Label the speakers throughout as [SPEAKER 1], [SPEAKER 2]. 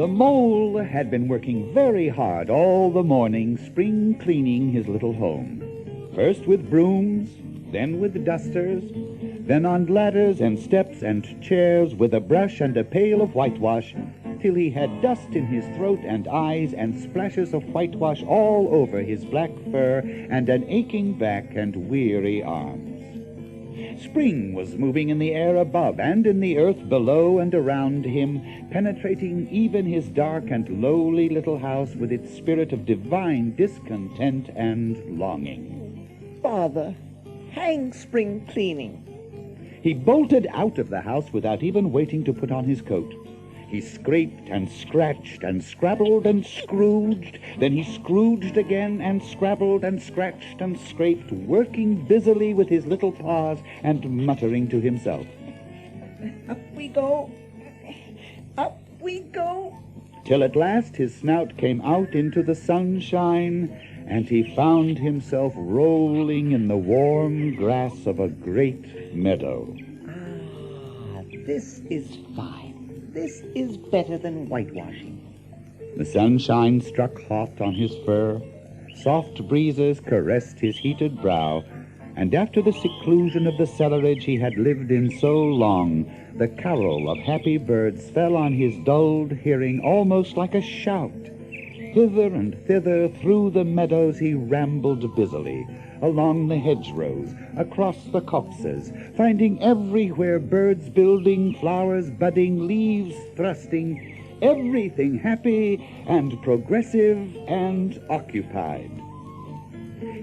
[SPEAKER 1] The mole had been working very hard all the morning, spring cleaning his little home. First with brooms, then with dusters, then on ladders and steps and chairs with a brush and a pail of whitewash, till he had dust in his throat and eyes and splashes of whitewash all over his black fur and an aching back and weary arms. Spring was moving in the air above and in the earth below and around him, penetrating even his dark and lowly little house with its spirit of divine discontent and longing.
[SPEAKER 2] Father, hang spring cleaning.
[SPEAKER 1] He bolted out of the house without even waiting to put on his coat. He scraped and scratched and scrabbled and scrooged. Then he scrooged again and scrabbled and scratched and scraped, working busily with his little paws and muttering to himself.
[SPEAKER 2] Up we go. Up we go.
[SPEAKER 1] Till at last his snout came out into the sunshine, and he found himself rolling in the warm grass of a great meadow.
[SPEAKER 2] Ah, this is fine. This is better than whitewashing.
[SPEAKER 1] The sunshine struck hot on his fur, soft breezes caressed his heated brow, and after the seclusion of the cellarage he had lived in so long, the carol of happy birds fell on his dulled hearing almost like a shout. Hither and thither through the meadows he rambled busily, along the hedgerows, across the copses, finding everywhere birds building, flowers budding, leaves thrusting, everything happy and progressive and occupied.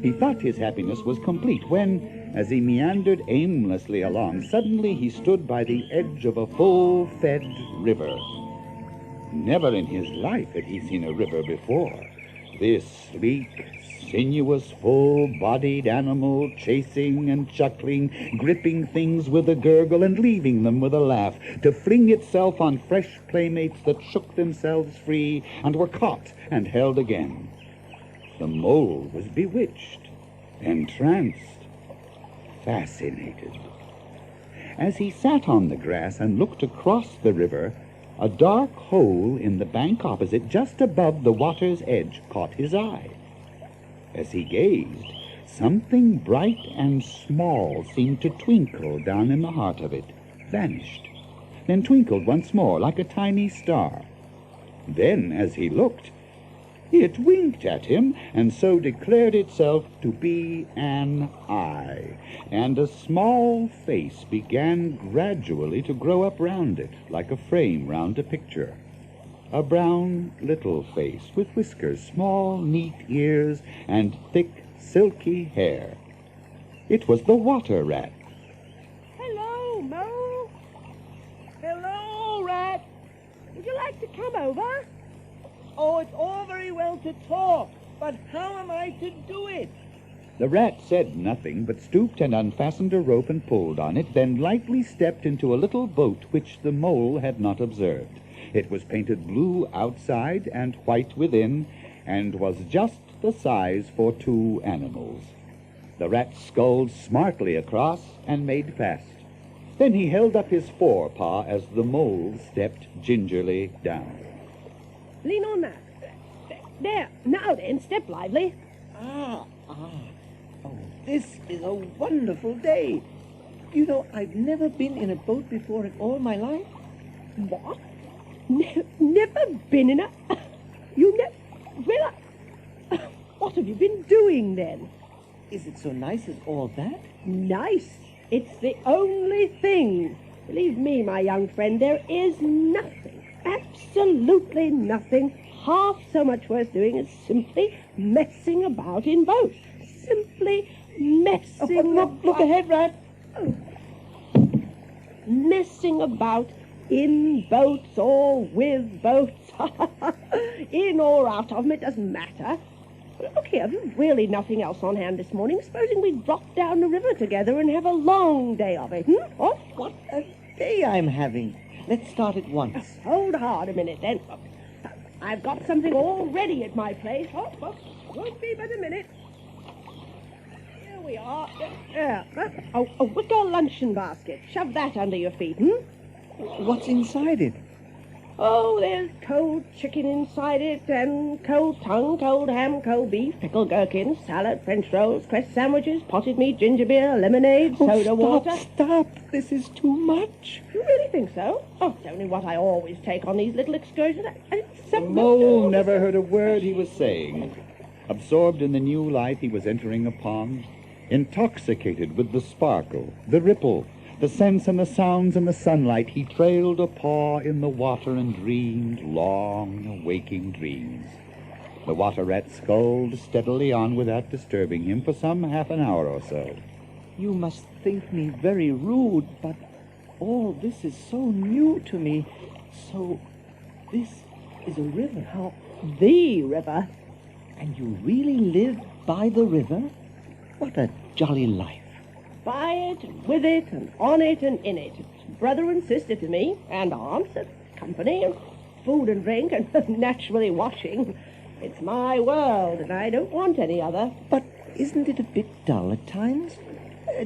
[SPEAKER 1] He thought his happiness was complete when, as he meandered aimlessly along, suddenly he stood by the edge of a full-fed river. Never in his life had he seen a river before. This sleek, sinuous, full-bodied animal, chasing and chuckling, gripping things with a gurgle and leaving them with a laugh, to fling itself on fresh playmates that shook themselves free and were caught and held again. The mole was bewitched, entranced, fascinated. As he sat on the grass and looked across the river, a dark hole in the bank opposite, just above the water's edge, caught his eye. As he gazed, something bright and small seemed to twinkle down in the heart of it, vanished, then twinkled once more like a tiny star. Then, as he looked, it winked at him, and so declared itself to be an eye, and a small face began gradually to grow up round it, like a frame round a picture. A brown little face with whiskers, small, neat ears, and thick, silky hair. It was the water rat.
[SPEAKER 3] Hello, Mo. Hello, Rat. Would you like to come over? Oh, it's all very well to talk, but how am I to do it?
[SPEAKER 1] The rat said nothing, but stooped and unfastened a rope and pulled on it, then lightly stepped into a little boat which the mole had not observed. It was painted blue outside and white within, and was just the size for two animals. The rat sculled smartly across and made fast. Then he held up his forepaw as the mole stepped gingerly down.
[SPEAKER 3] Lean on that. There. Now then, step lively.
[SPEAKER 2] Oh, this is a wonderful day. You know, I've never been in a boat before in all my life.
[SPEAKER 3] What? Never been in a... You never... Well, what have you been doing then?
[SPEAKER 2] Is it so nice as all that?
[SPEAKER 3] Nice. It's the only thing. Believe me, my young friend, there is nothing, absolutely nothing, half so much worth doing as simply messing about in boats. Simply messing about.
[SPEAKER 2] Look ahead, Rat.
[SPEAKER 3] Messing about in boats or with boats. In or out of them, it doesn't matter. Look here, have you really nothing else on hand this morning? Supposing we drop down the river together and have a long day of it, What?
[SPEAKER 2] What a day I'm having. Let's start at once.
[SPEAKER 3] Hold hard a minute, then. I've got something all ready at my place. Won't be but a minute. Here we are. A wicker luncheon basket. Shove that under your feet,
[SPEAKER 2] What's inside it?
[SPEAKER 3] Oh, there's cold chicken inside it, and cold tongue, cold ham, cold beef, pickled gherkins, salad, French rolls, cress sandwiches, potted meat, ginger beer, lemonade, soda water.
[SPEAKER 2] Stop. This is too much.
[SPEAKER 3] You really think so? Oh, it's only what I always take on these little excursions.
[SPEAKER 1] The mole never heard a word he was saying. Absorbed in the new life he was entering upon, intoxicated with the sparkle, the ripple, the scents and the sounds and the sunlight, he trailed a paw in the water and dreamed long, waking dreams. The water rat sculled steadily on without disturbing him for some half an hour or so.
[SPEAKER 2] You must think me very rude, but all this is so new to me. So, this is a river.
[SPEAKER 3] Oh, the river.
[SPEAKER 2] And you really live by the river? What a jolly life.
[SPEAKER 3] By it, with it, and on it, and in it. It's brother and sister to me, and aunts, and company, and food and drink, and naturally washing. It's my world, and I don't want any other.
[SPEAKER 2] But isn't it a bit dull at times?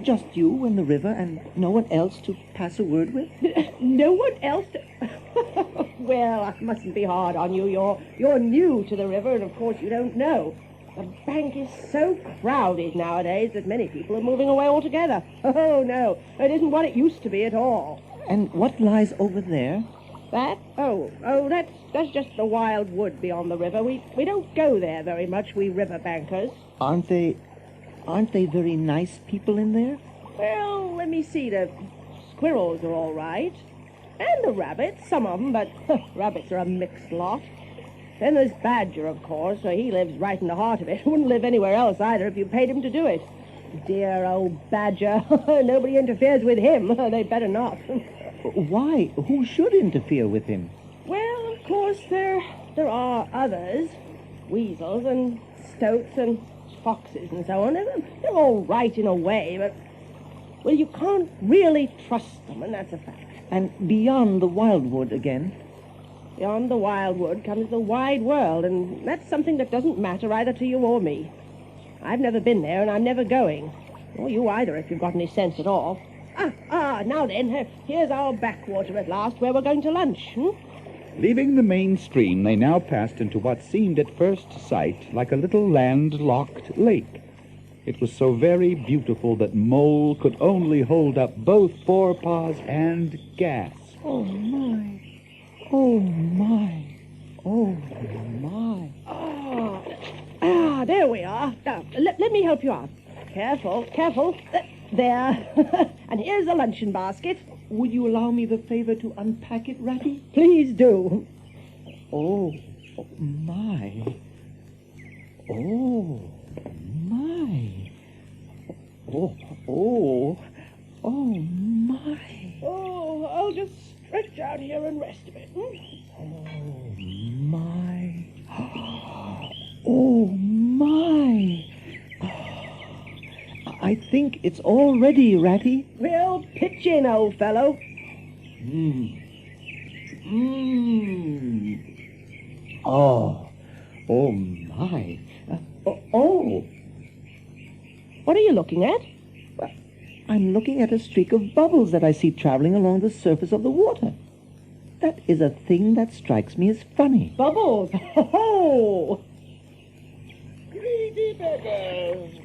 [SPEAKER 2] Just you and the river, and no one else to pass a word with?
[SPEAKER 3] No one else to... Well, I mustn't be hard on you. You're new to the river, and of course you don't know. The bank is so crowded nowadays that many people are moving away altogether. Oh, no, it isn't what it used to be at all.
[SPEAKER 2] And what lies over there?
[SPEAKER 3] That? Oh, that's just the wild wood beyond the river. We don't go there very much, we river bankers.
[SPEAKER 2] Aren't they very nice people in there?
[SPEAKER 3] Well, let me see. The squirrels are all right. And the rabbits, some of them, but rabbits are a mixed lot. Then there's Badger, of course, so he lives right in the heart of it. Wouldn't live anywhere else either if you paid him to do it. Dear old Badger. Nobody interferes with him. They better not.
[SPEAKER 2] Why? Who should interfere with him?
[SPEAKER 3] Well, of course, there are others. Weasels and stoats and foxes and so on. They're all right in a way, but, well, you can't really trust them, and that's a fact.
[SPEAKER 2] And beyond the wildwood again?
[SPEAKER 3] Beyond the wildwood comes the wide world, and that's something that doesn't matter either to you or me. I've never been there, and I'm never going. Or you either, if you've got any sense at all. Now then, here's our backwater at last, where we're going to lunch.
[SPEAKER 1] Leaving the main stream, they now passed into what seemed at first sight like a little landlocked lake. It was so very beautiful that Mole could only hold up both forepaws and gasp.
[SPEAKER 2] Oh, my. Oh, my. Oh, my.
[SPEAKER 3] There we are. Now, let me help you out. Careful. There. And here's the luncheon basket.
[SPEAKER 2] Would you allow me the favor to unpack it, Ratty?
[SPEAKER 3] Please do.
[SPEAKER 2] Oh, my. Oh, my. Oh, my.
[SPEAKER 3] Oh, I'll just stretch out here and rest a bit.
[SPEAKER 2] Oh, my. Oh, my. I think it's all ready, Ratty.
[SPEAKER 3] Well, pitch in, old fellow.
[SPEAKER 2] Oh, my. Oh.
[SPEAKER 3] What are you looking at?
[SPEAKER 2] Well, I'm looking at a streak of bubbles that I see traveling along the surface of the water. That is a thing that strikes me as funny.
[SPEAKER 3] Bubbles? Ho-ho!
[SPEAKER 1] Greedy beggars!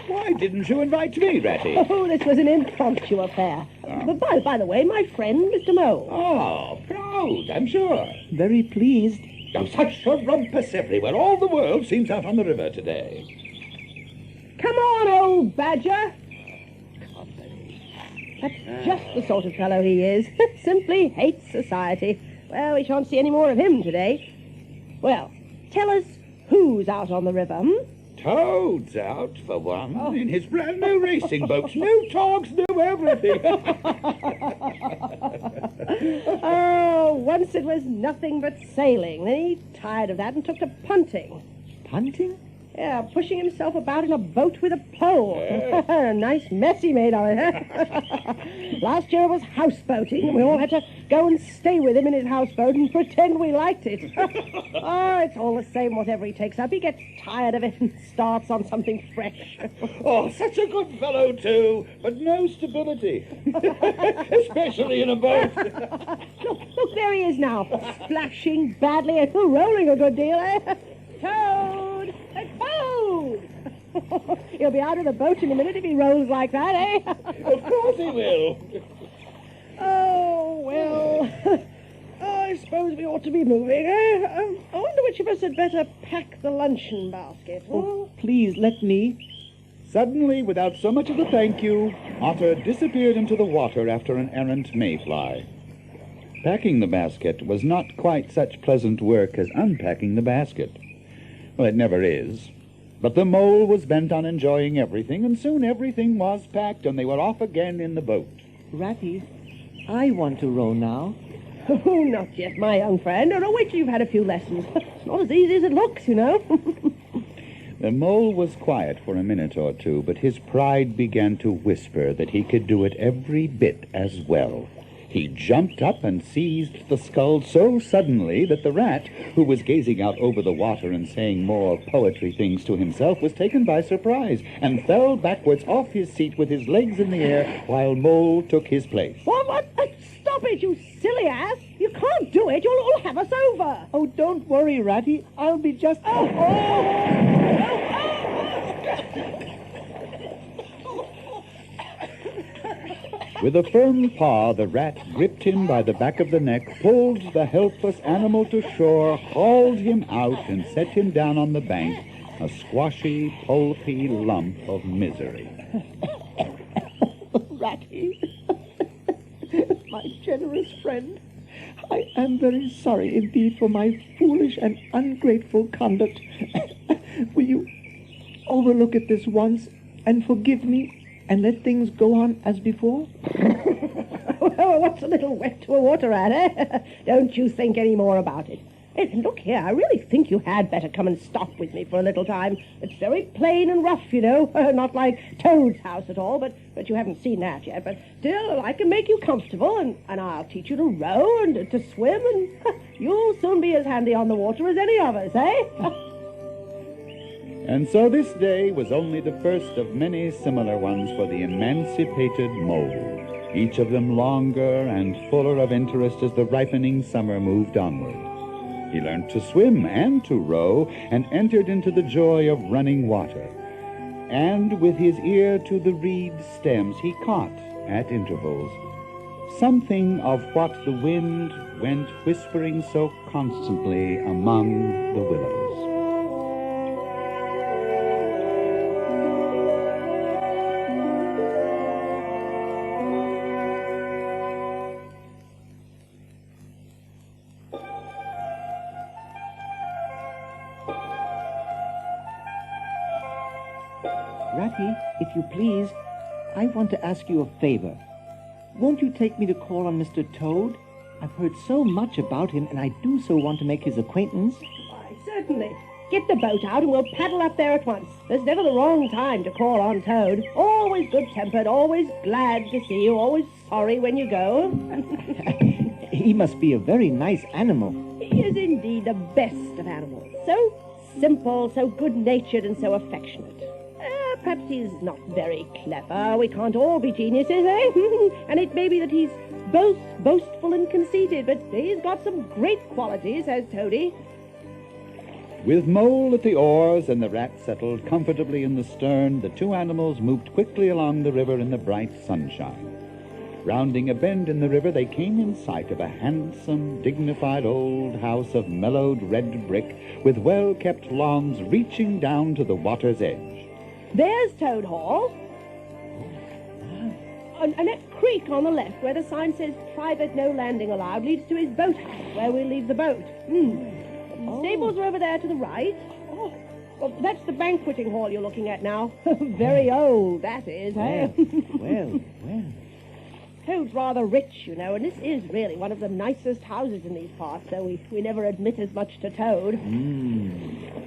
[SPEAKER 1] Why didn't you invite me, Ratty?
[SPEAKER 3] Oh, this was an impromptu affair. But by the way, my friend, Mr. Mole.
[SPEAKER 1] Oh, proud, I'm sure.
[SPEAKER 2] Very pleased.
[SPEAKER 1] Oh, such a rumpus everywhere. All the world seems out on the river today.
[SPEAKER 3] Come on, old Badger. That's just the sort of fellow he is. Simply hates society. Well, we shan't see any more of him today. Well, tell us who's out on the river,
[SPEAKER 1] Toad's out, for one, in his brand new racing boat. New togs, new everything.
[SPEAKER 3] Oh, once it was nothing but sailing. Then he tired of that and took to punting.
[SPEAKER 2] Punting?
[SPEAKER 3] Yeah, pushing himself about in a boat with a pole. A nice mess he made of it. Last year it was houseboating. We all had to go and stay with him in his houseboat and pretend we liked it. Oh, it's all the same whatever he takes up. He gets tired of it and starts on something fresh.
[SPEAKER 1] Oh, such a good fellow, too, but no stability. Especially in a boat.
[SPEAKER 3] Look, there he is now, splashing badly and rolling a good deal, eh? Toad! Toad! He'll be out of the boat in a minute if he rolls like that, eh?
[SPEAKER 1] Of course he will.
[SPEAKER 3] Oh, well, I suppose we ought to be moving, eh? I wonder which of us had better pack the luncheon basket.
[SPEAKER 2] Oh, please, let me.
[SPEAKER 1] Suddenly, without so much as a thank you, Otter disappeared into the water after an errant mayfly. Packing the basket was not quite such pleasant work as unpacking the basket. Well, it never is. But the mole was bent on enjoying everything, and soon everything was packed, and they were off again in the boat.
[SPEAKER 2] Ratty, I want to row now.
[SPEAKER 3] Oh, not yet, my young friend. Oh, no, wait till you've had a few lessons. It's not as easy as it looks, you know.
[SPEAKER 1] The mole was quiet for a minute or two, but his pride began to whisper that he could do it every bit as well. He jumped up and seized the skull so suddenly that the rat, who was gazing out over the water and saying more poetry things to himself, was taken by surprise and fell backwards off his seat with his legs in the air while Mole took his place.
[SPEAKER 3] What? Stop it, you silly ass! You can't do it. You'll all have us over.
[SPEAKER 2] Oh, don't worry, Ratty. I'll be just...
[SPEAKER 1] With a firm paw, the rat gripped him by the back of the neck, pulled the helpless animal to shore, hauled him out, and set him down on the bank, a squashy, pulpy lump of misery.
[SPEAKER 2] Ratty, my generous friend, I am very sorry indeed for my foolish and ungrateful conduct. Will you overlook it this once and forgive me and let things go on as before?
[SPEAKER 3] Well, what's a little wet to a water rat, eh? Don't you think any more about it. And look here, I really think you had better come and stop with me for a little time. It's very plain and rough, you know, not like Toad's house at all, but you haven't seen that yet. But still, I can make you comfortable, and I'll teach you to row and to swim, and you'll soon be as handy on the water as any of us, eh?
[SPEAKER 1] And so this day was only the first of many similar ones for the emancipated mole, each of them longer and fuller of interest as the ripening summer moved onward. He learned to swim and to row, and entered into the joy of running water. And with his ear to the reed stems, he caught, at intervals, something of what the wind went whispering so constantly among the willows.
[SPEAKER 2] Ratty, if you please, I want to ask you a favor. Won't you take me to call on Mr. Toad? I've heard so much about him, and I do so want to make his acquaintance.
[SPEAKER 3] Why, certainly. Get the boat out and we'll paddle up there at once. There's never the wrong time to call on Toad. Always good-tempered, always glad to see you, always sorry when you go.
[SPEAKER 2] He must be a very nice animal.
[SPEAKER 3] He is indeed the best of animals. So simple, so good-natured, and so affectionate. Perhaps he's not very clever. We can't all be geniuses, eh? And it may be that he's both boastful and conceited, but he's got some great qualities, has Toady.
[SPEAKER 1] With Mole at the oars and the rat settled comfortably in the stern, the two animals moved quickly along the river in the bright sunshine. Rounding a bend in the river, they came in sight of a handsome, dignified old house of mellowed red brick with well-kept lawns reaching down to the water's edge.
[SPEAKER 3] There's Toad Hall. And that creek on the left, where the sign says private no landing allowed, leads to his boathouse, where we'll leave the boat. Stables are over there to the right. Oh, well, that's the banqueting hall you're looking at now. Very old, that is, eh?
[SPEAKER 2] Well.
[SPEAKER 3] Toad's rather rich, you know, and this is really one of the nicest houses in these parts, though we never admit as much to Toad.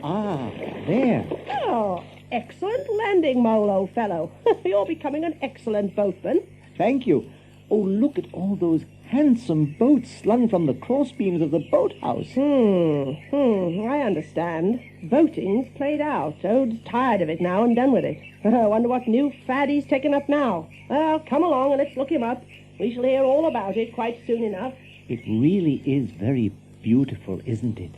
[SPEAKER 2] Ah, there.
[SPEAKER 3] Oh, excellent landing, Mole, old fellow. You're becoming an excellent boatman.
[SPEAKER 2] Thank you. Oh, look at all those handsome boats slung from the crossbeams of the boathouse.
[SPEAKER 3] I understand. Boating's played out. Toad's tired of it now and done with it. I wonder what new fad he's taken up now. Well, come along and let's look him up. We shall hear all about it quite soon enough.
[SPEAKER 2] It really is very beautiful, isn't it?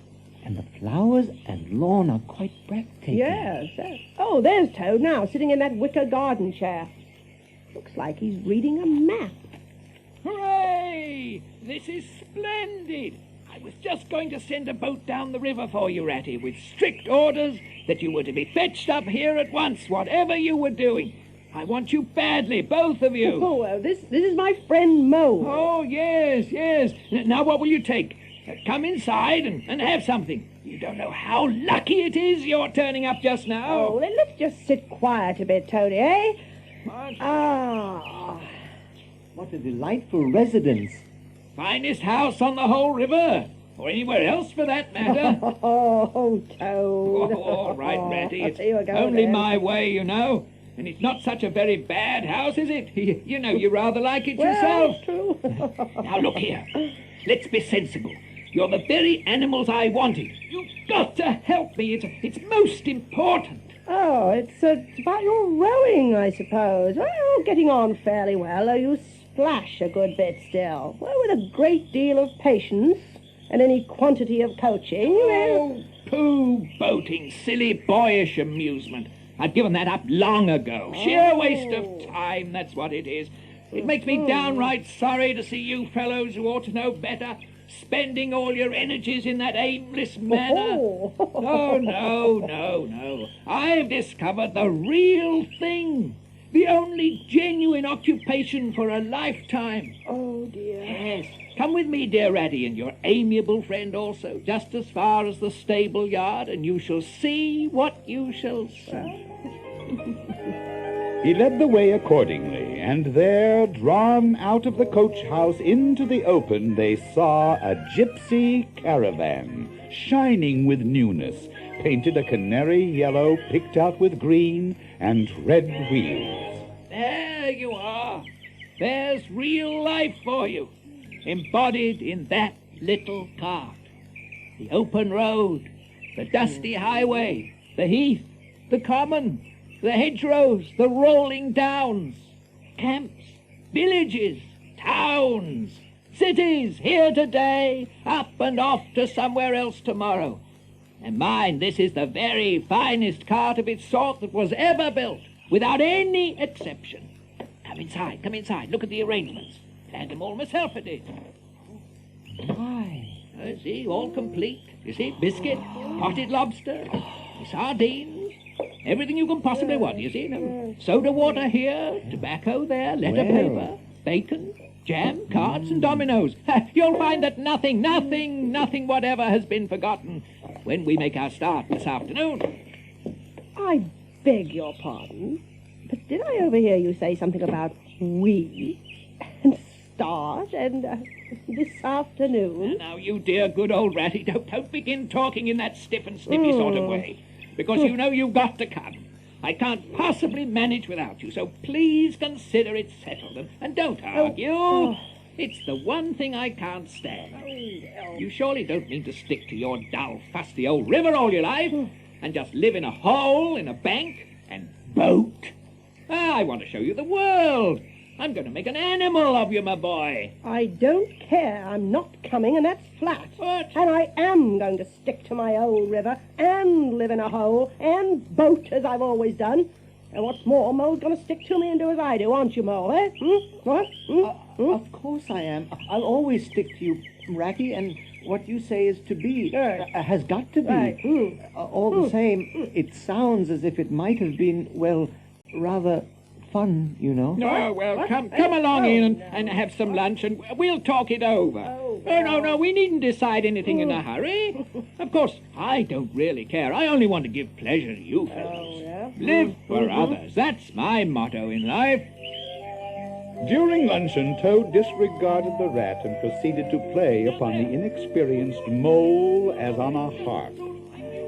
[SPEAKER 2] And the flowers and lawn are quite breathtaking.
[SPEAKER 3] Yes. Oh, there's Toad now, sitting in that wicker garden chair. Looks like he's reading a map.
[SPEAKER 4] Hooray! This is splendid! I was just going to send a boat down the river for you, Ratty, with strict orders that you were to be fetched up here at once, whatever you were doing. I want you badly, both of you.
[SPEAKER 3] Oh, this is my friend Mo.
[SPEAKER 4] Oh, yes. Now what will you take? Come inside and have something. You don't know how lucky it is you're turning up just now.
[SPEAKER 3] Oh, then let's just sit quiet a bit, Toady, eh?
[SPEAKER 4] What?
[SPEAKER 3] Ah.
[SPEAKER 2] What a delightful residence.
[SPEAKER 4] Finest house on the whole river, or anywhere else for that matter.
[SPEAKER 3] Oh, Toad.
[SPEAKER 4] Oh, all right, Ratty. It's
[SPEAKER 3] You go
[SPEAKER 4] only
[SPEAKER 3] then.
[SPEAKER 4] my way, you know. And it's not such a very bad house, is it? You know, you rather like it
[SPEAKER 3] Well,
[SPEAKER 4] yourself.
[SPEAKER 3] it's true.
[SPEAKER 4] Now, look here. Let's be sensible. You're the very animals I wanted. You've got to help me. It's most important.
[SPEAKER 3] Oh, it's about your rowing, I suppose. Well, getting on fairly well, though you splash a good bit still. Well, with a great deal of patience and any quantity of coaching,
[SPEAKER 4] Oh, pooh, boating, silly, boyish amusement. I've given that up long ago. Sheer waste of time, that's what it is. It makes me downright sorry to see you fellows who ought to know better spending all your energies in that aimless manner. Oh, no. I've discovered the real thing. The only genuine occupation for a lifetime.
[SPEAKER 3] Oh, dear.
[SPEAKER 4] Yes. Come with me, dear Ratty, and your amiable friend also, just as far as the stable yard, and you shall see what you shall see.
[SPEAKER 1] He led the way accordingly, and there, drawn out of the coach house into the open, they saw a gypsy caravan, shining with newness, painted a canary yellow, picked out with green, and red wheels.
[SPEAKER 4] There you are. There's real life for you, embodied in that little cart. The open road, the dusty highway, the heath, the common, the hedgerows, the rolling downs, camps, villages, towns, cities, here today, up and off to somewhere else tomorrow. And mind, this is the very finest cart of its sort that was ever built, without any exception. Come inside, look at the arrangements. Planned them all myself, I did.
[SPEAKER 2] Why?
[SPEAKER 4] See, all complete. You see, biscuit, potted lobster, sardines, everything you can possibly want, you see. No, soda water here, tobacco there, letter paper, bacon, jam, cards, and dominoes. You'll find that nothing whatever has been forgotten when we make our start this afternoon.
[SPEAKER 3] I beg your pardon, but did I overhear you say something about we and start and this afternoon?
[SPEAKER 4] Now, you dear good old Ratty, don't begin talking in that stiff and snippy sort of way, because you know you've got to come. I can't possibly manage without you, so please consider it settled, and don't argue. It's the one thing I can't stand. You surely don't mean to stick to your dull, fusty old river all your life, and just live in a hole, in a bank, and boat? I want to show you the world. I'm going to make an animal of you, my boy.
[SPEAKER 3] I don't care. I'm not coming, and that's flat.
[SPEAKER 4] What?
[SPEAKER 3] And I am going to stick to my old river and live in a hole and boat as I've always done. And what's more, Mole's going to stick to me and do as I do, aren't you, Mole, eh? What?
[SPEAKER 2] Of course I am. I'll always stick to you, Ratty, and what you say is to be, has got to be.
[SPEAKER 3] Right.
[SPEAKER 2] All the same, it sounds as if it might have been, well, rather fun, you know.
[SPEAKER 4] Oh, well, come along in and have some lunch, and we'll talk it over. No, we needn't decide anything in a hurry. Of course, I don't really care. I only want to give pleasure to you fellows.
[SPEAKER 3] Oh, yeah?
[SPEAKER 4] Live for others. That's my motto in life.
[SPEAKER 1] During luncheon, Toad disregarded the rat and proceeded to play upon the inexperienced mole as on a harp.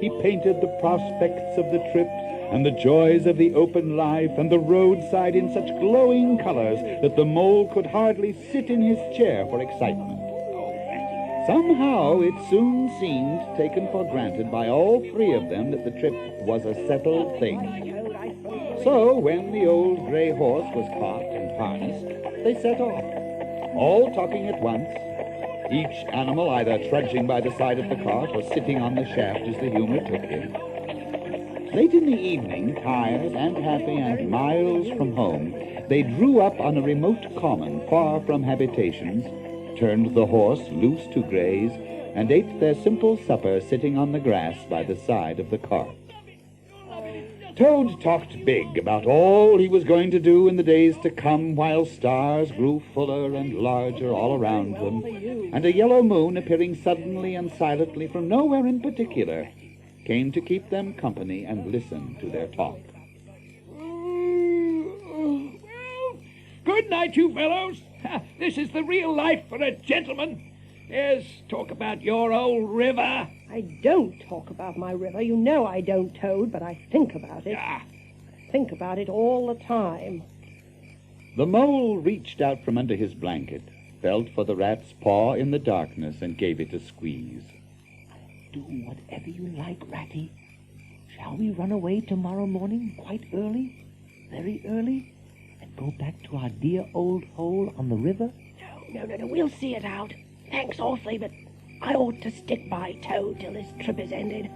[SPEAKER 1] He painted the prospects of the trip and the joys of the open life and the roadside in such glowing colors that the mole could hardly sit in his chair for excitement. Somehow it soon seemed taken for granted by all three of them that the trip was a settled thing. So when the old gray horse was caught and harnessed, they set off, all talking at once, each animal either trudging by the side of the cart or sitting on the shaft as the humor took him. Late in the evening, tired and happy and miles from home, they drew up on a remote common far from habitations, turned the horse loose to graze, and ate their simple supper sitting on the grass by the side of the cart. Toad talked big about all he was going to do in the days to come, while stars grew fuller and larger all around them, and a yellow moon appearing suddenly and silently from nowhere in particular came to keep them company and listen to their talk.
[SPEAKER 4] Well, good night, you fellows. This is the real life for a gentleman. Yes, talk about your old river.
[SPEAKER 3] I don't talk about my river. You know I don't, Toad, but I think about it.
[SPEAKER 4] Ah.
[SPEAKER 3] Think about it all the time.
[SPEAKER 1] The mole reached out from under his blanket, felt for the rat's paw in the darkness, and gave it a squeeze.
[SPEAKER 2] Do whatever you like, Ratty. Shall we run away tomorrow morning quite early, very early, and go back to our dear old hole on the river?
[SPEAKER 3] No. We'll see it out. Thanks awfully, but I ought to stick by Toad till this trip is ended.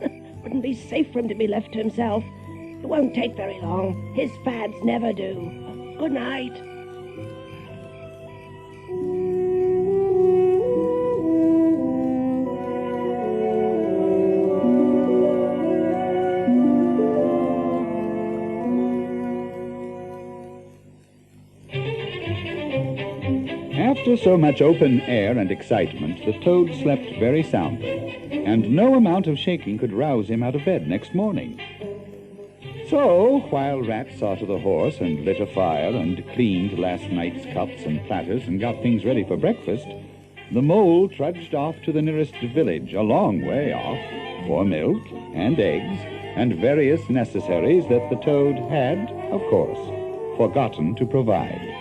[SPEAKER 3] Wouldn't be safe for him to be left to himself. It won't take very long. His fads never do. Good night.
[SPEAKER 1] After so much open air and excitement, the Toad slept very soundly, and no amount of shaking could rouse him out of bed next morning. So, while Rat saw to the horse and lit a fire and cleaned last night's cups and platters and got things ready for breakfast, the mole trudged off to the nearest village, a long way off, for milk and eggs and various necessaries that the Toad had, of course, forgotten to provide.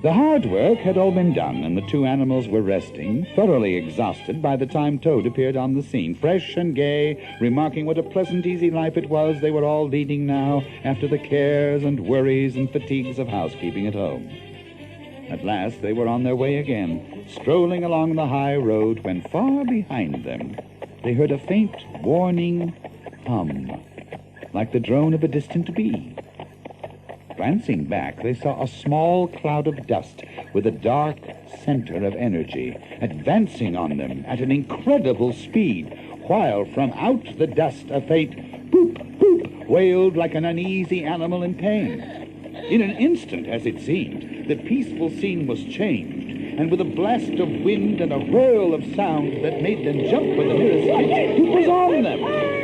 [SPEAKER 1] The hard work had all been done, and the two animals were resting, thoroughly exhausted by the time Toad appeared on the scene, fresh and gay, remarking what a pleasant, easy life it was they were all leading now after the cares and worries and fatigues of housekeeping at home. At last they were on their way again, strolling along the high road, when far behind them they heard a faint, warning hum, like the drone of a distant bee. Glancing back, they saw a small cloud of dust with a dark center of energy advancing on them at an incredible speed, while from out the dust a faint boop, boop wailed like an uneasy animal in pain. In an instant, as it seemed, the peaceful scene was changed, and with a blast of wind and a whirl of sound that made them jump for the nearest tree, it was on them.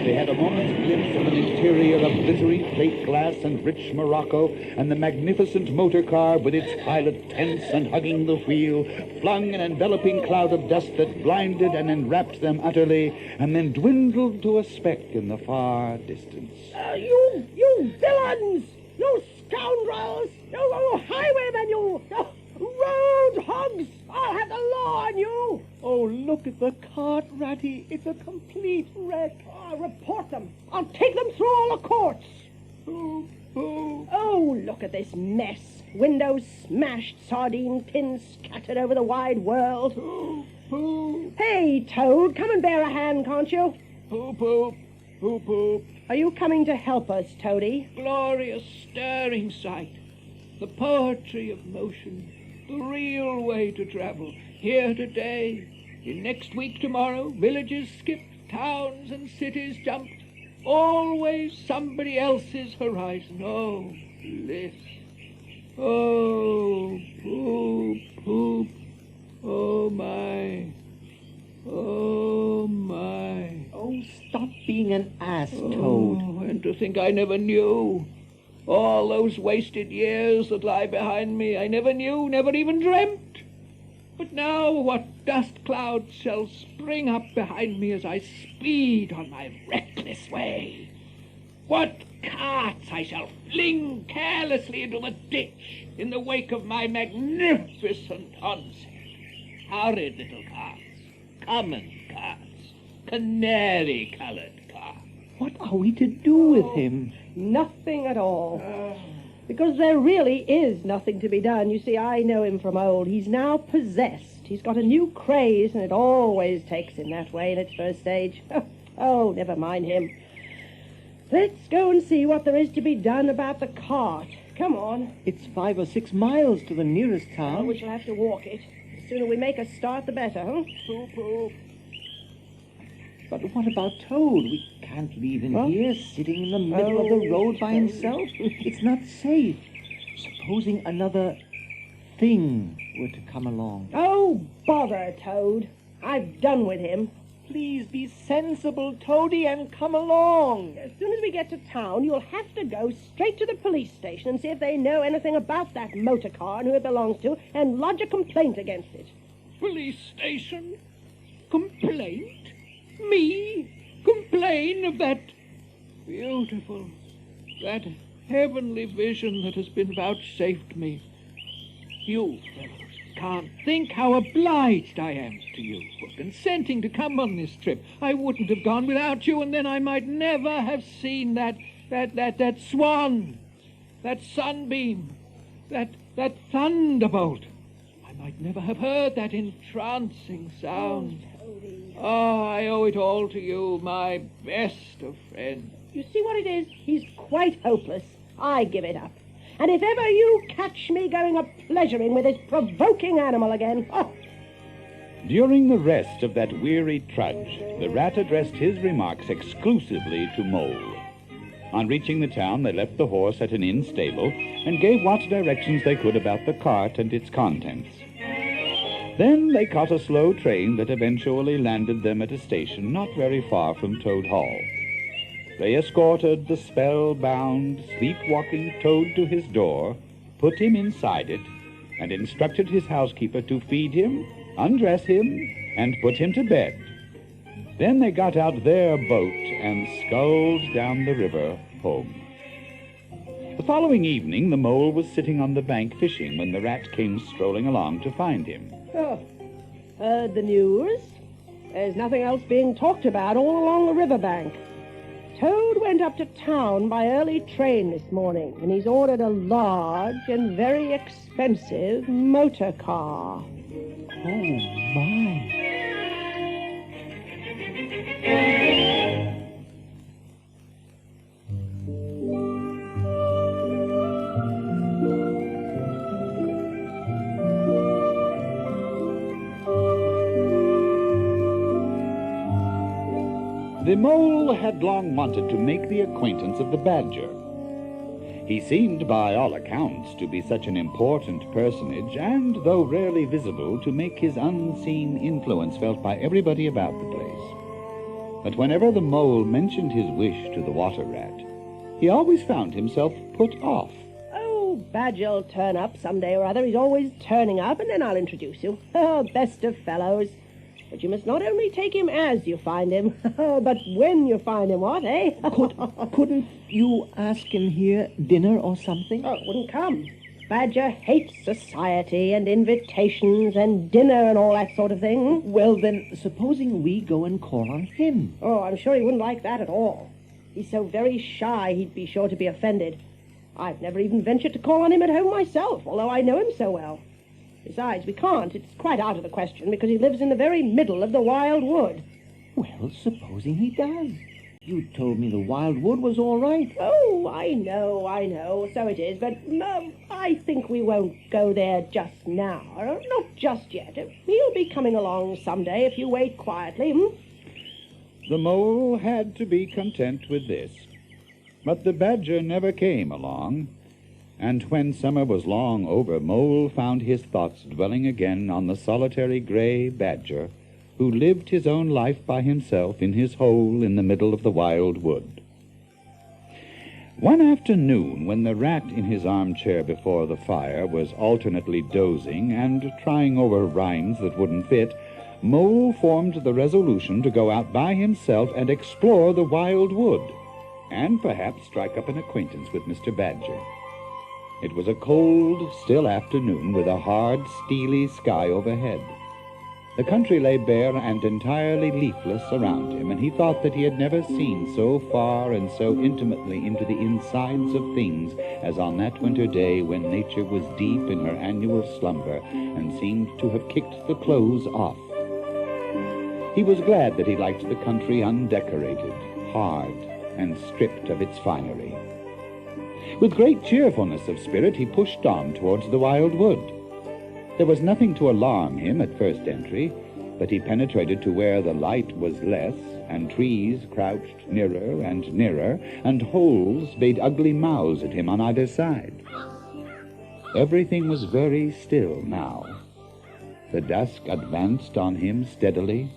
[SPEAKER 1] They had a moment's glimpse of an interior of glittery plate glass and rich morocco, and the magnificent motor car with its pilot tense and hugging the wheel flung an enveloping cloud of dust that blinded and enwrapped them utterly, and then dwindled to a speck in the far distance.
[SPEAKER 3] You villains! You scoundrels! You highwaymen! You road hogs! I'll have the law on you!
[SPEAKER 2] Oh, look at the cart, Ratty. It's a complete wreck.
[SPEAKER 3] I'll report them. I'll take them through all the courts. Oh, look at this mess. Windows smashed, sardine tins scattered over the wide world. Hey, Toad, come and bear a hand, can't you?
[SPEAKER 4] Poop.
[SPEAKER 3] Are you coming to help us, Toady?
[SPEAKER 4] Glorious, stirring sight. The poetry of motion. The real way to travel. Here today, in next week tomorrow, villages skipped, towns and cities jumped. Always somebody else's horizon. Oh, bliss. Oh, poop. Oh, my. Oh, my.
[SPEAKER 2] Oh, stop being an ass, Toad.
[SPEAKER 4] Oh, and to think I never knew. All those wasted years that lie behind me I never knew, never even dreamt. But now what dust clouds shall spring up behind me as I speed on my reckless way. What carts I shall fling carelessly into the ditch in the wake of my magnificent onset. Horrid little carts, common carts, canary-coloured carts.
[SPEAKER 2] What are we to do with him?
[SPEAKER 3] Nothing at all. Because there really is nothing to be done. You see, I know him from old. He's now possessed. He's got a new craze, and it always takes him that way in its first stage. Oh, never mind him. Let's go and see what there is to be done about the cart. Come on.
[SPEAKER 2] It's 5 or 6 miles to the nearest town.
[SPEAKER 3] Oh, we shall have to walk it. The sooner we make a start, the better, huh? Pooh-pooh.
[SPEAKER 2] But what about Toad? We can't leave him here, sitting in the middle of the road by himself. It's not safe. Supposing another thing were to come along.
[SPEAKER 3] Oh, bother, Toad. I've done with him.
[SPEAKER 2] Please be sensible, Toady, and come along.
[SPEAKER 3] As soon as we get to town, you'll have to go straight to the police station and see if they know anything about that motor car and who it belongs to, and lodge a complaint against it.
[SPEAKER 4] Police station? Complaint? Me? Complain of that beautiful, that heavenly vision that has been vouchsafed me? You fellows can't think how obliged I am to you for consenting to come on this trip. I wouldn't have gone without you, and then I might never have seen that swan, that sunbeam, that thunderbolt. I might never have heard that entrancing sound. Oh, I owe it all to you, my best of friends.
[SPEAKER 3] You see what it is? He's quite hopeless. I give it up. And if ever you catch me going a-pleasuring with this provoking animal again... Oh.
[SPEAKER 1] During the rest of that weary trudge, the rat addressed his remarks exclusively to Mole. On reaching the town, they left the horse at an inn stable and gave what directions they could about the cart and its contents. Then they caught a slow train that eventually landed them at a station not very far from Toad Hall. They escorted the spellbound, sleepwalking Toad to his door, put him inside it, and instructed his housekeeper to feed him, undress him, and put him to bed. Then they got out their boat and sculled down the river home. The following evening, the Mole was sitting on the bank fishing when the rat came strolling along to find him.
[SPEAKER 3] Oh, heard the news? There's nothing else being talked about all along the riverbank. Toad went up to town by early train this morning, and he's ordered a large and very expensive motor car.
[SPEAKER 2] Oh, my.
[SPEAKER 1] The Mole had long wanted to make the acquaintance of the Badger. He seemed, by all accounts, to be such an important personage, and, though rarely visible, to make his unseen influence felt by everybody about the place. But whenever the Mole mentioned his wish to the Water Rat, he always found himself put off.
[SPEAKER 3] Oh, Badger'll turn up someday or other. He's always turning up, and then I'll introduce you. Oh, best of fellows. But you must not only take him as you find him, but when you find him, what, eh?
[SPEAKER 2] Couldn't you ask him here dinner or something?
[SPEAKER 3] Oh, it wouldn't come. Badger hates society and invitations and dinner and all that sort of thing.
[SPEAKER 2] Well, then, supposing we go and call on him.
[SPEAKER 3] Oh, I'm sure he wouldn't like that at all. He's so very shy, he'd be sure to be offended. I've never even ventured to call on him at home myself, although I know him so well. Besides, we can't. It's quite out of the question, because he lives in the very middle of the wild wood.
[SPEAKER 2] Well, supposing he does. You told me the wild wood was all right.
[SPEAKER 3] Oh, I know, so it is, but I think we won't go there just now. Not just yet. He'll be coming along someday if you wait quietly,
[SPEAKER 1] The Mole had to be content with this. But the Badger never came along. And when summer was long over, Mole found his thoughts dwelling again on the solitary gray Badger who lived his own life by himself in his hole in the middle of the wild wood. One afternoon, when the rat in his armchair before the fire was alternately dozing and trying over rhymes that wouldn't fit, Mole formed the resolution to go out by himself and explore the wild wood, and perhaps strike up an acquaintance with Mr. Badger. It was a cold, still afternoon with a hard, steely sky overhead. The country lay bare and entirely leafless around him, and he thought that he had never seen so far and so intimately into the insides of things as on that winter day when nature was deep in her annual slumber and seemed to have kicked the clothes off. He was glad that he liked the country undecorated, hard, and stripped of its finery. With great cheerfulness of spirit, he pushed on towards the wild wood. There was nothing to alarm him at first entry, but he penetrated to where the light was less, and trees crouched nearer and nearer, and holes made ugly mouths at him on either side. Everything was very still now. The dusk advanced on him steadily,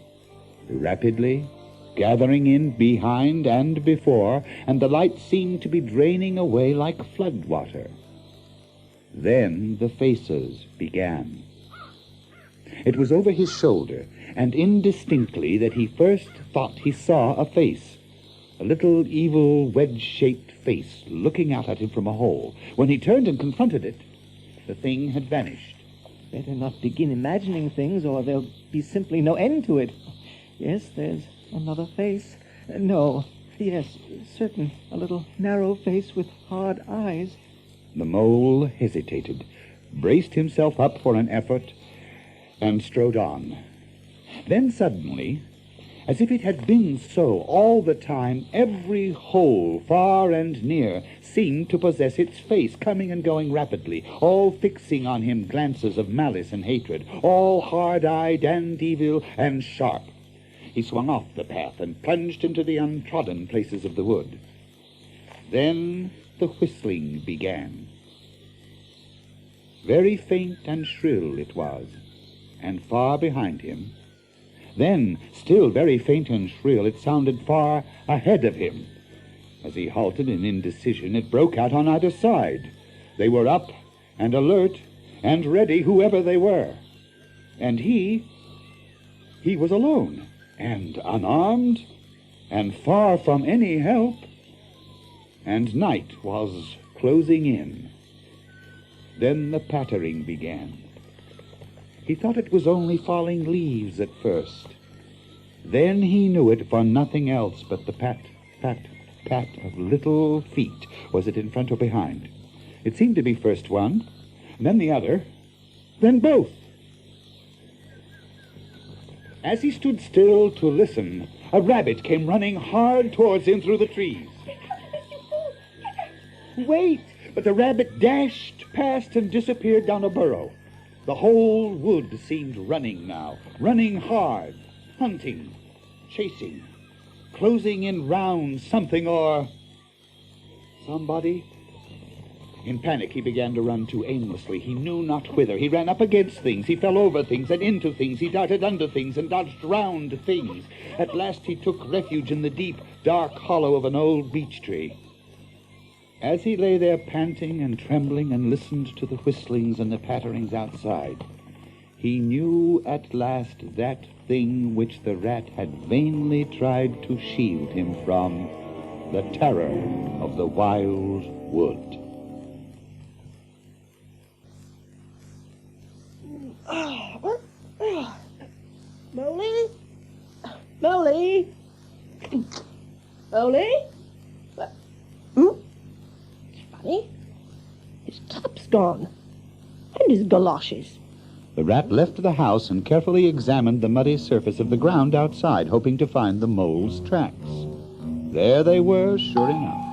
[SPEAKER 1] rapidly, gathering in behind and before, and the light seemed to be draining away like flood water. Then the faces began. It was over his shoulder, and indistinctly, that he first thought he saw a face, a little evil wedge-shaped face looking out at him from a hole. When he turned and confronted it, the thing had vanished.
[SPEAKER 2] Better not begin imagining things, or there'll be simply no end to it. Yes, there's another face. No, yes, certain. A little narrow face with hard eyes.
[SPEAKER 1] The mole hesitated, braced himself up for an effort, and strode on. Then suddenly, as if it had been so all the time, every hole, far and near, seemed to possess its face, coming and going rapidly, all fixing on him glances of malice and hatred, all hard-eyed and evil and sharp. He swung off the path and plunged into the untrodden places of the wood. Then the whistling began. Very faint and shrill it was, and far behind him. Then, still very faint and shrill, it sounded far ahead of him. As he halted in indecision, it broke out on either side. They were up and alert and ready, whoever they were. And he was alone, and unarmed, and far from any help, and night was closing in. Then the pattering began. He thought it was only falling leaves at first. Then he knew it for nothing else but the pat, pat, pat of little feet. Was it in front or behind? It seemed to be first one, then the other, then both. As he stood still to listen, a rabbit came running hard towards him through the trees. Wait! But the rabbit dashed past and disappeared down a burrow. The whole wood seemed running now, running hard, hunting, chasing, closing in round something or somebody. In panic, he began to run too aimlessly. He knew not whither. He ran up against things. He fell over things and into things. He darted under things and dodged round things. At last he took refuge in the deep, dark hollow of an old beech tree. As he lay there panting and trembling and listened to the whistlings and the patterings outside, he knew at last that thing which the rat had vainly tried to shield him from, the terror of the wild wood.
[SPEAKER 3] Molly? Molly? Molly? Funny. His top's gone. And his galoshes.
[SPEAKER 1] The rat left the house and carefully examined the muddy surface of the ground outside, hoping to find the mole's tracks. There they were, sure enough.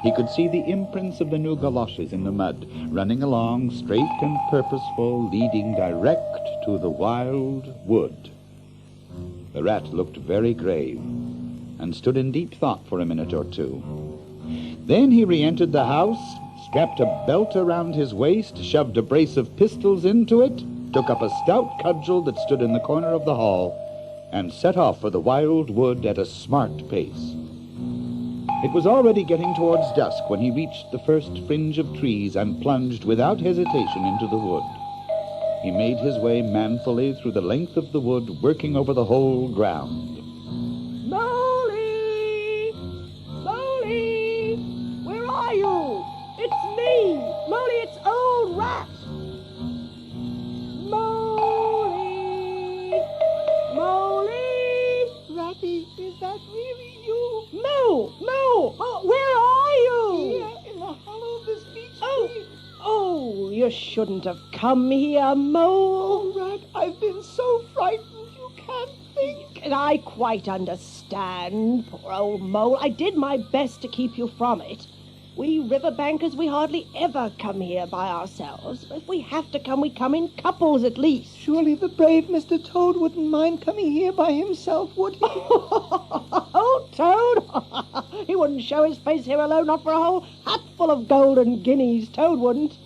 [SPEAKER 1] He could see the imprints of the new galoshes in the mud, running along, straight and purposeful, leading direct to the wild wood. The rat looked very grave, and stood in deep thought for a minute or two. Then he re-entered the house, strapped a belt around his waist, shoved a brace of pistols into it, took up a stout cudgel that stood in the corner of the hall, and set off for the wild wood at a smart pace. It was already getting towards dusk when he reached the first fringe of trees and plunged without hesitation into the wood. He made his way manfully through the length of the wood, working over the whole ground.
[SPEAKER 3] Molly! Molly! Where are you? It's me! Molly, it's old Rat! Molly! Molly!
[SPEAKER 2] Ratty, is that really you?
[SPEAKER 3] Moo! Moo! Oh, where are you?
[SPEAKER 2] Here, in the hollow of this beech
[SPEAKER 3] Oh,
[SPEAKER 2] tree.
[SPEAKER 3] oh, you shouldn't have come here, Mole.
[SPEAKER 2] Oh, Rat, I've been so frightened you can't think.
[SPEAKER 3] And I quite understand, poor old Mole. I did my best to keep you from it. We riverbankers, we hardly ever come here by ourselves. But if we have to come, we come in couples at least.
[SPEAKER 2] Surely the brave Mr. Toad wouldn't mind coming here by himself, would he?
[SPEAKER 3] Oh, Toad! He wouldn't show his face here alone, not for a whole hatful of golden guineas. Toad wouldn't.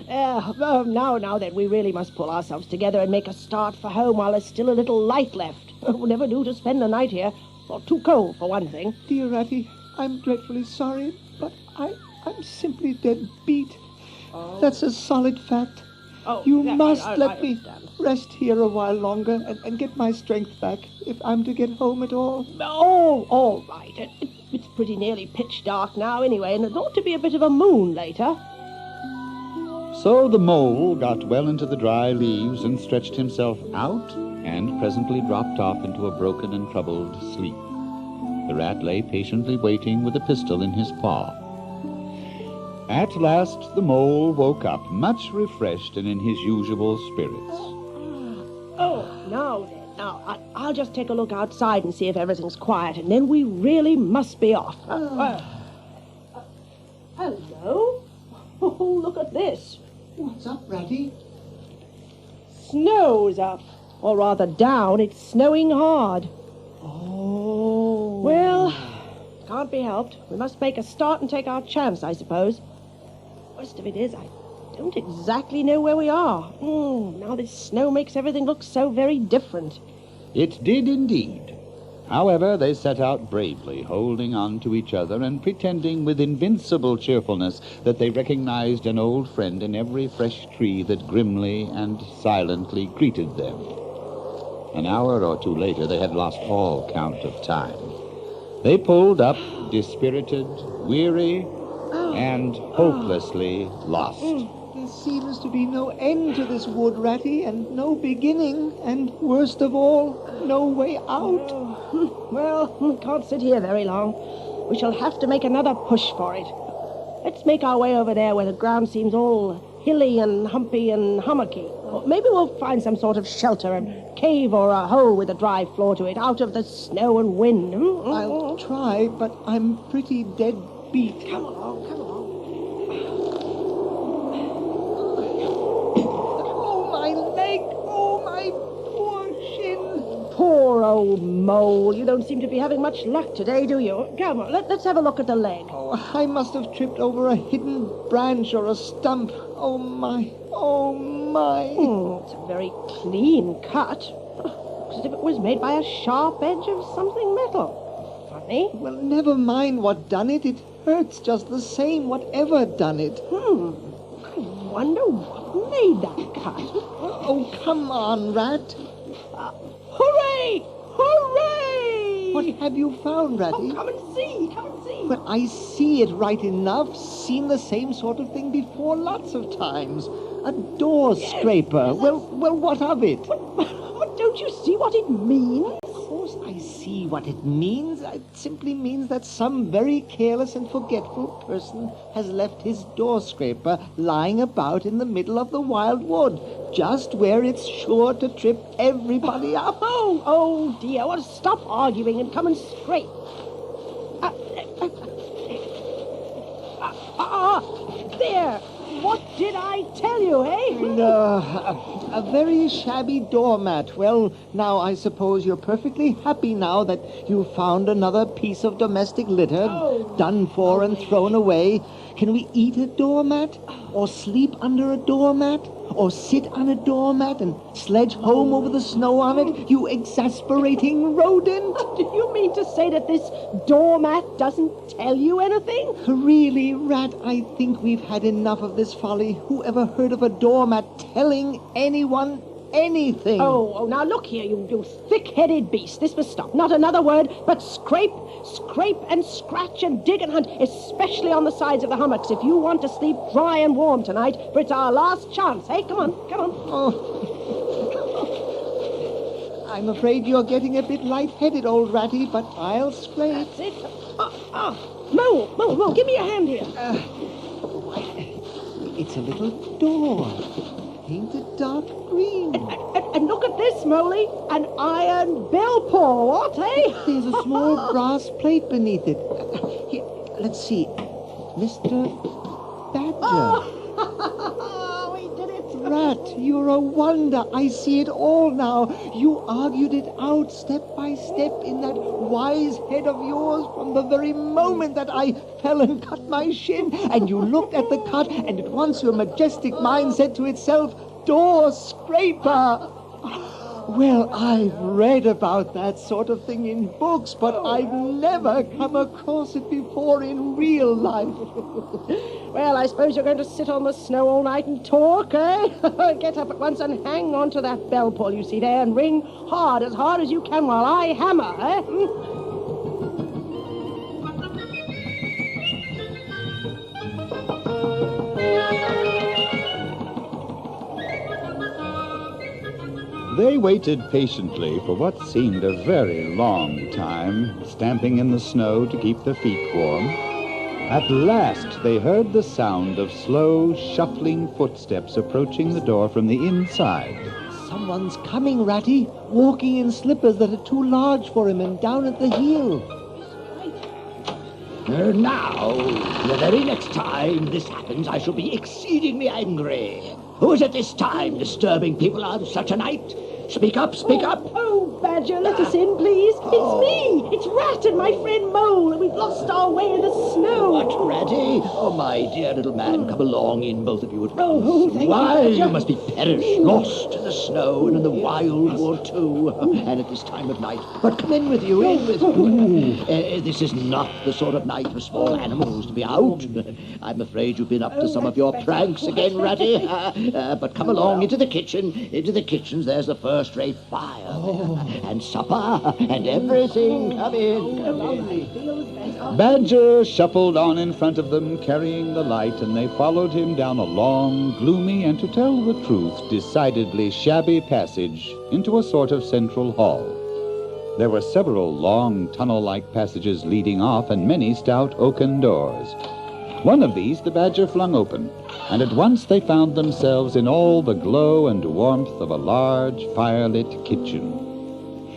[SPEAKER 3] Now then, we really must pull ourselves together and make a start for home while there's still a little light left. We'll never do to spend the night here. Or too cold, for one thing.
[SPEAKER 2] Dear Ratty, I'm dreadfully sorry, but I'm simply dead beat.
[SPEAKER 3] Oh.
[SPEAKER 2] That's a solid fact.
[SPEAKER 3] Oh,
[SPEAKER 2] You
[SPEAKER 3] yeah,
[SPEAKER 2] must
[SPEAKER 3] I
[SPEAKER 2] let me
[SPEAKER 3] understand.
[SPEAKER 2] rest here a while longer and get my strength back if I'm to get home at all.
[SPEAKER 3] Oh, all right. It's pretty nearly pitch dark now anyway, and there ought to be a bit of a moon later.
[SPEAKER 1] So the mole got well into the dry leaves and stretched himself out and presently dropped off into a broken and troubled sleep. The rat lay patiently waiting with a pistol in his paw. At last the mole woke up, much refreshed and in his usual spirits.
[SPEAKER 3] Oh, now then. Now, I'll just take a look outside and see if everything's quiet, and then we really must be off. Hello? Oh, look at this.
[SPEAKER 2] What's up, Ratty?
[SPEAKER 3] Snow's up. Or rather down. It's snowing hard.
[SPEAKER 2] Oh.
[SPEAKER 3] Well, can't be helped. We must make a start and take our chance, I suppose. Worst of it is, I don't exactly know where we are. Now this snow makes everything look so very different.
[SPEAKER 1] It did indeed. However, they set out bravely, holding on to each other and pretending with invincible cheerfulness that they recognized an old friend in every fresh tree that grimly and silently greeted them. An hour or two later, they had lost all count of time. They pulled up, dispirited, weary, and hopelessly lost.
[SPEAKER 2] There seems to be no end to this wood, Ratty, and no beginning, and worst of all, no way out.
[SPEAKER 3] Well, we can't sit here very long. We shall have to make another push for it. Let's make our way over there where the ground seems all hilly and humpy and hummocky. Or maybe we'll find some sort of shelter, a cave or a hole with a dry floor to it, out of the snow and wind.
[SPEAKER 2] I'll try, but I'm pretty dead beat.
[SPEAKER 3] Come along, come along.
[SPEAKER 2] Oh, my leg! Oh, my poor shin!
[SPEAKER 3] Poor old mole. You don't seem to be having much luck today, do you? Come on, let's have a look at the leg.
[SPEAKER 2] Oh, I must have tripped over a hidden branch or a stump. Oh, my. Oh, my.
[SPEAKER 3] It's a very clean cut. Looks as if it was made by a sharp edge of something metal. Funny.
[SPEAKER 2] Well, never mind what done it. It hurts just the same, whatever done it.
[SPEAKER 3] I wonder what made that cut.
[SPEAKER 2] Oh, come on, Rat.
[SPEAKER 3] Hooray! Hooray!
[SPEAKER 2] What have you found, Ratty?
[SPEAKER 3] Oh, come and see, come and see.
[SPEAKER 2] Well, I see it right enough. Seen the same sort of thing before lots of times. A door scraper. Well, what of it?
[SPEAKER 3] But don't you see what it means?
[SPEAKER 2] Of course I see what it means. It simply means that some very careless and forgetful person has left his door scraper lying about in the middle of the wild wood, just where it's sure to trip everybody up.
[SPEAKER 3] Oh dear. Well, stop arguing and come and scrape. There. What did I tell you, eh?
[SPEAKER 2] A very shabby doormat. Well, now I suppose you're perfectly happy now that you found another piece of domestic litter, done for and thrown away. Can we eat a doormat? Or sleep under a doormat? or sit on a doormat and sledge home over the snow on it, you exasperating rodent?
[SPEAKER 3] Do you mean to say that this doormat doesn't tell you anything?
[SPEAKER 2] Really, Rat, I think we've had enough of this folly. Who ever heard of a doormat telling anyone anything?
[SPEAKER 3] Oh, now look here, you thick-headed beast. This must stop. Not another word, but scrape and scratch and dig and hunt, especially on the sides of the hummocks, if you want to sleep dry and warm tonight, for it's our last chance. Hey, come on.
[SPEAKER 2] Oh. I'm afraid you're getting a bit light-headed, old Ratty, but I'll scrape.
[SPEAKER 3] That's it. Mole, give me a hand here.
[SPEAKER 2] It's a little door, painted dark green.
[SPEAKER 3] And look at this, Moley, an iron bell pull, what, eh?
[SPEAKER 2] There's a small brass plate beneath it. Here, let's see. Mr. Badger.
[SPEAKER 3] Oh, we did it.
[SPEAKER 2] Rat, you're a wonder. I see it all now. You argued it out step by step in that wise head of yours from the very moment that I fell and cut my shin. And you looked at the cut, and at once your majestic mind said to itself, door scraper. Well, I've read about that sort of thing in books, but I've never come across it before in real life.
[SPEAKER 3] Well, I suppose you're going to sit on the snow all night and talk, eh? Get up at once and hang on to that bell pull you see there and ring hard as you can while I hammer, eh?
[SPEAKER 1] They waited patiently for what seemed a very long time, stamping in the snow to keep their feet warm. At last they heard the sound of slow, shuffling footsteps approaching the door from the inside.
[SPEAKER 2] Someone's coming, Ratty, walking in slippers that are too large for him and down at the heel.
[SPEAKER 5] Now, the very next time this happens, I shall be exceedingly angry. Who is at this time disturbing people on such a night? Speak up, speak up.
[SPEAKER 3] Oh, Badger, let us in, please. It's me. It's Rat and my friend Mole. We've lost our way in the snow.
[SPEAKER 5] What, Ratty? Oh, my dear little man, come along in, both of you at once.
[SPEAKER 3] Oh, thank you,
[SPEAKER 5] Why,
[SPEAKER 3] Badger.
[SPEAKER 5] you must be perished, lost in the snow and in the wild war too, and at this time of night. But come in with you, in with you. This is not the sort of night for small animals to be out. I'm afraid you've been up to some of your pranks again, Ratty. But come along into the kitchen. Into the kitchens, there's the first-rate fire. And supper and everything. Come in, come in.
[SPEAKER 1] Badger shuffled on in front of them, carrying the light, and they followed him down a long, gloomy, and to tell the truth, decidedly shabby passage into a sort of central hall. There were several long, tunnel-like passages leading off, and many stout oaken doors. One of these the Badger flung open, and at once they found themselves in all the glow and warmth of a large, firelit kitchen.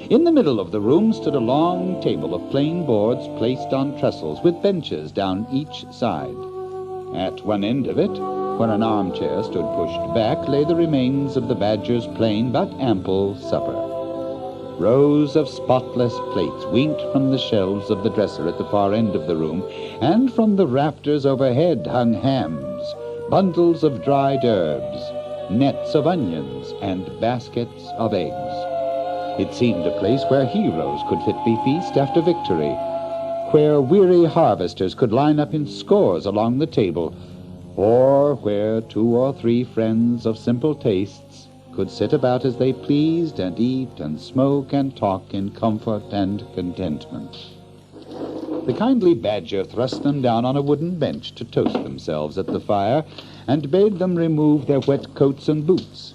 [SPEAKER 1] In the middle of the room stood a long table of plain boards placed on trestles with benches down each side. At one end of it, where an armchair stood pushed back, lay the remains of the Badger's plain but ample supper. Rows of spotless plates winked from the shelves of the dresser at the far end of the room, and from the rafters overhead hung hams, bundles of dried herbs, nets of onions, and baskets of eggs. It seemed a place where heroes could fitly feast after victory, where weary harvesters could line up in scores along the table, or where 2 or 3 friends of simple tastes could sit about as they pleased and eat and smoke and talk in comfort and contentment. The kindly Badger thrust them down on a wooden bench to toast themselves at the fire, and bade them remove their wet coats and boots.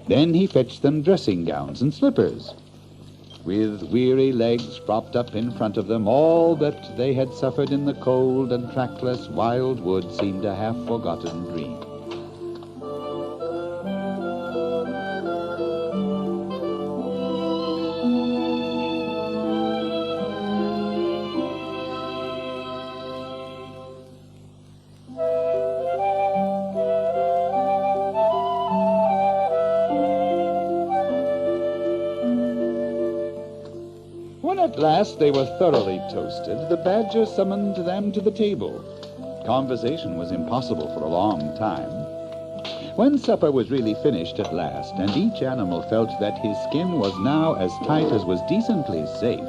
[SPEAKER 1] Then he fetched them dressing gowns and slippers. With weary legs propped up in front of them, all that they had suffered in the cold and trackless wild wood seemed a half-forgotten dream. When at last they were thoroughly toasted, the Badger summoned them to the table. Conversation was impossible for a long time. When supper was really finished at last, and each animal felt that his skin was now as tight as was decently safe,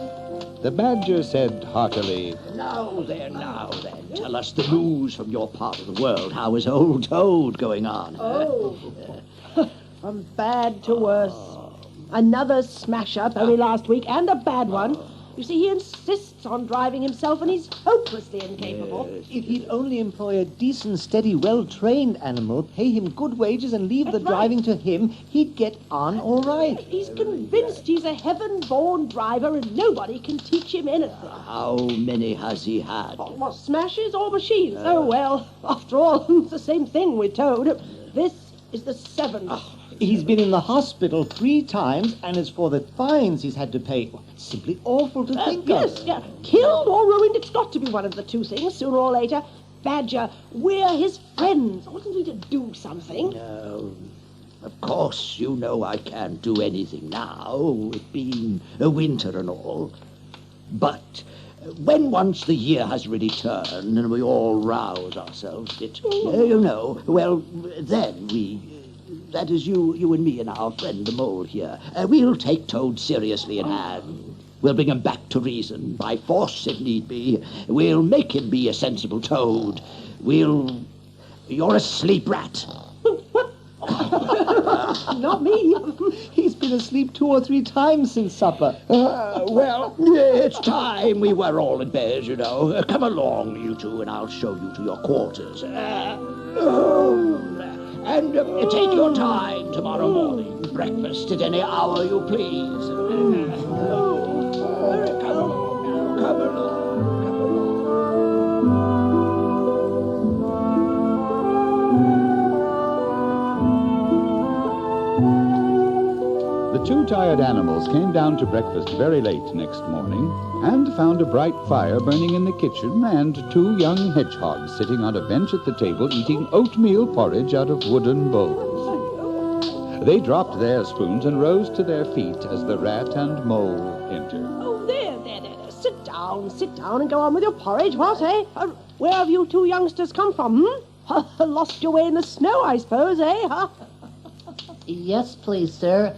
[SPEAKER 1] the badger said heartily,
[SPEAKER 5] Now then, tell us the news from your part of the world. How is old Toad going on?
[SPEAKER 3] Oh, from bad to worse. Another smash-up only last week, and a bad one. You see, he insists on driving himself, and he's hopelessly incapable.
[SPEAKER 2] If he'd only employ a decent, steady, well-trained animal, pay him good wages and leave the
[SPEAKER 3] That's
[SPEAKER 2] driving to him, he'd get on all right.
[SPEAKER 3] He's convinced he's a heaven-born driver, and nobody can teach him anything.
[SPEAKER 5] How many has he had?
[SPEAKER 3] What, smashes or machines? Oh, well, after all, it's the same thing with Toad. This is the 7th.
[SPEAKER 2] He's been in the hospital 3 times, and as for the fines he's had to pay, it's simply awful to think
[SPEAKER 3] Yes,
[SPEAKER 2] of.
[SPEAKER 3] yeah. Killed or ruined, it's got to be one of the two things, sooner or later. Badger, we're his friends. Oughtn't we to do something?
[SPEAKER 5] No. Of course, you know I can't do anything now, it being a winter and all. But when once the year has really turned and we all rouse ourselves, then that is you and me and our friend the mole here, we'll take Toad seriously in hand. We'll bring him back to reason, by force if need be. We'll make him be a sensible Toad. You're a sleep rat.
[SPEAKER 3] Not me.
[SPEAKER 2] He's been asleep 2 or 3 times since supper.
[SPEAKER 5] It's time we were all in bed, you know. Come along, you two, and I'll show you to your quarters. And take your time tomorrow morning. Breakfast at any hour you please. Come along.
[SPEAKER 1] The 2 tired animals came down to breakfast very late next morning and found a bright fire burning in the kitchen and 2 young hedgehogs sitting on a bench at the table eating oatmeal porridge out of wooden bowls. They dropped their spoons and rose to their feet as the rat and mole entered.
[SPEAKER 3] Oh, there. Sit down and go on with your porridge, what, eh? Where have you 2 youngsters come from, Lost your way in the snow, I suppose, eh?
[SPEAKER 6] Yes, please, sir.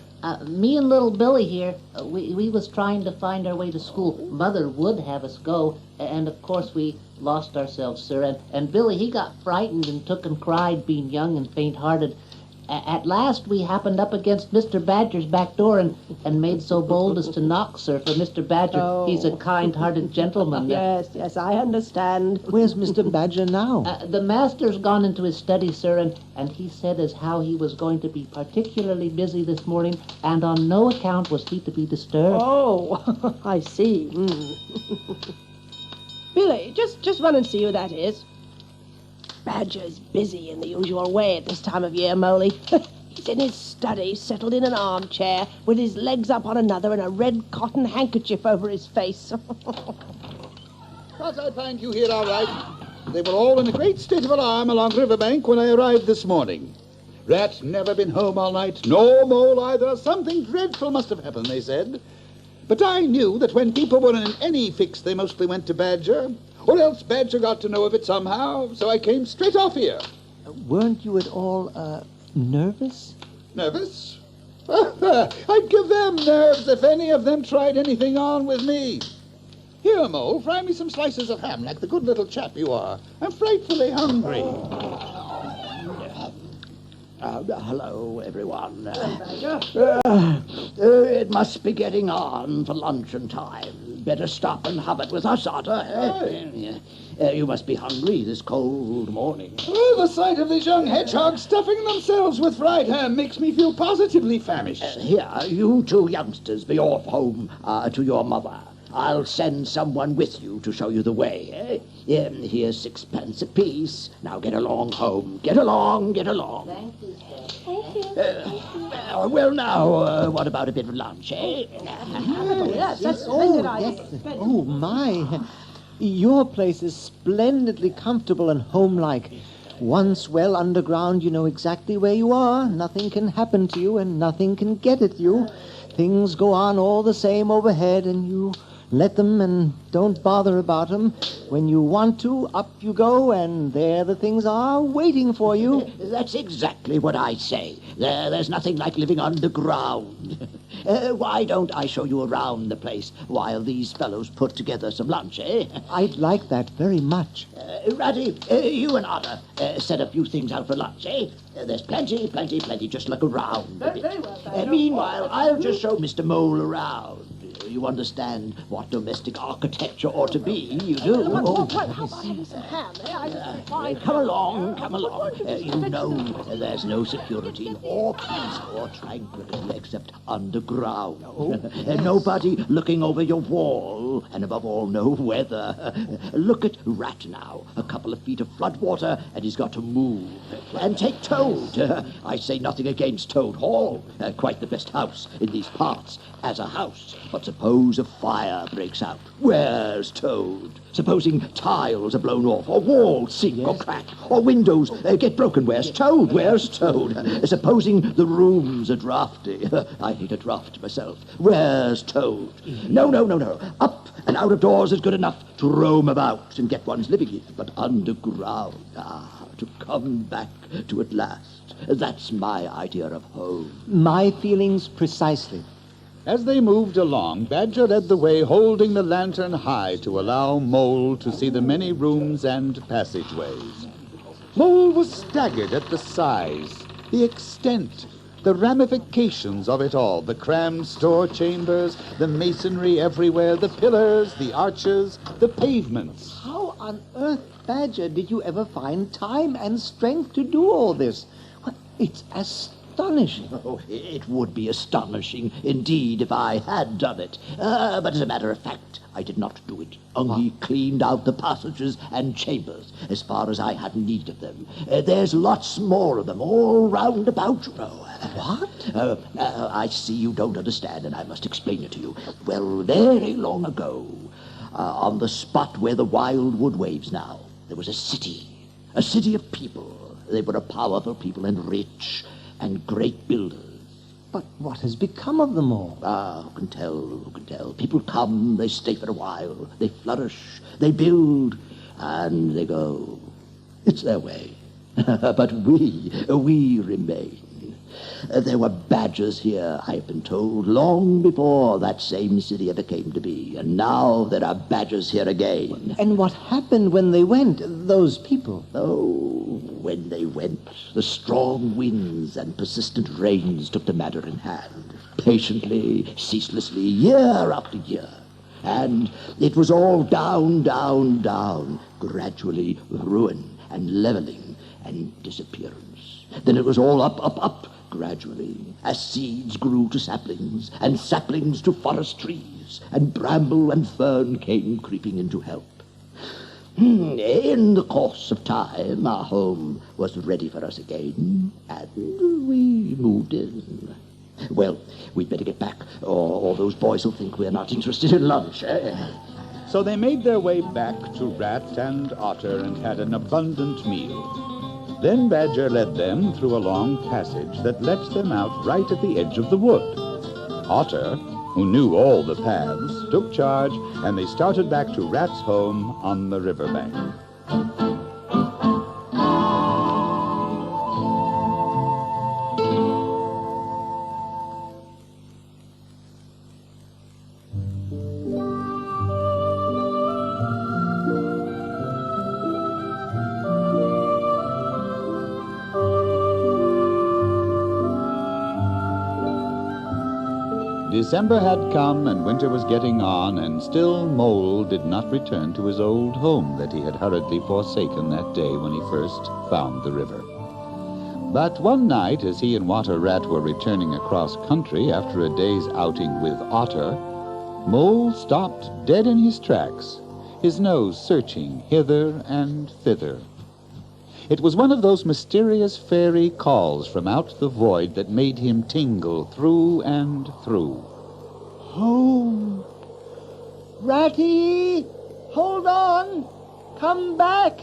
[SPEAKER 6] Me and little Billy here, we was trying to find our way to school. Mother would have us go, and of course we lost ourselves, sir. And Billy, he got frightened and took and cried, being young and faint-hearted. At last we happened up against Mr. Badger's back door and made so bold as to knock, sir, for Mr. Badger, he's a kind-hearted gentleman.
[SPEAKER 3] Yes, I understand.
[SPEAKER 2] Where's Mr. Badger now?
[SPEAKER 6] The master's gone into his study, sir, and he said as how he was going to be particularly busy this morning, and on no account was he to be disturbed.
[SPEAKER 3] Oh, I see. Billy, just run and see who that is. Badger's busy in the usual way at this time of year, Moley. He's in his study, settled in an armchair, with his legs up on another and a red cotton handkerchief over his face.
[SPEAKER 7] But I find you here all right. They were all in a great state of alarm along Riverbank when I arrived this morning. Rat never been home all night, no mole either. Something dreadful must have happened, they said. But I knew that when people were in any fix, they mostly went to Badger. Or else Badger got to know of it somehow, so I came straight off here.
[SPEAKER 2] Weren't you at all, nervous?
[SPEAKER 7] Nervous? I'd give them nerves if any of them tried anything on with me. Here, Mole, fry me some slices of ham like the good little chap you are. I'm frightfully hungry.
[SPEAKER 5] Hello, everyone. It must be getting on for luncheon time. Better stop and have it with us, Otter. You must be hungry this cold morning.
[SPEAKER 7] Oh, the sight of these young hedgehogs stuffing themselves with fried ham makes me feel positively famished.
[SPEAKER 5] Here, you 2 youngsters, be off home to your mother. I'll send someone with you to show you the way. Here's 6 pence apiece. Now get along home. Get along.
[SPEAKER 6] Thank you, sir. Thank you.
[SPEAKER 5] Well, now, what about a bit of lunch, eh?
[SPEAKER 3] Yes, that's a splendid idea.
[SPEAKER 2] Oh, my. Your place is splendidly comfortable and homelike. Once well underground, you know exactly where you are. Nothing can happen to you, and nothing can get at you. Things go on all the same overhead, and you let them and don't bother about them. When you want to, up you go, and there the things are waiting for you.
[SPEAKER 5] That's exactly what I say. There's nothing like living underground. Why don't I show you around the place while these fellows put together some lunch, eh?
[SPEAKER 2] I'd like that very much.
[SPEAKER 5] Ratty, you and Otter set a few things out for lunch, eh? There's plenty, just look around a bit. Meanwhile, I'll just show Mr. Mole around. You understand what domestic architecture ought to be, you do. Come along. You know there's no security or peace or tranquility except underground. Nobody looking over your wall, and above all, no weather. Look at Rat now. A couple of feet of flood water, and he's got to move. And take Toad. I say nothing against Toad Hall. Quite the best house in these parts as a house. But suppose a fire breaks out. Where's Toad? Supposing tiles are blown off, or walls sink or crack, or windows get broken. Where's Toad? Supposing the rooms are drafty. I hate a draft myself. Where's Toad? No. Up and out of doors is good enough to roam about and get one's living in. But underground, to come back to at last. That's my idea of home.
[SPEAKER 2] My feelings precisely.
[SPEAKER 1] As they moved along, Badger led the way, holding the lantern high to allow Mole to see the many rooms and passageways. Mole was staggered at the size, the extent, the ramifications of it all, the crammed store chambers, the masonry everywhere, the pillars, the arches, the pavements.
[SPEAKER 2] How on earth, Badger, did you ever find time and strength to do all this? Well, it's astonishing.
[SPEAKER 5] Oh, it would be astonishing indeed if I had done it. But as a matter of fact, I did not do it. Only cleaned out the passages and chambers as far as I had need of them. There's lots more of them all round about, you know.
[SPEAKER 2] What?
[SPEAKER 5] I see you don't understand, and I must explain it to you. Well, very long ago, on the spot where the wildwood waves now, there was a city of people. They were a powerful people and rich and great builders.
[SPEAKER 2] But what has become of them all?
[SPEAKER 5] Who can tell? People come, they stay for a while, they flourish, they build, and they go. It's their way. But we remain. There were badgers here, I've been told, long before that same city ever came to be. And now there are badgers here again.
[SPEAKER 2] And what happened when they went, those people?
[SPEAKER 5] Oh, when they went, the strong winds and persistent rains took the matter in hand, patiently, ceaselessly, year after year. And it was all down, gradually ruin and leveling and disappearance. Then it was all up, gradually, as seeds grew to saplings, and saplings to forest trees, and bramble and fern came creeping in to help. In the course of time, our home was ready for us again, and we moved in. Well, we'd better get back, or those boys will think we're not interested in lunch.
[SPEAKER 1] So they made their way back to Rat and Otter and had an abundant meal. Then Badger led them through a long passage that let them out right at the edge of the wood. Otter, who knew all the paths, took charge, and they started back to Rat's home on the riverbank. December had come and winter was getting on, and still Mole did not return to his old home that he had hurriedly forsaken that day when he first found the river. But one night, as he and Water Rat were returning across country after a day's outing with Otter, Mole stopped dead in his tracks, his nose searching hither and thither. It was one of those mysterious fairy calls from out the void that made him tingle through and through.
[SPEAKER 2] Home. Ratty, hold on. Come back.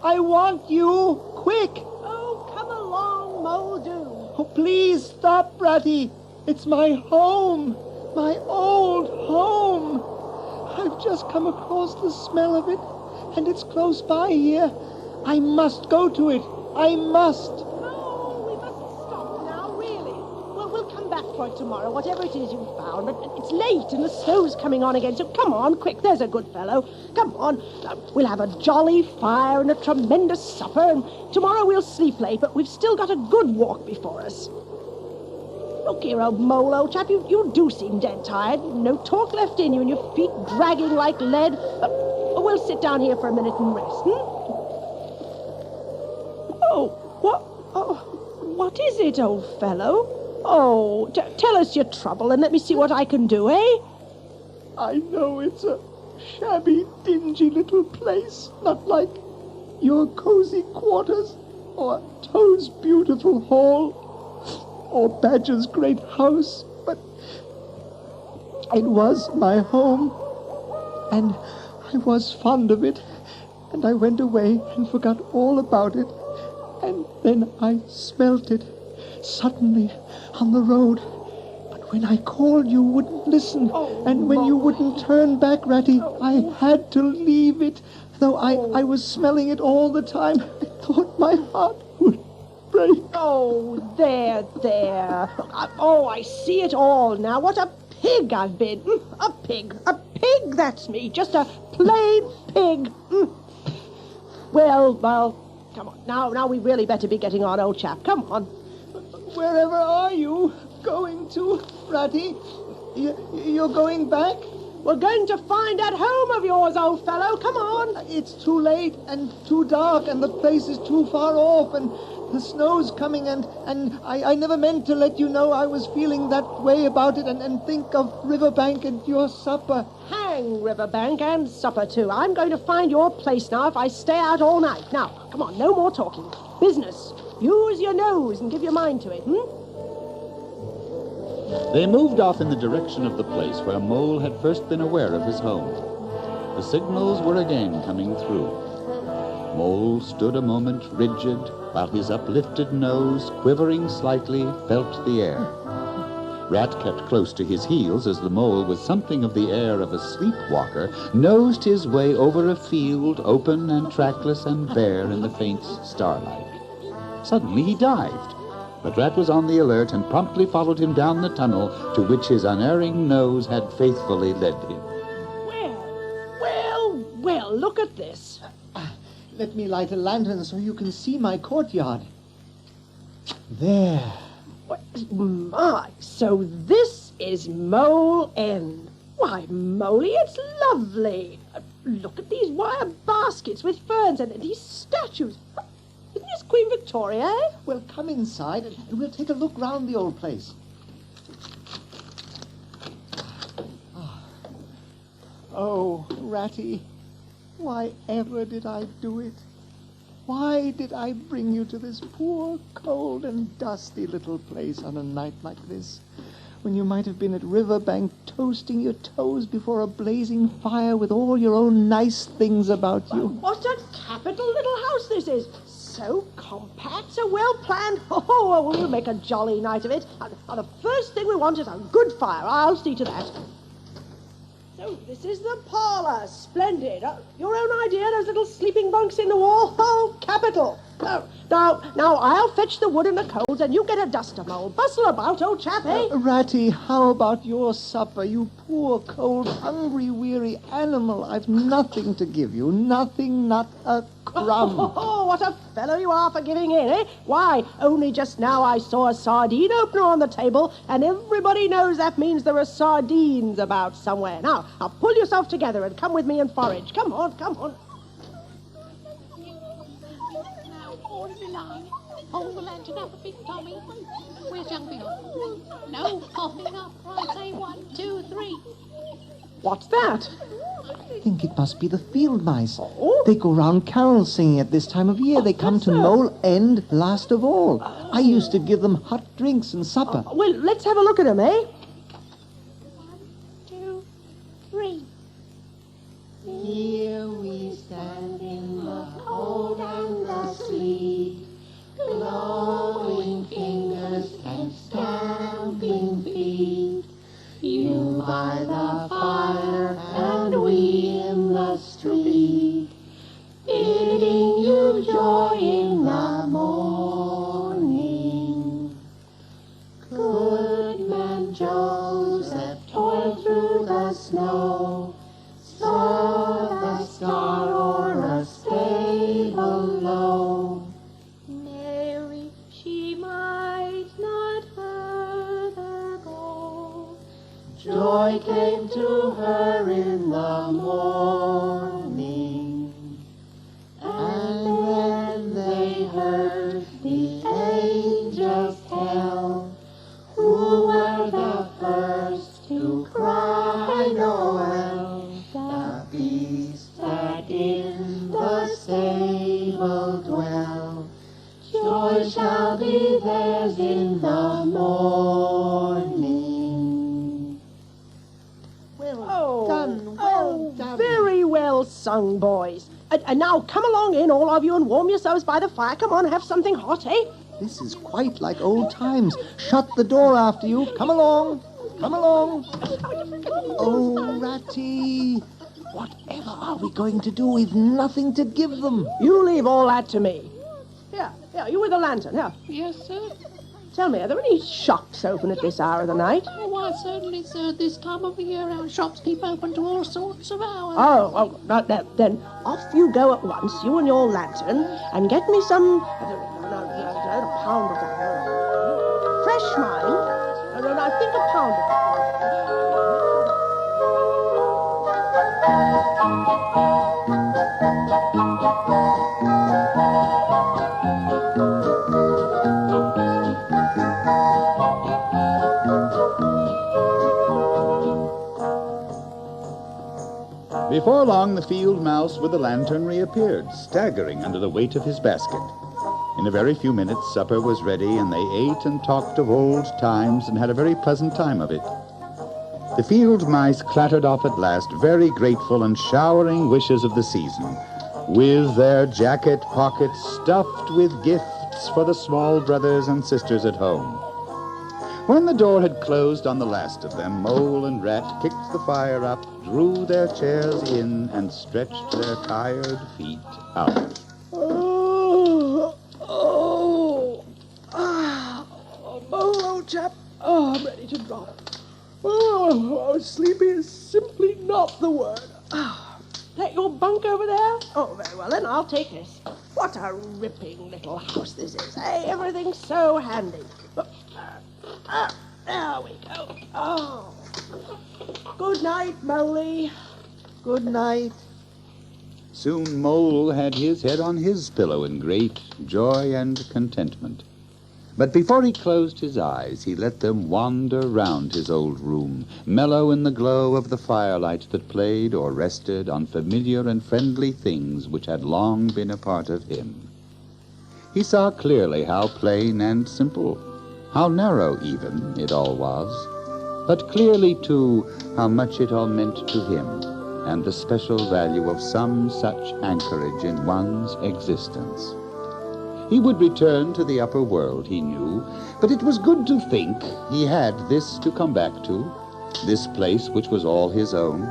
[SPEAKER 2] I want you, quick.
[SPEAKER 3] Oh, come along, Moldu.
[SPEAKER 2] Oh, please stop, Ratty. It's my home, my old home. I've just come across the smell of it, and it's close by here. I must go to it. I must.
[SPEAKER 3] No, we mustn't stop now, really. Well, we'll come back for it tomorrow, whatever it is you've found. But it's late and the snow's coming on again, so come on, quick, there's a good fellow. Come on. We'll have a jolly fire and a tremendous supper, and tomorrow we'll sleep late, but we've still got a good walk before us. Look here, old mole, old chap, you do seem dead tired. No talk left in you, and your feet dragging like lead. We'll sit down here for a minute and rest, what is it, old fellow? Oh, tell us your trouble, and let me see what I can do, eh?
[SPEAKER 2] I know it's a shabby, dingy little place, not like your cozy quarters, or Toad's beautiful hall, or Badger's great house, but it was my home, and I was fond of it, and I went away and forgot all about it, and then I smelt it suddenly on the road. But when I called, you wouldn't listen, and when you wouldn't turn back, Ratty, I had to leave it, though I was smelling it all the time. I thought my heart would break.
[SPEAKER 3] Oh, there. Oh, I see it all now. What a pig I've been. A pig, that's me. Just a plain pig. Well, come on. Now we really better be getting on, old chap. Come on.
[SPEAKER 2] Wherever are you going to, Ratty? You're going back?
[SPEAKER 3] We're going to find that home of yours, old fellow. Come on.
[SPEAKER 2] It's too late and too dark, and the place is too far off, and the snow's coming, and I never meant to let you know I was feeling that way about it, and think of Riverbank and your supper.
[SPEAKER 3] Hang Riverbank and supper, too. I'm going to find your place now if I stay out all night. Now, come on, no more talking. Business. Use your nose and give your mind to it,
[SPEAKER 1] They moved off in the direction of the place where Mole had first been aware of his home. The signals were again coming through. Mole stood a moment rigid, while his uplifted nose, quivering slightly, felt the air. Rat kept close to his heels as the Mole, with something of the air of a sleepwalker, nosed his way over a field open and trackless and bare in the faint starlight. Suddenly he dived, but Rat was on the alert and promptly followed him down the tunnel to which his unerring nose had faithfully led him.
[SPEAKER 3] Well, look at this.
[SPEAKER 2] Let me light a lantern so you can see my courtyard. There.
[SPEAKER 3] My, so this is Mole End. Why, Moley, it's lovely. Look at these wire baskets with ferns and these statues. Isn't this Queen Victoria, eh?
[SPEAKER 2] Well, come inside and we'll take a look round the old place. Oh, Ratty, why ever did I do it? Why did I bring you to this poor, cold and dusty little place on a night like this, when you might have been at Riverbank toasting your toes before a blazing fire with all your own nice things about you?
[SPEAKER 3] What a capital little house this is. So compact, so well planned. Oh, we'll make a jolly night of it. Now, the first thing we want is a good fire. I'll see to that. So this is the parlour. Splendid. Your own idea, those little sleeping bunks in the wall? Oh, capital. Now, I'll fetch the wood and the coals, and you get a duster, Mole. Bustle about, old chap, eh?
[SPEAKER 2] Ratty, how about your supper, you poor, cold, hungry, weary animal? I've nothing to give you. Nothing, not a crumb.
[SPEAKER 3] Oh, what a fellow you are for giving in, eh? Why, only just now I saw a sardine opener on the table, and everybody knows that means there are sardines about somewhere. Now, pull yourself together and come with me and forage. Come on, come on.
[SPEAKER 8] Hold the lantern up a bit, Tommy. Where's young Bill? No popping up. Right, say 1, 2, 3.
[SPEAKER 3] What's that?
[SPEAKER 2] I think it must be the field mice. Oh? They go round carols singing at this time of year. They come to Mole End last of all. I used to give them hot drinks and supper.
[SPEAKER 3] Well, let's have a look at them, eh?
[SPEAKER 8] 1, 2, 3.
[SPEAKER 9] Here we stand in the cold and the sleet, glowing fingers and stamping feet. You by the fire and we in the street, bidding you joy in the morning. Goodman Joseph toiled through the snow, saw the star o'er a stable low.
[SPEAKER 3] Mary, she might not further go.
[SPEAKER 9] Joy came to her in the morning, and then they heard the angels tell, who were the first to cry Noel. The beast that in the stable dwell, joy shall be theirs in the morning.
[SPEAKER 3] Well done. Very well sung, boys. And now come along in, all of you, and warm yourselves by the fire. Come on, have something hot, eh?
[SPEAKER 2] This is quite like old times. Shut the door after you. Come along. Come along. Oh, Ratty. Whatever are we going to do? We've nothing to give them.
[SPEAKER 3] You leave all that to me. Here, you with the lantern, here.
[SPEAKER 8] Yes, sir.
[SPEAKER 3] Tell me, are there any shops open at this hour of the night?
[SPEAKER 8] Oh, why, certainly, sir. This time of the year, our shops keep open to all sorts of hours.
[SPEAKER 3] Oh, then off you go at once, you and your lantern, and get me some... a pound of fresh wine. I think a pound of
[SPEAKER 1] Before long, the field mouse with the lantern reappeared, staggering under the weight of his basket. In a very few minutes, supper was ready, and they ate and talked of old times and had a very pleasant time of it. The field mice clattered off at last, very grateful and showering wishes of the season, with their jacket pockets stuffed with gifts for the small brothers and sisters at home. When the door had closed on the last of them, Mole and Rat kicked the fire up, drew their chairs in, and stretched their tired feet out.
[SPEAKER 3] Mole, old chap. Oh, I'm ready to drop. Oh, sleepy is simply not the word. That your bunk over there? Oh, very well, then I'll take this. What a ripping little house this is, eh? Everything's so handy. There we go. Oh. Good night, Moley.
[SPEAKER 2] Good night.
[SPEAKER 1] Soon Mole had his head on his pillow in great joy and contentment. But before he closed his eyes, he let them wander round his old room, mellow in the glow of the firelight that played or rested on familiar and friendly things which had long been a part of him. He saw clearly how plain and simple, how narrow even it all was, but clearly, too, how much it all meant to him, and the special value of some such anchorage in one's existence. He would return to the upper world, he knew, but it was good to think he had this to come back to, this place which was all his own,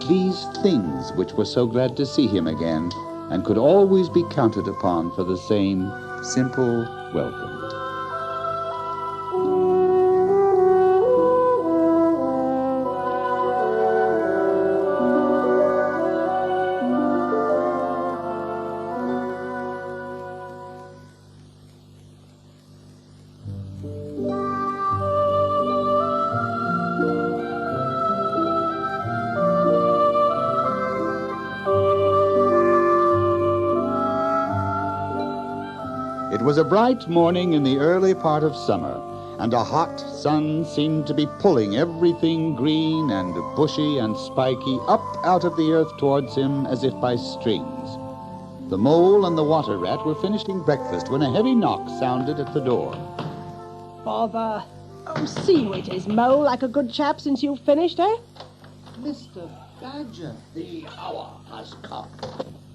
[SPEAKER 1] these things which were so glad to see him again, and could always be counted upon for the same simple welcome. It was a bright morning in the early part of summer, and a hot sun seemed to be pulling everything green and bushy and spiky up out of the earth towards him as if by strings. The Mole and the Water Rat were finishing breakfast when a heavy knock sounded at the door.
[SPEAKER 3] Bother. Oh, see who it is, Mole, like a good chap since you've finished, eh?
[SPEAKER 5] Mr. Badger, the hour has come.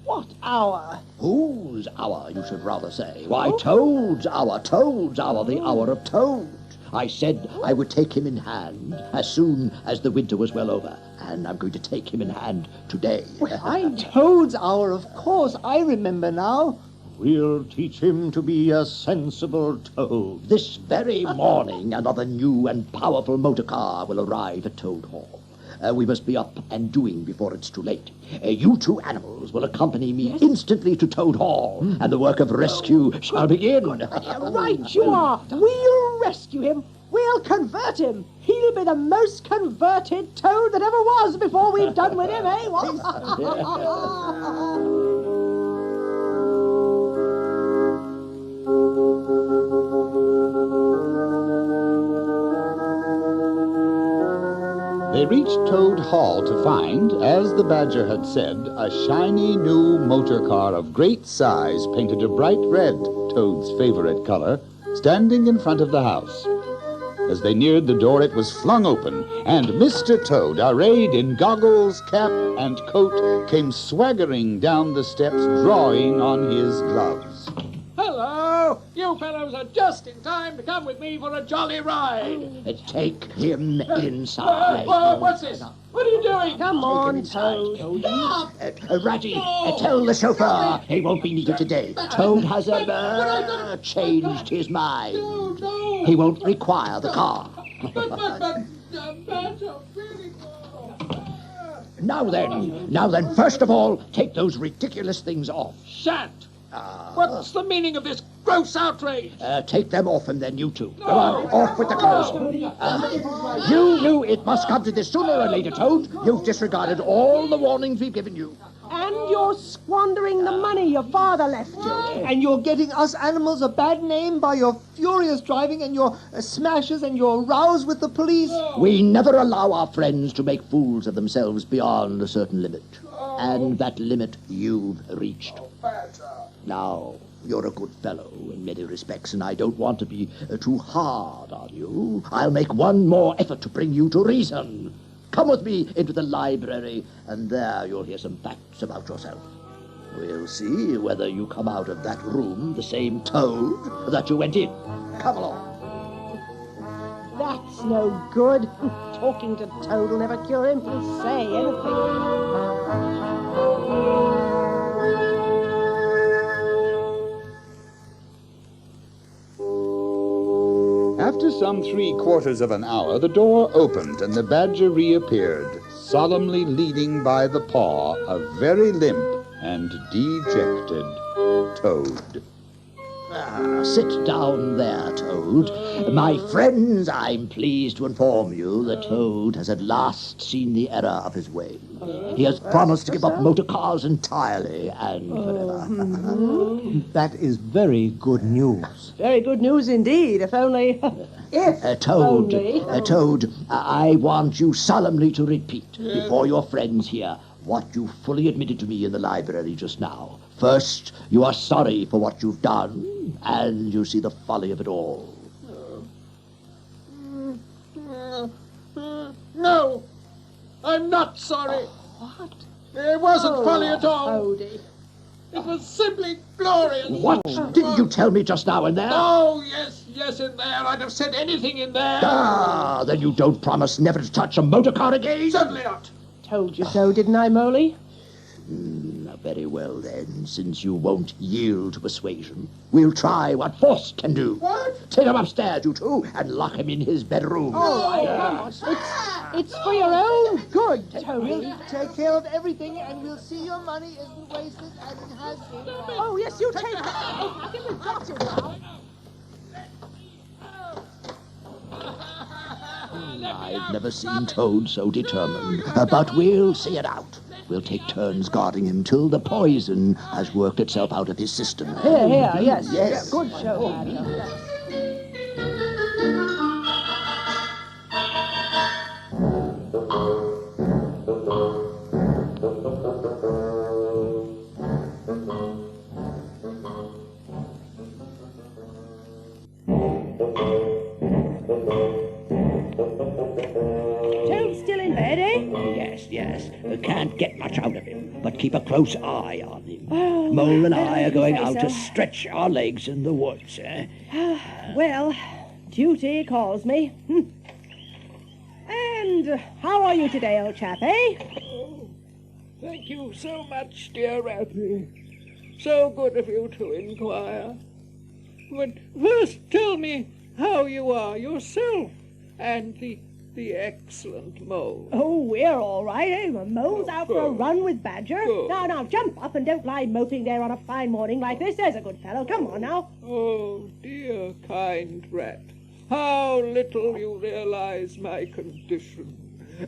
[SPEAKER 3] What hour?
[SPEAKER 5] Whose hour, you should rather say? Why, Toad's hour, the hour of Toad. I said I would take him in hand as soon as the winter was well over. And I'm going to take him in hand today.
[SPEAKER 2] Toad's hour, of course. I remember now.
[SPEAKER 10] We'll teach him to be a sensible toad.
[SPEAKER 5] This very morning, another new and powerful motor car will arrive at Toad Hall. We must be up and doing before it's too late. You two animals will accompany me instantly to Toad Hall, and the work of rescue shall begin.
[SPEAKER 3] Right you are. We'll rescue him. We'll convert him. He'll be the most converted toad that ever was before we've done with him, eh? What?
[SPEAKER 1] They reached Toad Hall to find, as the Badger had said, a shiny new motor car of great size painted a bright red, Toad's favorite color, standing in front of the house. As they neared the door, it was flung open, and Mr. Toad, arrayed in goggles, cap, and coat, came swaggering down the steps, drawing on his gloves.
[SPEAKER 4] Hello! You fellows are just in time to come with me for a jolly ride.
[SPEAKER 5] Take him inside.
[SPEAKER 4] What's this? What are you doing?
[SPEAKER 3] Come on, Toad.
[SPEAKER 4] Stop!
[SPEAKER 5] Ratty, tell the chauffeur he won't be needed today. Toad has changed his mind.
[SPEAKER 4] No.
[SPEAKER 5] He won't require the car.
[SPEAKER 4] But that's a really
[SPEAKER 5] Now then, first of all, take those ridiculous things off.
[SPEAKER 4] Shan't. What's the meaning of this gross outrage?
[SPEAKER 5] Take them off and then you two. Come on, off with the clothes. You knew it must come to this sooner or later, Toad. You've disregarded all the warnings we've given you.
[SPEAKER 3] And you're squandering the money your father left you.
[SPEAKER 2] And you're getting us animals a bad name by your furious driving and your smashes and your rows with the police.
[SPEAKER 5] We never allow our friends to make fools of themselves beyond a certain limit. And that limit you've reached. Now, you're a good fellow in many respects, and I don't want to be too hard on you. I'll make one more effort to bring you to reason. Come with me into the library, and there you'll hear some facts about yourself. We'll see whether you come out of that room the same Toad that you went in. Come along.
[SPEAKER 3] That's no good. Talking to Toad will never cure him. He'll say anything.
[SPEAKER 1] After some 3/4 of an hour, the door opened and the Badger reappeared, solemnly leading by the paw a very limp and dejected Toad.
[SPEAKER 5] Sit down there, Toad. My friends, I'm pleased to inform you that Toad has at last seen the error of his ways. He has promised to give up motor cars entirely and forever.
[SPEAKER 2] That is very good news.
[SPEAKER 3] Very good news indeed, if only...
[SPEAKER 5] Toad, I want you solemnly to repeat before your friends here what you fully admitted to me in the library just now. First, you are sorry for what you've done, and you see the folly of it all.
[SPEAKER 4] No, I'm not sorry.
[SPEAKER 3] What?
[SPEAKER 4] It wasn't funny at all.
[SPEAKER 3] Toadie.
[SPEAKER 4] It was simply glorious.
[SPEAKER 5] What didn't you tell me just now and there?
[SPEAKER 4] Oh, yes, in there. I'd have said anything in there.
[SPEAKER 5] Then you don't promise never to touch a motor car again?
[SPEAKER 4] Certainly not.
[SPEAKER 3] Told you so, didn't I, Moley?
[SPEAKER 5] Very well, then, since you won't yield to persuasion, we'll try what force can do.
[SPEAKER 4] What?
[SPEAKER 5] Take him upstairs, you two, and lock him in his bedroom.
[SPEAKER 3] It's for your own good, Toadie.
[SPEAKER 2] We'll take care of everything, and we'll see your money isn't wasted as it has been.
[SPEAKER 3] Oh, yes, you take it. Oh, I think we've got you now.
[SPEAKER 5] I've never seen Toad so determined, but we'll see it out. We'll take turns guarding him till the poison has worked itself out of his system.
[SPEAKER 3] Here, yes.
[SPEAKER 5] Yes.
[SPEAKER 3] Good show, Badger. Toad's still in bed, eh?
[SPEAKER 5] Yes. Can't get much out of him, but keep a close eye on him. Mole and I are going out to stretch our legs in the woods, eh?
[SPEAKER 3] Well, duty calls me. And how are you today, old chap, eh?
[SPEAKER 4] Oh, thank you so much, dear Ratty. So good of you to inquire. But first tell me how you are yourself, and the excellent Mole.
[SPEAKER 3] Oh, we're all right, eh? Mole's out for a run with Badger.
[SPEAKER 4] Good.
[SPEAKER 3] Now, jump up and don't lie moping there on a fine morning like this. There's a good fellow. Come on, now.
[SPEAKER 4] Oh, dear kind Rat, how little you realize my condition,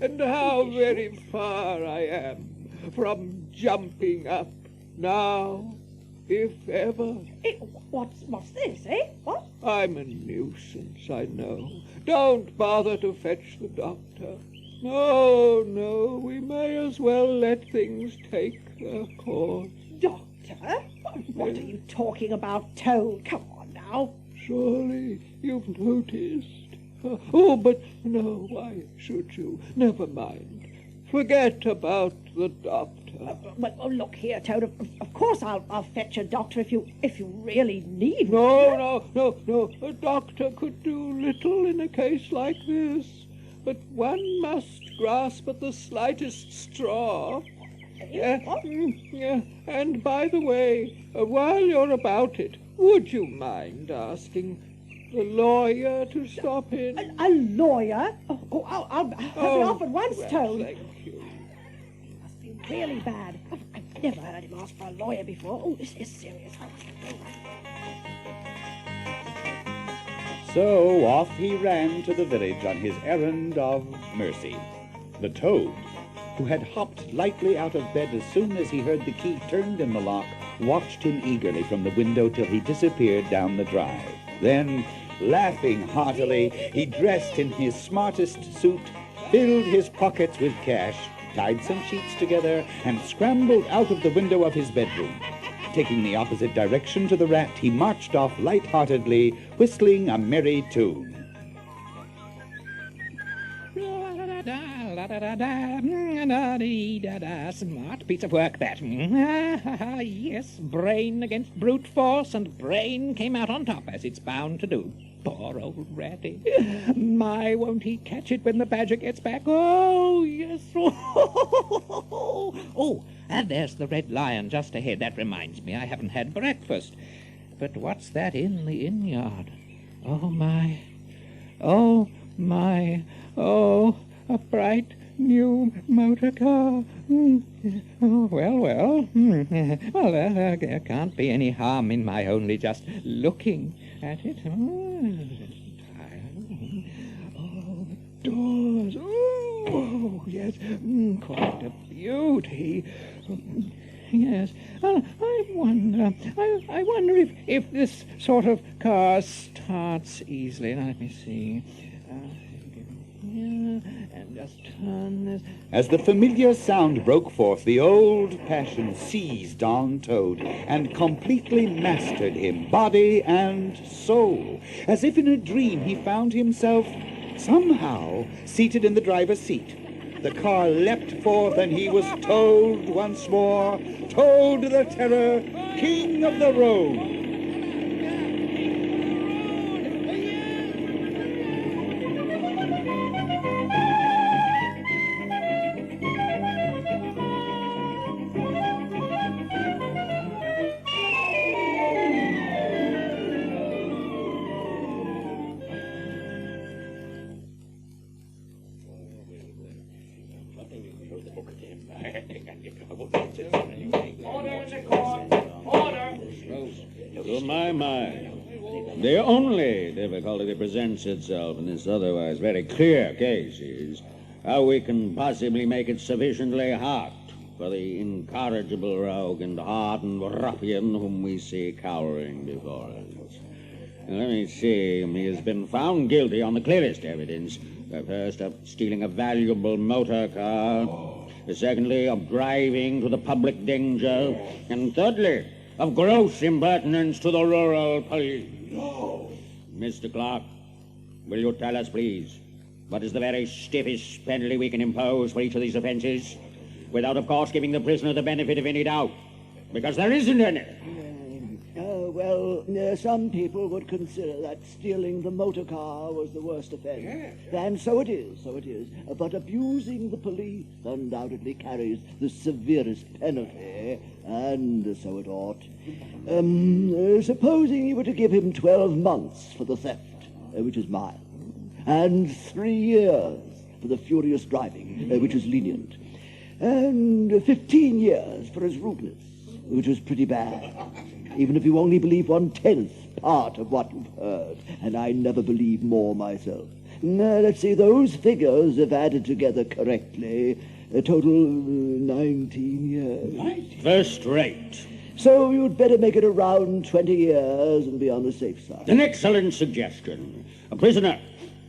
[SPEAKER 4] and how very far I am from jumping up now, if ever.
[SPEAKER 3] What's this, eh? What?
[SPEAKER 4] I'm a nuisance, I know. Don't bother to fetch the doctor. No, we may as well let things take their course.
[SPEAKER 3] Doctor? What are you talking about, Toad? Come on, now.
[SPEAKER 4] Surely you've noticed. Oh, but no, why should you? Never mind. Forget about the doctor.
[SPEAKER 3] Well, look here, Toad. Of course I'll fetch a doctor if you really need
[SPEAKER 4] No. A doctor could do little in a case like this. But one must grasp at the slightest straw. And by the way, while you're about it, would you mind asking the lawyer to stop in?
[SPEAKER 3] A lawyer? I'll have it off at once, Toad.
[SPEAKER 4] Thank you.
[SPEAKER 3] Must be really bad. I've never heard him ask for a lawyer before. Oh, this is serious.
[SPEAKER 1] So off he ran to the village on his errand of mercy. The Toad, who had hopped lightly out of bed as soon as he heard the key turned in the lock, watched him eagerly from the window till he disappeared down the drive. Then, laughing heartily, he dressed in his smartest suit, filled his pockets with cash, tied some sheets together, and scrambled out of the window of his bedroom. Taking the opposite direction to the Rat, he marched off light-heartedly, whistling a merry tune.
[SPEAKER 11] Smart piece of work, that. Yes, brain against brute force, and brain came out on top, as it's bound to do. Poor old Ratty. My, won't he catch it when the Badger gets back? Oh, yes. Oh, and there's the Red Lion just ahead. That reminds me, I haven't had breakfast. But what's that in the inn yard? Oh, my. Oh, my. Oh, a bright new motor car. Oh, well. Well, there can't be any harm in my only just looking at it. Oh, doors. Oh, yes, quite a beauty. Yes, I wonder if this sort of car starts easily. Now, let me see. And just turn this.
[SPEAKER 1] As the familiar sound broke forth, the old passion seized on Toad and completely mastered him, body and soul. As if in a dream, he found himself somehow seated in the driver's seat. The car leapt forth, and he was Toad once more, Toad the Terror, king of the road.
[SPEAKER 10] To my mind, the only difficulty that presents itself in this otherwise very clear case is how we can possibly make it sufficiently hot for the incorrigible rogue and hardened ruffian whom we see cowering before us. Now, let me see. He has been found guilty on the clearest evidence. First, of stealing a valuable motor car. Secondly, of driving to the public danger. And thirdly, of gross impertinence to the rural police. Mr. Clark, will you tell us, please, what is the very stiffest penalty we can impose for each of these offenses, without, of course, giving the prisoner the benefit of any doubt, because there isn't any.
[SPEAKER 5] Well, some people would consider that stealing the motor car was the worst offence. And so it is. But abusing the police undoubtedly carries the severest penalty, and so it ought. Supposing you were to give him 12 months for the theft, which is mild, and 3 years for the furious driving, which is lenient, and 15 years for his rudeness, which is pretty bad, even if you only believe 1/10 part of what you've heard, and I never believe more myself. Let's see, those figures, if added together correctly, total 19 years.
[SPEAKER 10] First rate.
[SPEAKER 5] So you'd better make it around 20 years and be on the safe side.
[SPEAKER 10] An excellent suggestion. A prisoner,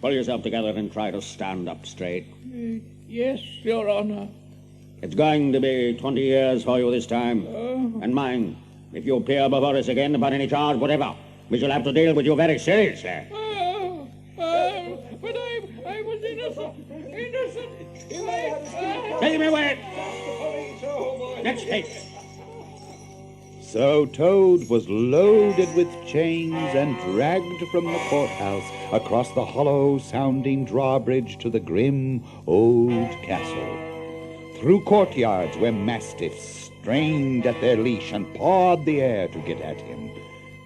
[SPEAKER 10] pull yourself together and try to stand up straight.
[SPEAKER 4] Yes, Your Honor.
[SPEAKER 10] It's going to be 20 years for you this time. And mind, if you appear before us again upon any charge, whatever, we shall have to deal with you very seriously.
[SPEAKER 4] But I was innocent.
[SPEAKER 10] Take me away. Next case.
[SPEAKER 1] So Toad was loaded with chains and dragged from the courthouse across the hollow-sounding drawbridge to the grim old castle. Through courtyards where mastiffs strained at their leash and pawed the air to get at him.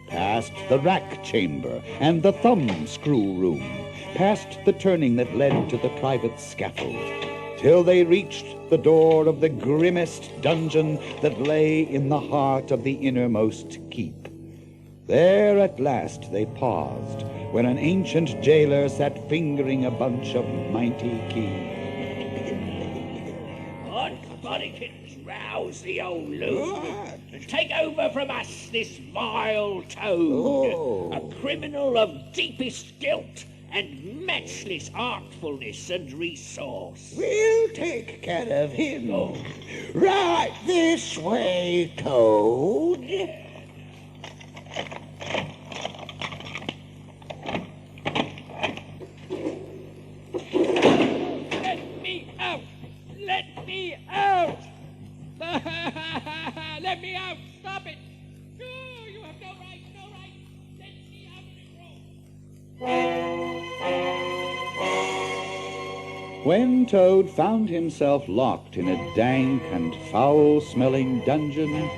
[SPEAKER 1] Past the rack chamber and the thumbscrew room. Past the turning that led to the private scaffold. Till they reached the door of the grimmest dungeon that lay in the heart of the innermost keep. There at last they paused, where an ancient jailer sat fingering a bunch of mighty keys.
[SPEAKER 4] Somebody can rouse the old loon and take over from us this vile Toad, a criminal of deepest guilt and matchless artfulness and resource.
[SPEAKER 12] We'll take care of him. Right this way, Toad.
[SPEAKER 4] Let me out! Let me out! Let me out! Stop it! No, you have no right, no right! Let me out of this room!
[SPEAKER 1] When Toad found himself locked in a dank and foul-smelling dungeon,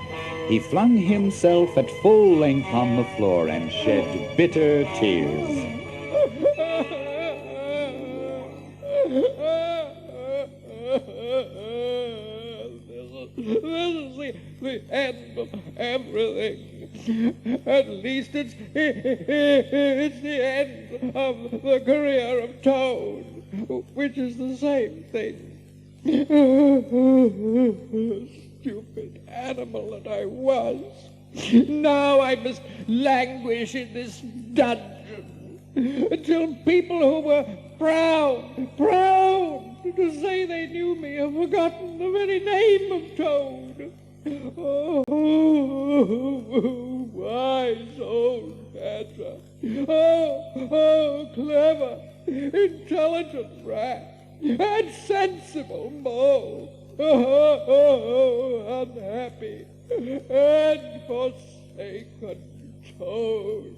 [SPEAKER 1] he flung himself at full length on the floor and shed bitter tears.
[SPEAKER 4] This is the end of everything. At least it's the end of the career of Toad, which is the same thing. Stupid animal that I was. Now I must languish in this dungeon until people who were proud to say they knew me have forgotten the very name of Toad. Oh, wise old Badger. Oh, clever, intelligent rat, and sensible mole. Oh, unhappy and forsaken Toad.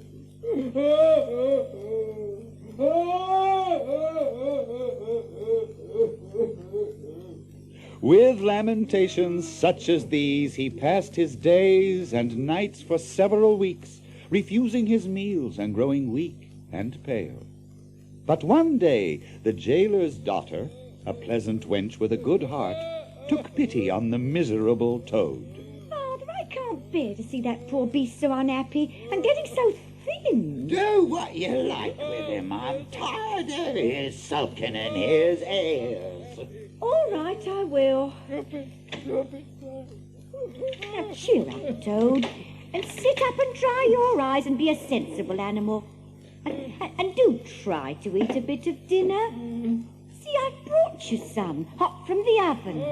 [SPEAKER 1] With lamentations such as these, he passed his days and nights for several weeks, refusing his meals and growing weak and pale. But one day, the jailer's daughter, a pleasant wench with a good heart, took pity on the miserable Toad.
[SPEAKER 13] Father, I can't bear to see that poor beast so unhappy and getting so thin.
[SPEAKER 12] Do what you like with him. I'm tired of his sulking and his airs.
[SPEAKER 13] All right, I will. Now cheer up, Toad, and sit up and dry your eyes and be a sensible animal. And do try to eat a bit of dinner. See, I've brought you some, hot from the oven.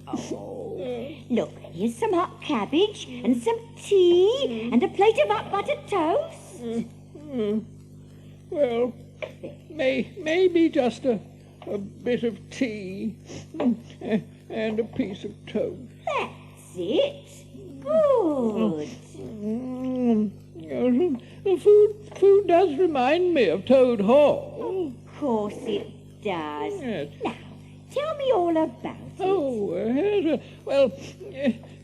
[SPEAKER 13] Oh, look, here's some hot cabbage and some tea and a plate of hot buttered toast.
[SPEAKER 4] Well, maybe just a bit of tea and a piece of toast.
[SPEAKER 13] That's it. Good.
[SPEAKER 11] The food does remind me of Toad Hall.
[SPEAKER 13] Of course it does.
[SPEAKER 11] Yes.
[SPEAKER 13] Now, tell me all about it.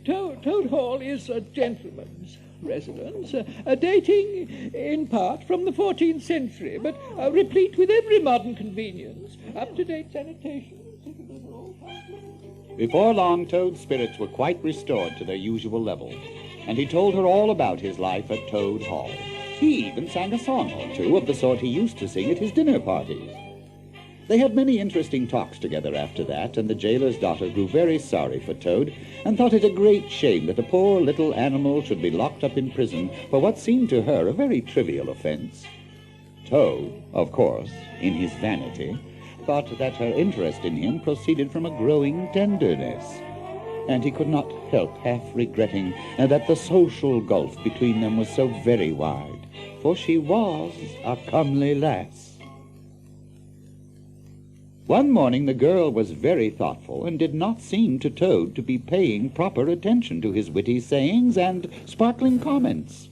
[SPEAKER 11] Toad Hall is a gentleman's residence, dating in part from the 14th century, but replete with every modern convenience, up-to-date sanitation.
[SPEAKER 1] Before long, Toad's spirits were quite restored to their usual level, and he told her all about his life at Toad Hall. He even sang a song or two of the sort he used to sing at his dinner parties. They had many interesting talks together after that, and the jailer's daughter grew very sorry for Toad and thought it a great shame that a poor little animal should be locked up in prison for what seemed to her a very trivial offense. Toad, of course, in his vanity, thought that her interest in him proceeded from a growing tenderness, and he could not help half regretting that the social gulf between them was so very wide, for she was a comely lass. One morning the girl was very thoughtful and did not seem to Toad to be paying proper attention to his witty sayings and sparkling comments.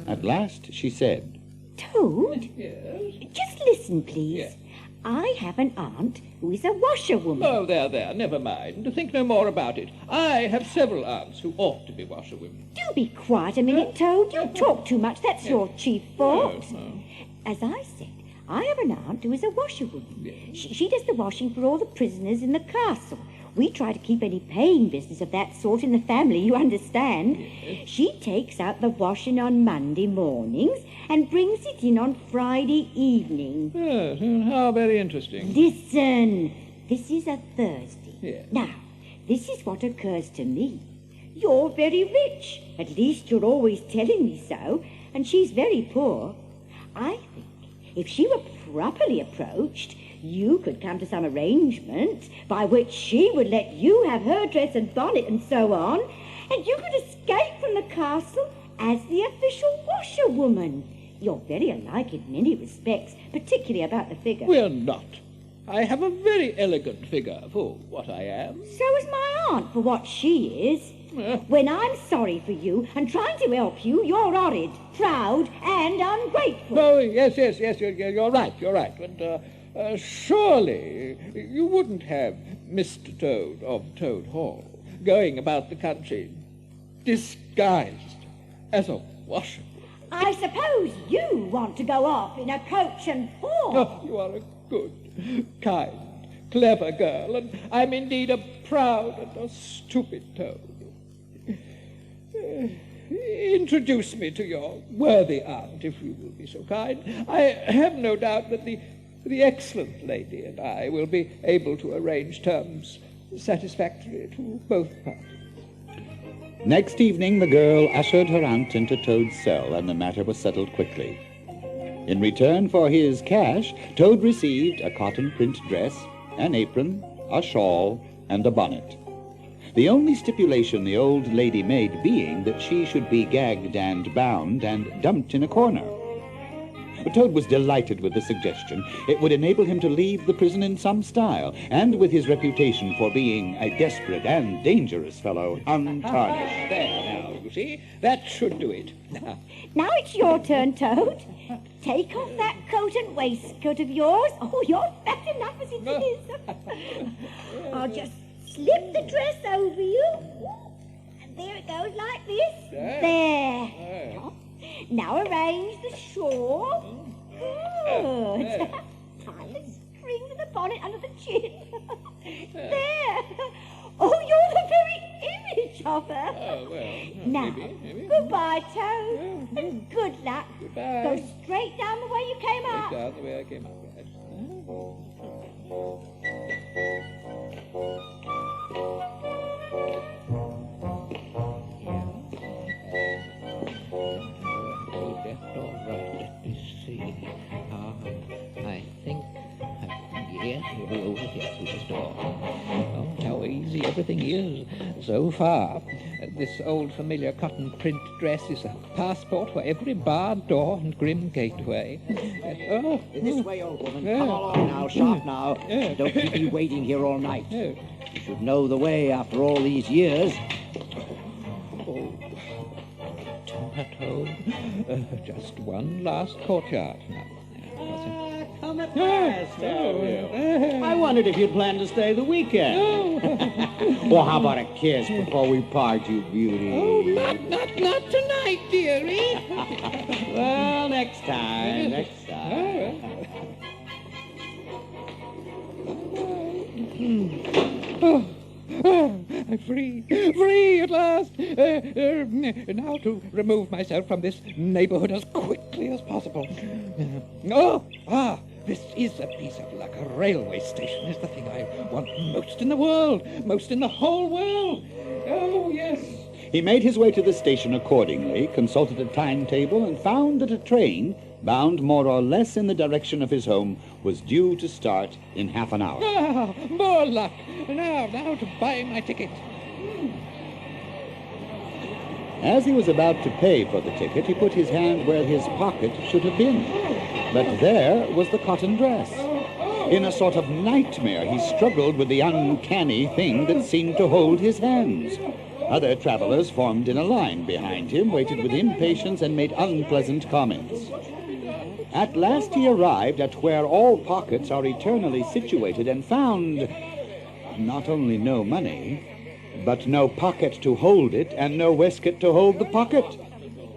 [SPEAKER 1] At last she said,
[SPEAKER 13] Toad?
[SPEAKER 11] Yes?
[SPEAKER 13] Just listen, please.
[SPEAKER 11] Yes.
[SPEAKER 13] I have an aunt who is a washerwoman.
[SPEAKER 11] Oh, there, never mind. Think no more about it. I have several aunts who ought to be washerwomen.
[SPEAKER 13] Do be quiet a minute, Toad. You talk too much. That's your chief fault. As I said, I have an aunt who is a washerwoman.
[SPEAKER 11] Yes.
[SPEAKER 13] She does the washing for all the prisoners in the castle. We try to keep any paying business of that sort in the family, you understand.
[SPEAKER 11] Yes.
[SPEAKER 13] She takes out the washing on Monday mornings and brings it in on Friday evening.
[SPEAKER 11] Yes, how very interesting.
[SPEAKER 13] Listen, this is a Thursday.
[SPEAKER 11] Yes.
[SPEAKER 13] Now, this is what occurs to me. You're very rich. At least you're always telling me so. And she's very poor. I think if she were properly approached, you could come to some arrangement by which she would let you have her dress and bonnet and so on, and you could escape from the castle as the official washerwoman. You're very alike in many respects, particularly about the figure.
[SPEAKER 11] We're not. I have a very elegant figure for what I am.
[SPEAKER 13] So is my aunt for what she is. When I'm sorry for you and trying to help you, you're horrid, proud, and ungrateful.
[SPEAKER 11] Oh, yes, you're right. But surely you wouldn't have Mr. Toad of Toad Hall going about the country disguised as a washer.
[SPEAKER 13] I suppose you want to go off in a coach and four.
[SPEAKER 11] Oh, you are a good, kind, clever girl, and I'm indeed a proud and a stupid Toad. Introduce me to your worthy aunt, if you will be so kind. I have no doubt that the excellent lady and I will be able to arrange terms satisfactory to both parties.
[SPEAKER 1] Next evening, the girl ushered her aunt into Toad's cell, and the matter was settled quickly. In return for his cash, Toad received a cotton print dress, an apron, a shawl, and a bonnet. The only stipulation the old lady made being that she should be gagged and bound and dumped in a corner. Toad was delighted with the suggestion. It would enable him to leave the prison in some style, and with his reputation for being a desperate and dangerous fellow untarnished.
[SPEAKER 11] There now, you see, that should do it.
[SPEAKER 13] Now it's your turn, Toad. Take off that coat and waistcoat of yours. Oh, you're fat enough as it is. I'll just slip the dress over you. And there it goes like this. There. Now arrange the shawl. Good. Tie the string to the bonnet under the chin. There. Oh, you're the very image of her.
[SPEAKER 11] Oh, well,
[SPEAKER 13] now,
[SPEAKER 11] maybe.
[SPEAKER 13] Goodbye, Toad. And good luck.
[SPEAKER 11] Goodbye.
[SPEAKER 13] Go straight down the way you came up.
[SPEAKER 11] Down the way I came up. All right, let me see. I think, yes, we'll get through this door. Oh, how easy everything is so far. This old familiar cotton print dress is a passport for every barred door and grim gateway.
[SPEAKER 5] This way, old woman. Come along now, sharp now. Don't keep me waiting here all night. You should know the way after all these years.
[SPEAKER 11] Toad. Just one last courtyard now.
[SPEAKER 10] Come at last, have you? I wondered if you'd planned to stay the weekend. Well, how about a kiss before we part, you beauty?
[SPEAKER 11] Oh, not tonight, dearie.
[SPEAKER 10] Well, next time.
[SPEAKER 11] I'm free at last. Now to remove myself from this neighborhood as quickly as possible. This is a piece of luck. A railway station is the thing I want most in the world, most in the whole world. Oh, yes.
[SPEAKER 1] He made his way to the station accordingly, consulted a timetable, and found that a train, bound more or less in the direction of his home, was due to start in half an hour.
[SPEAKER 11] Ah, more luck. Now to buy my ticket.
[SPEAKER 1] As he was about to pay for the ticket, he put his hand where his pocket should have been. But there was the cotton dress. In a sort of nightmare, he struggled with the uncanny thing that seemed to hold his hands. Other travelers formed in a line behind him, waited with impatience, and made unpleasant comments. At last he arrived at where all pockets are eternally situated and found not only no money, but no pocket to hold it and no waistcoat to hold the pocket.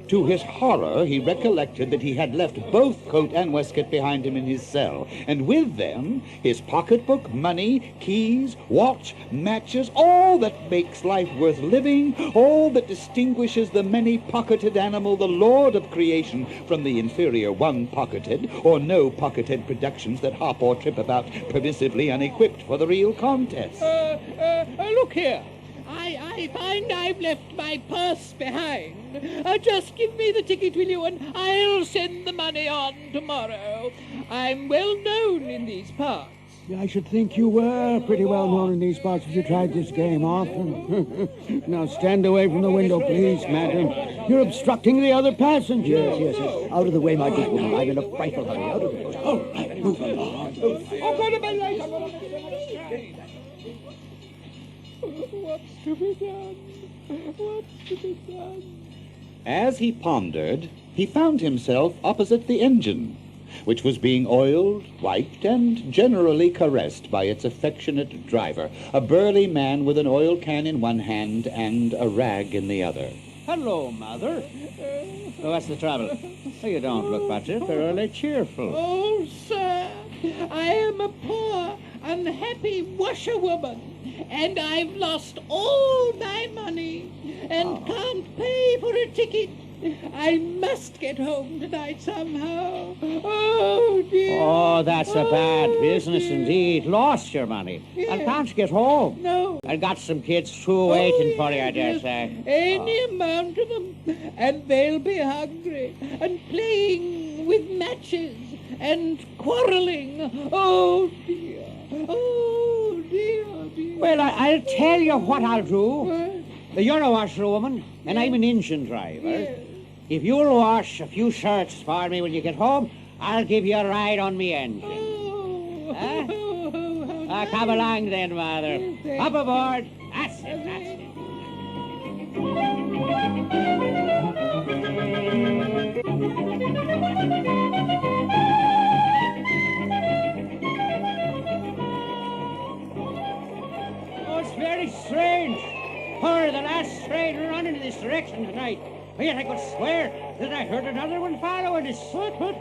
[SPEAKER 1] To his horror, he recollected that he had left both coat and waistcoat behind him in his cell, and with them his pocketbook, money, keys, watch, matches, all that makes life worth living, all that distinguishes the many-pocketed animal, the lord of creation, from the inferior one-pocketed or no-pocketed productions that hop or trip about permissively unequipped for the real contest.
[SPEAKER 11] Look here. I find I've left my purse behind. Just give me the ticket, will you, and I'll send the money on tomorrow. I'm well known in these parts.
[SPEAKER 14] I should think you were pretty well known in these parts if you tried this game often. Now stand away from the window, please, madam. You're obstructing the other passengers.
[SPEAKER 5] Yes. Out of the way, my good woman. I'm in a frightful hurry. Out of the way.
[SPEAKER 14] All right, move along.
[SPEAKER 11] What's to be done? What's to be done?
[SPEAKER 1] As he pondered, he found himself opposite the engine, which was being oiled, wiped, and generally caressed by its affectionate driver, a burly man with an oil can in one hand and a rag in the other.
[SPEAKER 10] Hello, Mother. What's the trouble? You don't look particularly cheerful.
[SPEAKER 11] Oh, sir, I am a poor, unhappy washerwoman, and I've lost all my money and can't pay for a ticket. I must get home tonight somehow. Oh, dear.
[SPEAKER 10] Oh, that's a bad business indeed. Lost your money.
[SPEAKER 11] Yes.
[SPEAKER 10] And can't get home.
[SPEAKER 11] No.
[SPEAKER 10] And got some kids too waiting for you, I dare say.
[SPEAKER 11] Any amount of them. And they'll be hungry and playing with matches and quarreling. Oh, dear. Oh, dear.
[SPEAKER 10] Well, I'll tell you what I'll do. You're a washerwoman, and I'm an engine driver.
[SPEAKER 11] Yes.
[SPEAKER 10] If you'll wash a few shirts for me when you get home, I'll give you a ride on me engine.
[SPEAKER 11] Oh.
[SPEAKER 10] Huh? Come along then, Mother. Up aboard. That's it. Oh, it's very strange. We're the last train running in this direction tonight. Yet I could swear that I heard another one following us.
[SPEAKER 11] What?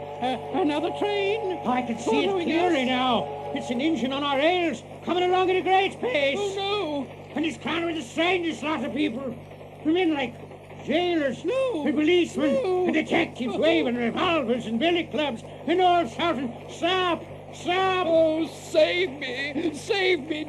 [SPEAKER 11] Another train?
[SPEAKER 10] Oh, I can see it clearly now. It's an engine on our rails, coming along at a great pace.
[SPEAKER 11] Oh, no.
[SPEAKER 10] And it's crawling with the strangest lot of people. Men like jailers,
[SPEAKER 11] no,
[SPEAKER 10] and policemen,
[SPEAKER 11] no,
[SPEAKER 10] and detectives waving revolvers and billy clubs, and all shouting, "Stop! Stop!"
[SPEAKER 11] Oh, save me,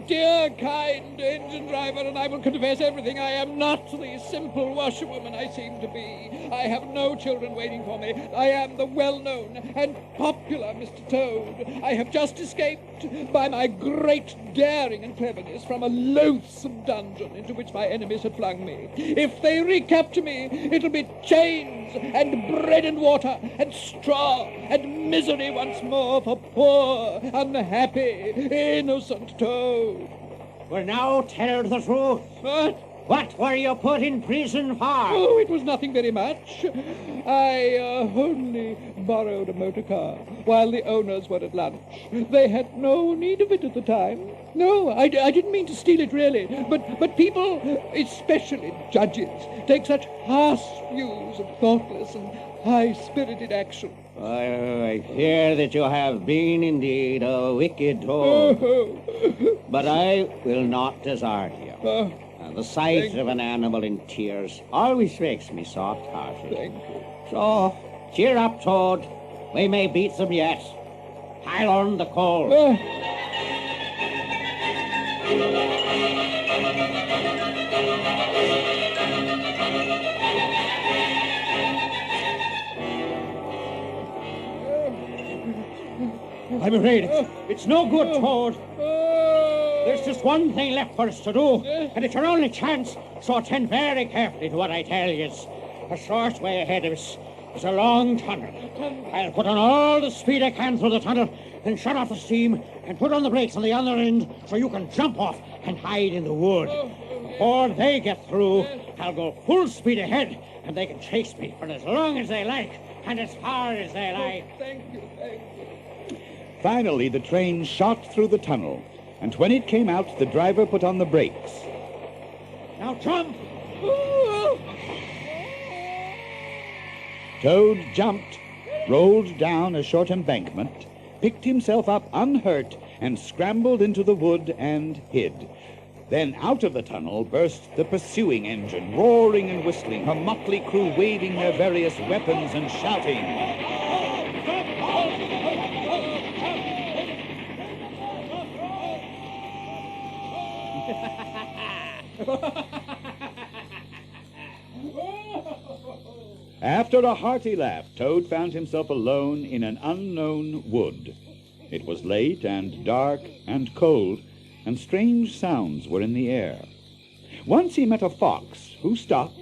[SPEAKER 11] dear, kind engine driver, and I will confess everything. I am not the simple washerwoman I seem to be. I have no children waiting for me. I am the well-known and popular Mr. Toad. I have just escaped by my great daring and cleverness from a loathsome dungeon into which my enemies had flung me. If they recapture me, it'll be chains and bread and water and straw and misery once more for poor, unhappy, innocent Toad.
[SPEAKER 10] Well, now tell her the truth.
[SPEAKER 11] What? What were you put in prison for?
[SPEAKER 4] Oh, it was nothing very much. I only borrowed a motor car while the owners were at lunch. They had no need of it at the time. No, I didn't mean to steal it, really. But people, especially judges, take such harsh views of thoughtless and high-spirited action.
[SPEAKER 10] I fear that you have been indeed a wicked toad. But I will not desert you. The sight of an animal in tears always makes me soft-hearted.
[SPEAKER 4] Thank you.
[SPEAKER 10] So, cheer up, Toad. We may beat them yet. I'll earn the coal. I'm afraid it's no good, Toad. There's just one thing left for us to do, and it's our only chance, so attend very carefully to what I tell you. The short way ahead of us is a long tunnel. I'll put on all the speed I can through the tunnel, then shut off the steam, and put on the brakes on the other end so you can jump off and hide in the wood. Before they get through, I'll go full speed ahead, and they can chase me for as long as they like, and as far as they like.
[SPEAKER 4] Thank you.
[SPEAKER 1] Finally, the train shot through the tunnel, and when it came out, the driver put on the brakes.
[SPEAKER 10] Now jump!
[SPEAKER 1] Toad jumped, rolled down a short embankment, picked himself up unhurt, and scrambled into the wood and hid. Then out of the tunnel burst the pursuing engine, roaring and whistling, her motley crew waving their various weapons and shouting. After a hearty laugh, Toad found himself alone in an unknown wood. It was late and dark and cold, and strange sounds were in the air. Once he met a fox who stopped,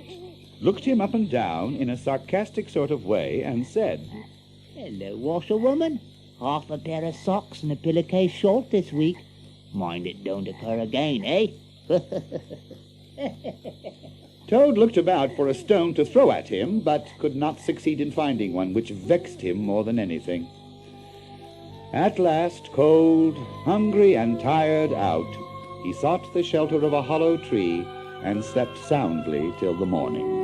[SPEAKER 1] looked him up and down in a sarcastic sort of way, and said,
[SPEAKER 15] "Hello, washerwoman. Half a pair of socks and a pillowcase short this week. Mind it don't occur again, eh?"
[SPEAKER 1] Toad looked about for a stone to throw at him, but could not succeed in finding one, which vexed him more than anything. At last, cold, hungry, and tired out, he sought the shelter of a hollow tree and slept soundly till the morning.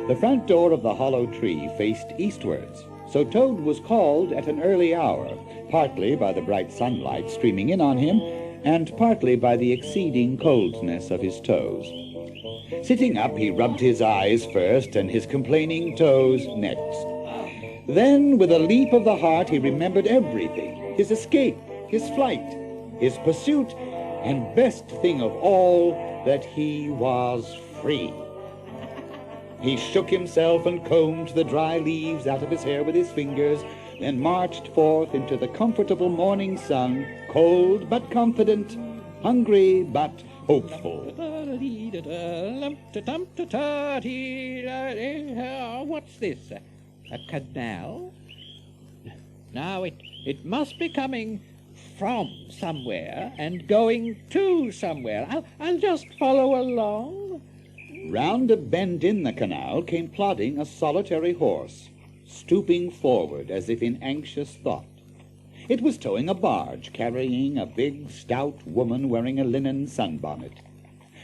[SPEAKER 1] The front door of the hollow tree faced eastwards, so Toad was called at an early hour, partly by the bright sunlight streaming in on him, and partly by the exceeding coldness of his toes. Sitting up, he rubbed his eyes first and his complaining toes next. Then, with a leap of the heart, he remembered everything, his escape, his flight, his pursuit, and best thing of all, that he was free. He shook himself and combed the dry leaves out of his hair with his fingers, then marched forth into the comfortable morning sun, cold but confident, hungry but hopeful.
[SPEAKER 11] What's this? A canal? Now it must be coming from somewhere and going to somewhere. I'll just follow along.
[SPEAKER 1] Round a bend in the canal came plodding a solitary horse, stooping forward as if in anxious thought. It was towing a barge, carrying a big, stout woman wearing a linen sunbonnet.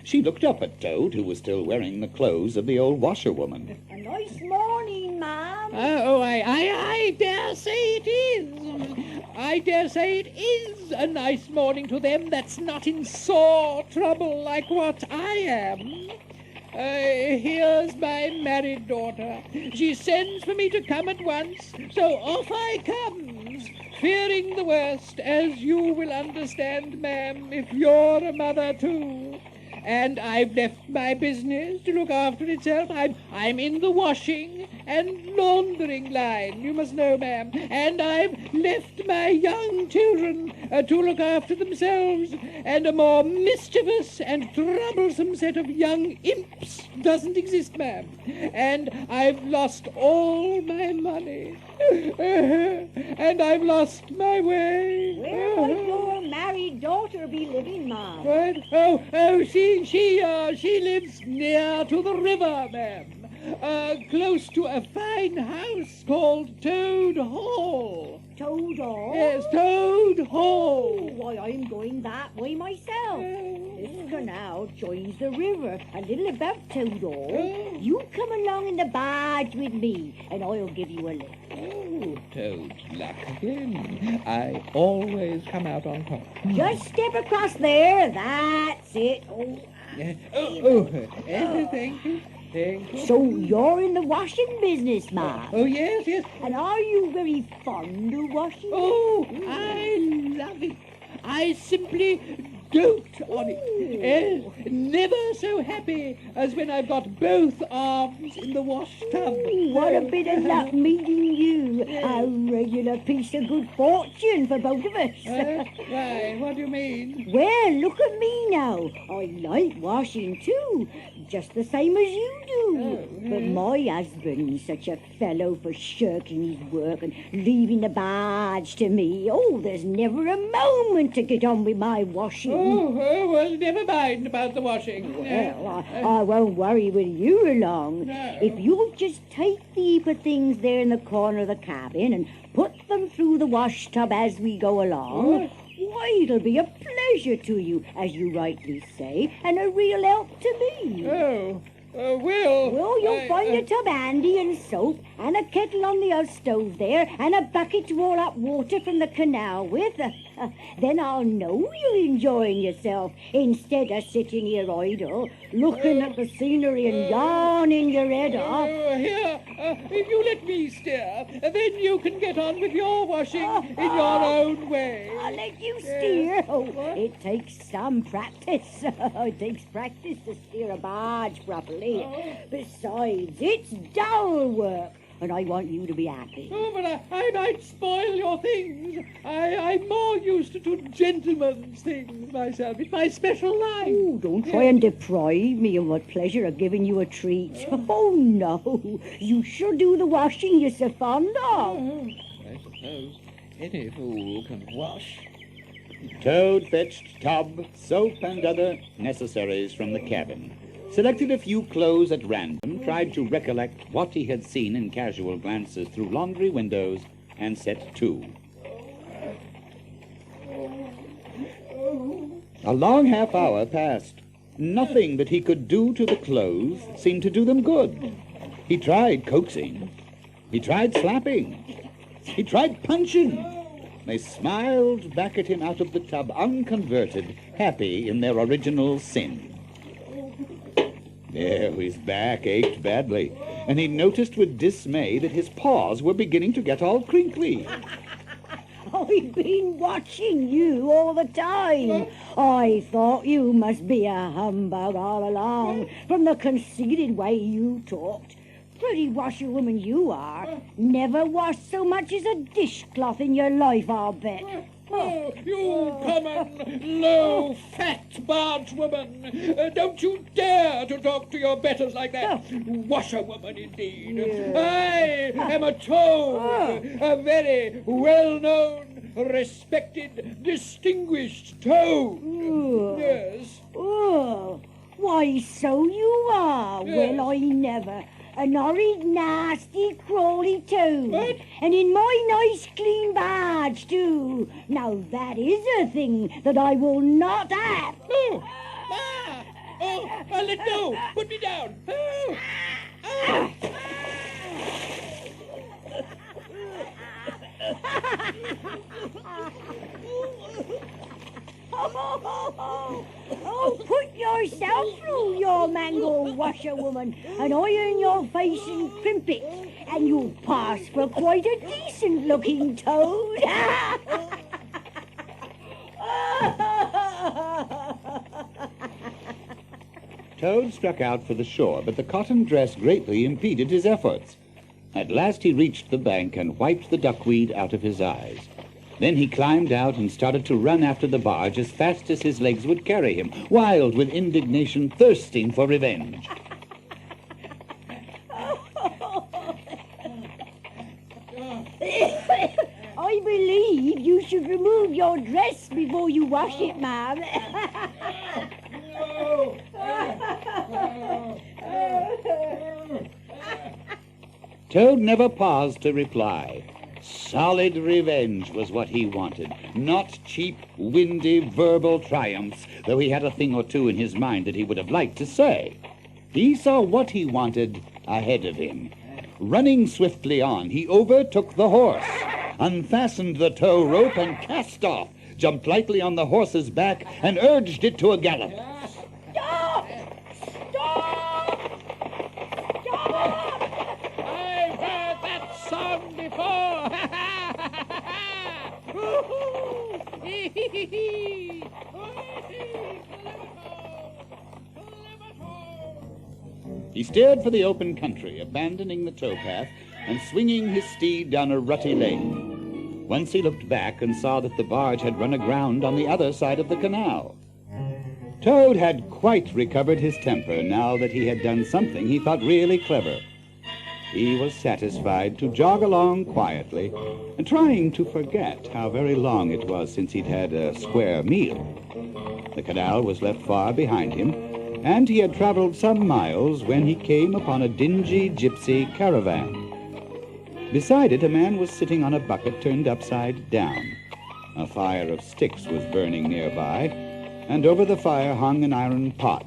[SPEAKER 1] She looked up at Toad, who was still wearing the clothes of the old washerwoman.
[SPEAKER 13] A nice morning, ma'am.
[SPEAKER 11] Oh, I dare say it is. I dare say it is a nice morning to them that's not in sore trouble like what I am. Here's my married daughter. She sends for me to come at once, so off I comes, fearing the worst, as you will understand, ma'am, if you're a mother too. And I've left my business to look after itself. I'm in the washing, and laundering line, you must know, ma'am. And I've left my young children to look after themselves, and a more mischievous and troublesome set of young imps doesn't exist, ma'am. And I've lost all my money, and I've lost my way.
[SPEAKER 13] Where would your married daughter be living, ma'am?
[SPEAKER 11] What? She lives near to the river, ma'am. Close to a fine house called Toad Hall.
[SPEAKER 13] Toad Hall?
[SPEAKER 11] Yes, Toad Hall.
[SPEAKER 13] Why, I'm going that way myself. This canal joins the river. A little about Toad Hall. You come along in the barge with me, and I'll give you a lift.
[SPEAKER 11] Oh, Toad's luck again. I always come out on top.
[SPEAKER 13] Just step across there. That's it.
[SPEAKER 11] Thank you. Thank you.
[SPEAKER 13] So you're in the washing business, ma'am?
[SPEAKER 11] Oh, yes, yes.
[SPEAKER 13] And are you very fond of washing?
[SPEAKER 11] Oh, I love it. I simply dote on it. Never so happy as when I've got both arms in the wash tub.
[SPEAKER 13] What a bit of luck meeting you. A regular piece of good fortune for both of us.
[SPEAKER 11] Why, what do you mean?
[SPEAKER 13] Well, look at me now. I like washing too, just the same as you do. But my husband's such a fellow for shirking his work and leaving the barge to me. Oh, there's never a moment to get on with my washing.
[SPEAKER 11] Oh, well, never mind about the washing.
[SPEAKER 13] Well, I won't worry with you along.
[SPEAKER 11] No.
[SPEAKER 13] If you'll just take the heap of things there in the corner of the cabin and put them through the wash tub as we go along, why, it'll be a pleasure to you, as you rightly say, and a real help to me. Well, you'll find a tub handy and soap, and a kettle on the house stove there, and a bucket to haul up water from the canal with. Then I'll know you're enjoying yourself, instead of sitting here idle, looking at the scenery and yarning your head off.
[SPEAKER 11] Here, if you let me steer, then you can get on with your washing in your own way.
[SPEAKER 13] I'll let you steer. Oh, it takes some practice. It takes practice to steer a barge properly. Besides, it's dull work, and I want you to be happy.
[SPEAKER 11] Oh, but I might spoil your things. I'm more used to gentlemen's things myself. It's my special line.
[SPEAKER 13] Oh, don't try and deprive me of what pleasure of giving you a treat. Oh, no. You sure do the washing you're so fond of.
[SPEAKER 11] I suppose any fool can wash.
[SPEAKER 1] Toad fetched tub, soap, and other necessaries from the cabin, selected a few clothes at random, tried to recollect what he had seen in casual glances through laundry windows, and set to. A long half hour passed. Nothing that he could do to the clothes seemed to do them good. He tried coaxing. He tried slapping. He tried punching. They smiled back at him out of the tub, unconverted, happy in their original sin. There, his back ached badly, and he noticed with dismay that his paws were beginning to get all crinkly.
[SPEAKER 13] I've been watching you all the time. I thought you must be a humbug all along, from the conceited way you talked. Pretty washerwoman you are. Never washed so much as a dishcloth in your life, I'll bet.
[SPEAKER 11] Oh, you common, low-fat bargewoman! Don't you dare to talk to your betters like that! Washerwoman, indeed! I am a toad! A very well-known, respected, distinguished toad! Yes.
[SPEAKER 13] Oh, why, so you are?
[SPEAKER 11] Yes.
[SPEAKER 13] Well, I never. An horrid, nasty, crawly toad. What? And in my nice, clean barge, too. Now, that is a thing that I will not have.
[SPEAKER 11] Oh, let go! Put me down! Oh.
[SPEAKER 13] Oh, put yourself through your mango washerwoman and iron your face and crimp it, and you'll pass for quite a decent-looking toad.
[SPEAKER 1] Toad struck out for the shore, but the cotton dress greatly impeded his efforts. At last he reached the bank and wiped the duckweed out of his eyes. Then he climbed out and started to run after the barge as fast as his legs would carry him, wild with indignation, thirsting for revenge.
[SPEAKER 13] I believe you should remove your dress before you wash it, ma'am.
[SPEAKER 1] Toad never paused to reply. Solid revenge was what he wanted, not cheap, windy, verbal triumphs, though he had a thing or two in his mind that he would have liked to say. He saw what he wanted ahead of him. Running swiftly on, he overtook the horse, unfastened the tow rope and cast off, jumped lightly on the horse's back and urged it to a gallop.
[SPEAKER 3] Stop! Stop! Stop!
[SPEAKER 11] I've heard that song before.
[SPEAKER 1] He steered for the open country, abandoning the towpath and swinging his steed down a rutty lane. Once he looked back and saw that the barge had run aground on the other side of the canal. Toad had quite recovered his temper now that he had done something he thought really clever. He was satisfied to jog along quietly, and trying to forget how very long it was since he'd had a square meal. The canal was left far behind him, and he had traveled some miles when he came upon a dingy gypsy caravan. Beside it, a man was sitting on a bucket turned upside down. A fire of sticks was burning nearby, and over the fire hung an iron pot.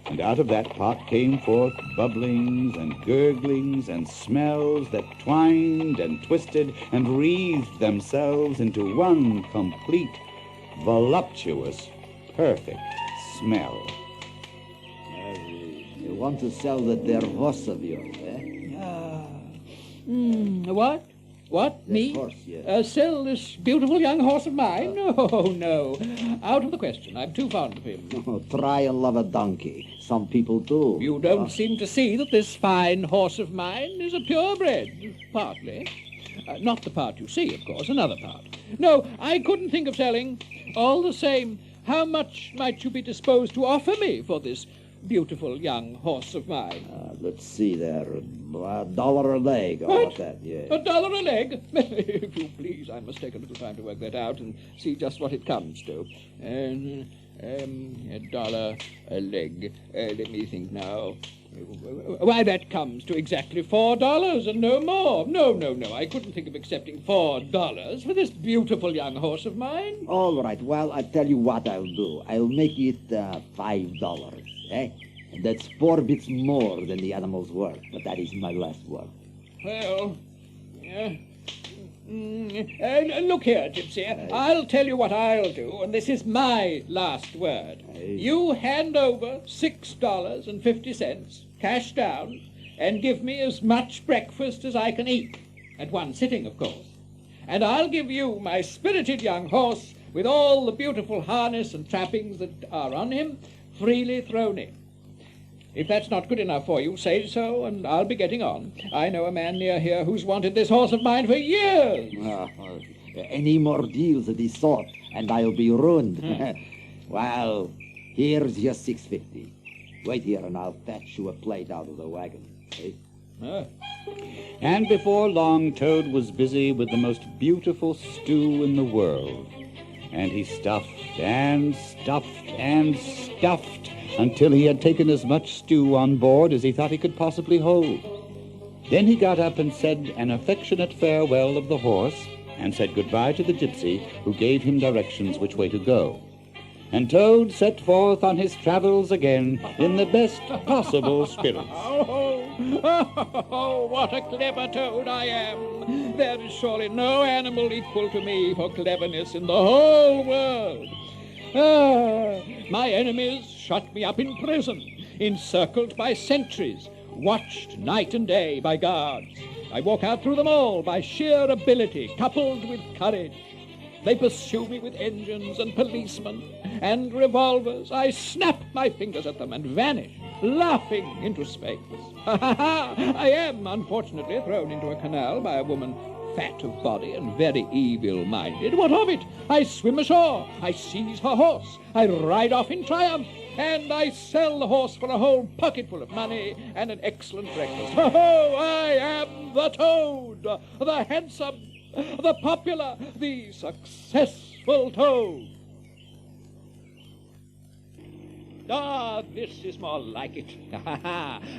[SPEAKER 1] And out of that pot came forth bubblings and gurglings and smells that twined and twisted and wreathed themselves into one complete, voluptuous, perfect smell.
[SPEAKER 5] You want to sell that there horse of yours, eh?
[SPEAKER 11] What? What? Me?
[SPEAKER 5] Horse, yes.
[SPEAKER 11] Sell this beautiful young horse of mine? Oh, no. Out of the question. I'm too fond of him.
[SPEAKER 5] Oh, try and love a donkey. Some people do.
[SPEAKER 11] You don't seem to see that this fine horse of mine is a purebred. Partly. Not the part you see, of course, another part. No, I couldn't think of selling. All the same, how much might you be disposed to offer me for this beautiful young horse of mine?
[SPEAKER 5] Let's see there. $1 a leg. How about that? Yeah.
[SPEAKER 11] $1 a leg? If you please, I must take a little time to work that out and see just what it comes to. $1 a leg. Let me think now. Why, that comes to exactly $4 and no more. No. I couldn't think of accepting $4 for this beautiful young horse of mine.
[SPEAKER 5] All right. Well, I'll tell you what I'll do. I'll make it $5, eh? And that's 4 bits more than the animal's worth, but that is my last word.
[SPEAKER 11] Well, look here, Gypsy. I'll tell you what I'll do, and this is my last word. You hand over $6.50, cash down, and give me as much breakfast as I can eat, at one sitting, of course. And I'll give you my spirited young horse, with all the beautiful harness and trappings that are on him, freely thrown in. If that's not good enough for you, say so, and I'll be getting on. I know a man near here who's wanted this horse of mine for years.
[SPEAKER 5] Any more deals of this sort, and I'll be ruined. Well, here's your $6.50. Wait here, and I'll fetch you a plate out of the wagon. Eh?
[SPEAKER 1] And before long, Toad was busy with the most beautiful stew in the world. And he stuffed and stuffed and stuffed until he had taken as much stew on board as he thought he could possibly hold. Then he got up and said an affectionate farewell of the horse, and said goodbye to the gypsy, who gave him directions which way to go. And Toad set forth on his travels again in the best possible spirits.
[SPEAKER 11] Oh, what a clever Toad I am! There is surely no animal equal to me for cleverness in the whole world. My enemies shut me up in prison, encircled by sentries, watched night and day by guards. I walk out through them all by sheer ability, coupled with courage. They pursue me with engines and policemen and revolvers. I snap my fingers at them and vanish. laughing into space. I am, unfortunately, thrown into a canal by a woman fat of body and very evil-minded. What of it? I swim ashore, I seize her horse, I ride off in triumph, and I sell the horse for a whole pocketful of money and an excellent breakfast. Oh, I am the Toad, the handsome, the popular, the successful Toad. Ah, this is more like it.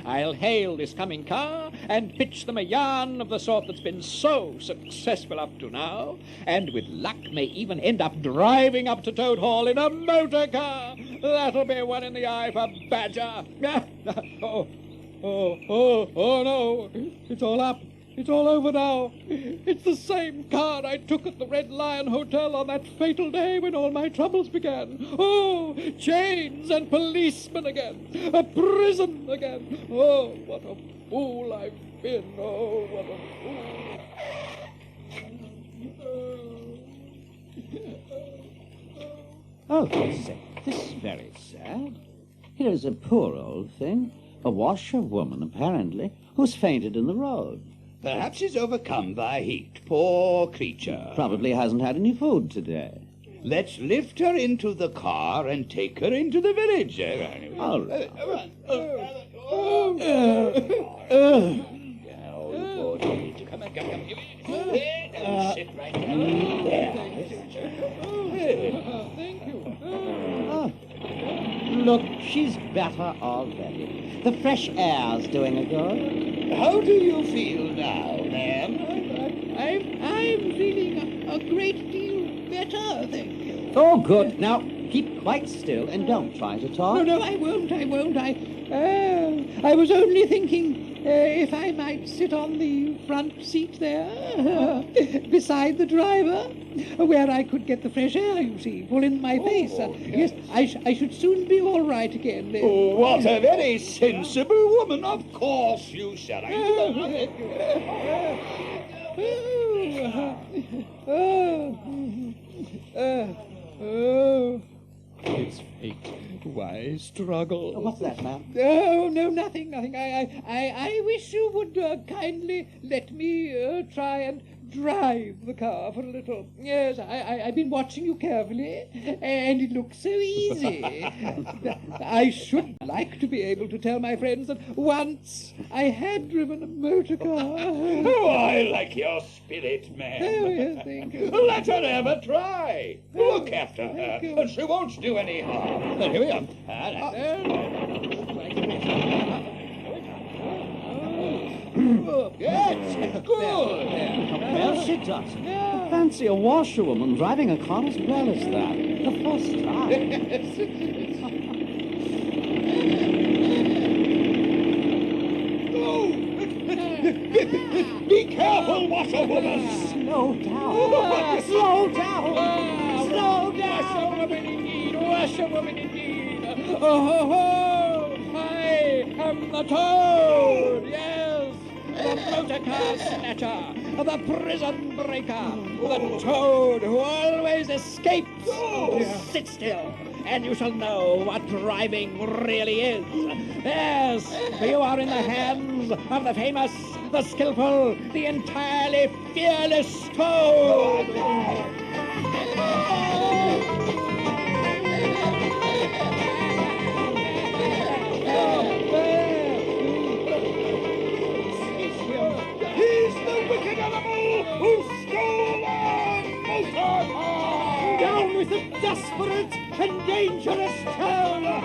[SPEAKER 11] I'll hail this coming car and pitch them a yarn of the sort that's been so successful up to now, and with luck may even end up driving up to Toad Hall in a motor car. That'll be one in the eye for Badger. Oh, no. It's all up. It's all over now. It's the same car I took at the Red Lion Hotel on that fatal day when all my troubles began. Oh, chains and policemen again. A prison again. Oh, what a fool I've been. Oh, what a fool.
[SPEAKER 10] Oh, for sake, this is very sad. Here's a poor old thing, a washerwoman, apparently, who's fainted in the road.
[SPEAKER 12] Perhaps she's overcome by heat. Poor creature.
[SPEAKER 10] Probably hasn't had any food today.
[SPEAKER 12] Let's lift her into the car and take her into the village.
[SPEAKER 10] All right.
[SPEAKER 12] Come on. Sit right there.
[SPEAKER 11] Thank you.
[SPEAKER 10] Look, she's better already. The fresh air's doing her good.
[SPEAKER 12] How do you feel now, ma'am?
[SPEAKER 11] I'm feeling a great deal better, thank you.
[SPEAKER 10] Oh, good. Now, keep quite still and don't try to talk.
[SPEAKER 11] No, I won't. I was only thinking if I might sit on the front seat there, beside the driver, where I could get the fresh air, you see, full in my face. Yes, I should soon be all right again.
[SPEAKER 12] Oh, what a very sensible woman. Of course you shall.
[SPEAKER 11] It's fate. Why struggle?
[SPEAKER 10] What's that, ma'am?
[SPEAKER 11] Oh, no, nothing. I wish you would kindly let me try and drive the car for a little. Yes, I've been watching you carefully, and it looks so easy. I should like to be able to tell my friends that once I had driven a motor car.
[SPEAKER 12] Oh, I like your spirit, ma'am.
[SPEAKER 11] Oh, yes, thank you.
[SPEAKER 12] Let her ever try. Look after her, and she won't do any harm. Here we are. Yes, good.
[SPEAKER 10] Well, she doesn't. Fancy a washerwoman driving a car as well as that. The first time.
[SPEAKER 12] Be careful, washerwoman.
[SPEAKER 10] Slow down.
[SPEAKER 11] Slow down. Washerwoman indeed. Oh, I am the Toad. Yes. The motor car snatcher, the prison breaker, the Toad who always escapes. Sit still, and you shall know what driving really is. Yes, for you are in the hands of the famous, the skillful, the entirely fearless Toad.
[SPEAKER 12] Who stole our motor car?
[SPEAKER 11] Down with the desperate and dangerous Toad!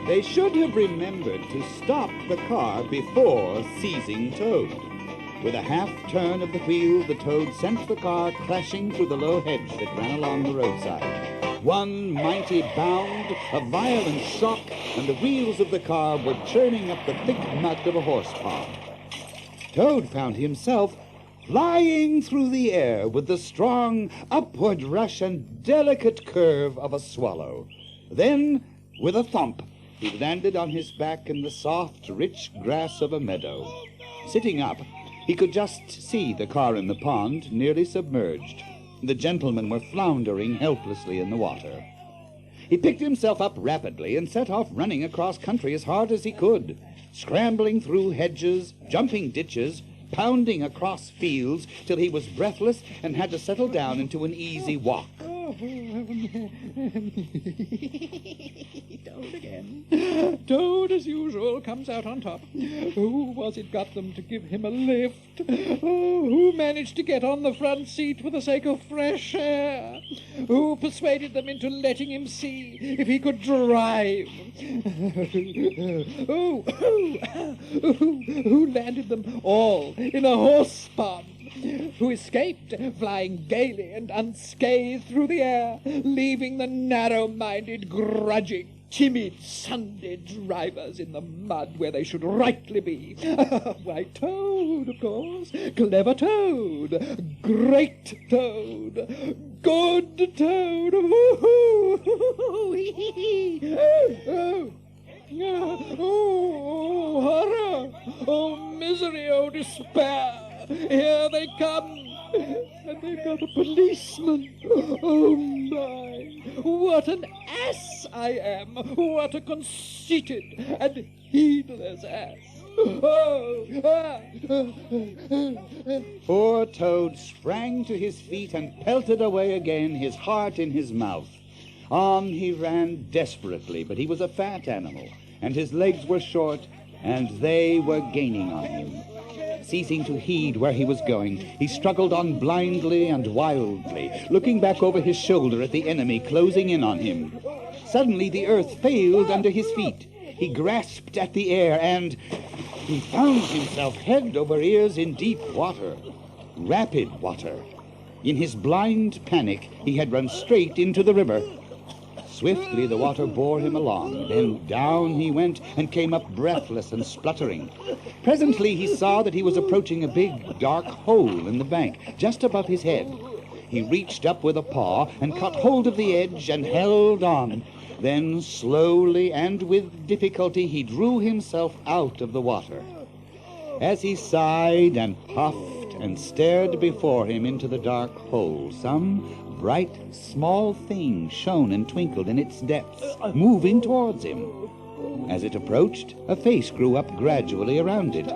[SPEAKER 1] They should have remembered to stop the car before seizing Toad. With a half turn of the wheel, the Toad sent the car crashing through the low hedge that ran along the roadside. One mighty bound, a violent shock, and the wheels of the car were churning up the thick mud of a horse pond. Toad found himself flying through the air with the strong upward rush and delicate curve of a swallow. Then, with a thump, he landed on his back in the soft, rich grass of a meadow. Sitting up, he could just see the car in the pond, nearly submerged. The gentlemen were floundering helplessly in the water. He picked himself up rapidly and set off running across country as hard as he could, scrambling through hedges, jumping ditches, pounding across fields till he was breathless and had to settle down into an easy walk.
[SPEAKER 11] Toad again. Toad, as usual, comes out on top. Who was it got them to give him a lift? Oh, who managed to get on the front seat for the sake of fresh air? Who persuaded them into letting him see if he could drive? Who landed them all in a horse pond? Who escaped, flying gaily and unscathed through the air, leaving the narrow-minded, grudging, timid Sunday drivers in the mud where they should rightly be. Why, Toad, of course. Clever Toad. Great Toad. Good Toad. Oh, horror. Oh, misery. Oh, despair. Here they come, and they've got a policeman. Oh, my, what an ass I am. What a conceited and heedless ass.
[SPEAKER 1] Poor Toad sprang to his feet and pelted away again, his heart in his mouth. On he ran desperately, but he was a fat animal, and his legs were short, and they were gaining on him. Ceasing to heed where he was going, he struggled on blindly and wildly, looking back over his shoulder at the enemy closing in on him. Suddenly the earth failed under his feet. He grasped at the air, and he found himself head over ears in deep water, rapid water. In his blind panic, he had run straight into the river. Swiftly the water bore him along, then down he went and came up breathless and spluttering. Presently he saw that he was approaching a big, dark hole in the bank, just above his head. He reached up with a paw and caught hold of the edge and held on. Then, slowly and with difficulty, he drew himself out of the water. As he sighed and puffed and stared before him into the dark hole, some bright, small thing shone and twinkled in its depths, moving towards him. As it approached, a face grew up gradually around it,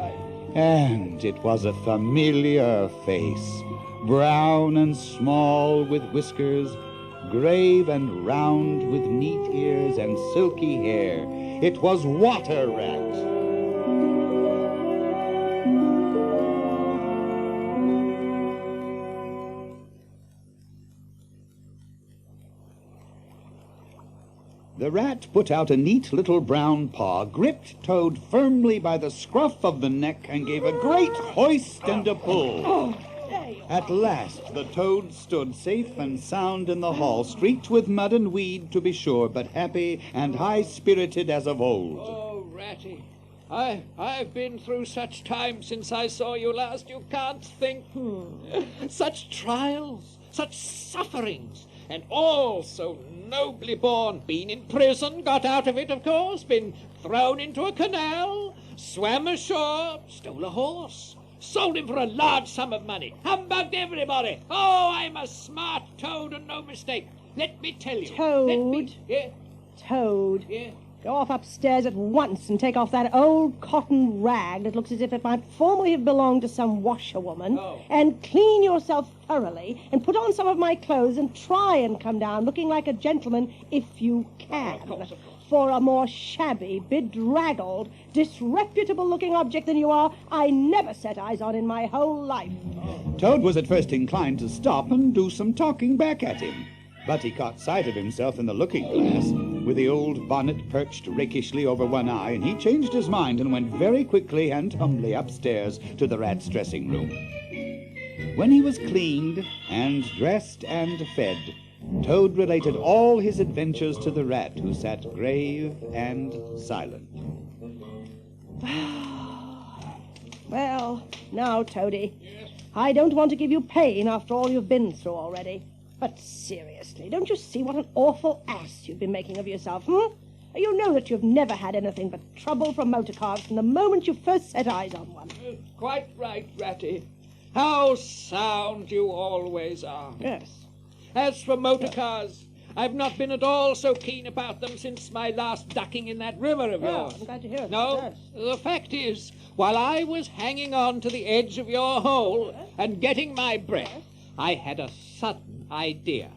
[SPEAKER 1] and it was a familiar face, brown and small with whiskers, grave and round with neat ears and silky hair. It was Water Rat. The rat put out a neat little brown paw, gripped Toad firmly by the scruff of the neck, and gave a great hoist and a pull. At last the Toad stood safe and sound in the hall, streaked with mud and weed, to be sure, but happy and high-spirited as of old.
[SPEAKER 11] Oh, Ratty, I've been through such times since I saw you last, you can't think. Such trials, such sufferings, and all so nobly borne. Been in prison, got out of it, of course, been thrown into a canal, swam ashore, stole a horse, sold him for a large sum of money, humbugged everybody. Oh, I'm a smart Toad and no mistake. Let me tell you.
[SPEAKER 3] Toad. Toad.
[SPEAKER 11] Yeah.
[SPEAKER 3] Go off upstairs at once and take off that old cotton rag that looks as if it might formerly have belonged to some washerwoman, and clean yourself thoroughly, and put on some of my clothes and try and come down looking like a gentleman if you can.
[SPEAKER 11] Of course.
[SPEAKER 3] For a more shabby, bedraggled, disreputable-looking object than you are, I never set eyes on in my whole life.
[SPEAKER 1] Toad was at first inclined to stop and do some talking back at him, but he caught sight of himself in the looking-glass, with the old bonnet perched rakishly over one eye, and he changed his mind and went very quickly and humbly upstairs to the rat's dressing room. When he was cleaned and dressed and fed, Toad related all his adventures to the rat, who sat grave and silent.
[SPEAKER 3] Well, now, Toady, I don't want to give you pain after all you've been through already. But seriously, don't you see what an awful ass you've been making of yourself, You know that you've never had anything but trouble from motor cars from the moment you first set eyes on one.
[SPEAKER 11] Quite right, Ratty. How sound you always are.
[SPEAKER 3] Yes.
[SPEAKER 11] As for motor cars,
[SPEAKER 4] I've not been at all so keen about them since my last ducking in that river of yours.
[SPEAKER 3] I'm glad to hear it.
[SPEAKER 4] No, the fact is, while I was hanging on to the edge of your hole and getting my breath, I had a sudden idea.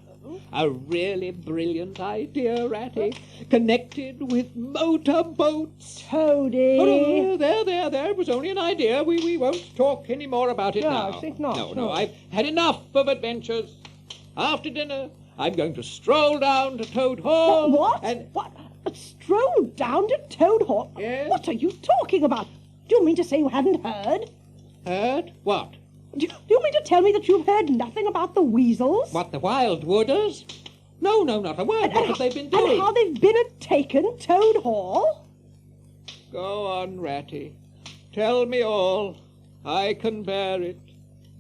[SPEAKER 4] A really brilliant idea, Ratty. Connected with motorboats.
[SPEAKER 3] Toady!
[SPEAKER 4] Oh, there. It was only an idea. We won't talk any more about it now.
[SPEAKER 3] I think not.
[SPEAKER 4] No, I've had enough of adventures. After dinner, I'm going to stroll down to Toad Hall.
[SPEAKER 3] What?
[SPEAKER 4] And
[SPEAKER 3] What? Stroll down to Toad Hall?
[SPEAKER 4] Yes?
[SPEAKER 3] What are you talking about? Do you mean to say you hadn't heard?
[SPEAKER 4] Heard? What?
[SPEAKER 3] Do you mean to tell me that you've heard nothing about the weasels?
[SPEAKER 4] What, the Wild Wooders? No, not a word. What have they been doing?
[SPEAKER 3] And how they've been taken Toad Hall?
[SPEAKER 4] Go on, Ratty. Tell me all. I can bear it.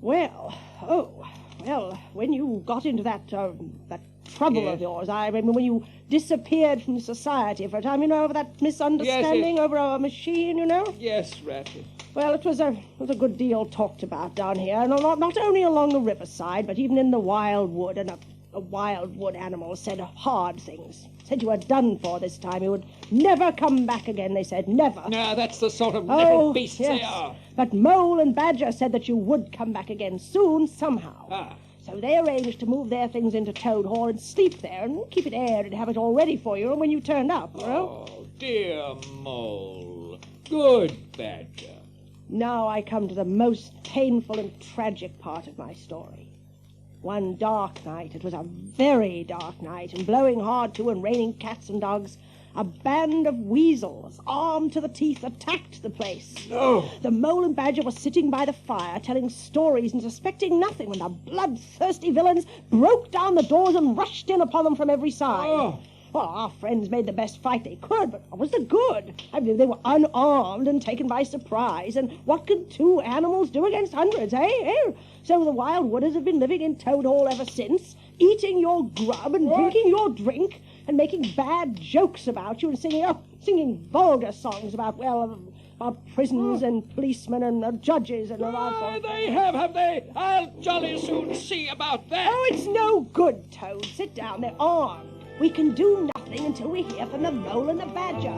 [SPEAKER 3] Well, when you got into that trouble of yours, I mean, when you disappeared from society for a time, over that misunderstanding over a machine,
[SPEAKER 4] Yes, Ratty.
[SPEAKER 3] Well, it was a good deal talked about down here, and not only along the riverside, but even in the wild wood, and a wild wood animal said hard things. Said you were done for this time. You would never come back again, they said. Never.
[SPEAKER 4] No, that's the sort of little beasts
[SPEAKER 3] yes.
[SPEAKER 4] they are.
[SPEAKER 3] But Mole and Badger said that you would come back again soon, somehow. So they arranged to move their things into Toad Hall and sleep there and keep it aired and have it all ready for you when you turned up,
[SPEAKER 4] Oh, dear Mole. Good Badger.
[SPEAKER 3] Now I come to the most painful and tragic part of my story. One dark night, it was a very dark night, and blowing hard too and raining cats and dogs, a band of weasels, armed to the teeth, attacked the place.
[SPEAKER 4] No!
[SPEAKER 3] The Mole and Badger were sitting by the fire, telling stories and suspecting nothing, when the bloodthirsty villains broke down the doors and rushed in upon them from every side.
[SPEAKER 4] Oh.
[SPEAKER 3] Well, our friends made the best fight they could, but what was the good? I mean, they were unarmed and taken by surprise, and what could two animals do against hundreds, eh? So the Wild Wooders have been living in Toad Hall ever since, eating your grub and drinking your drink, and making bad jokes about you and singing vulgar songs about, prisons and policemen and judges and all that.
[SPEAKER 4] They have they? I'll jolly soon see about that.
[SPEAKER 3] Oh, it's no good, Toad. Sit down. They're armed. We can do nothing until we hear from the Mole and the Badger.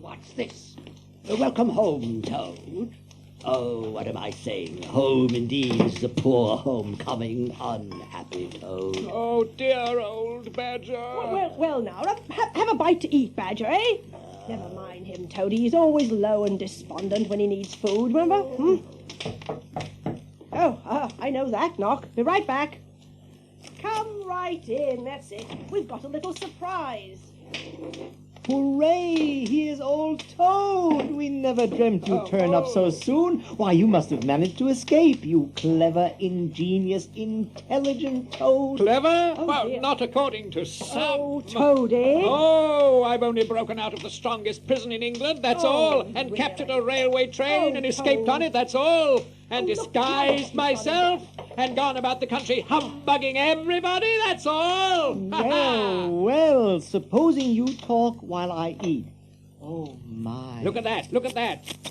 [SPEAKER 5] What's this? Welcome home, Toad. Oh, what am I saying? Home indeed is the poor homecoming, unhappy Toad.
[SPEAKER 4] Oh, dear old Badger.
[SPEAKER 3] Well, now, have a bite to eat, Badger, eh? Never mind him, Toady. He's always low and despondent when he needs food, remember? Oh, I know that, Knock. Be right back. Come right in, that's it. We've got a little surprise.
[SPEAKER 2] Hooray! Here's old Toad! We never dreamt you'd turn up so soon. Why, you must have managed to escape, you clever, ingenious, intelligent Toad.
[SPEAKER 4] Clever?
[SPEAKER 3] Oh,
[SPEAKER 4] well,
[SPEAKER 3] dear.
[SPEAKER 4] not according to some.
[SPEAKER 3] Oh, Toady.
[SPEAKER 4] Oh, I've only broken out of the strongest prison in England, that's all. And
[SPEAKER 3] really?
[SPEAKER 4] captured a railway train and escaped on it, that's all. And disguised myself and gone about the country humbugging everybody, that's all.
[SPEAKER 2] Well, supposing you talk while I eat. Oh, my.
[SPEAKER 4] Look at that.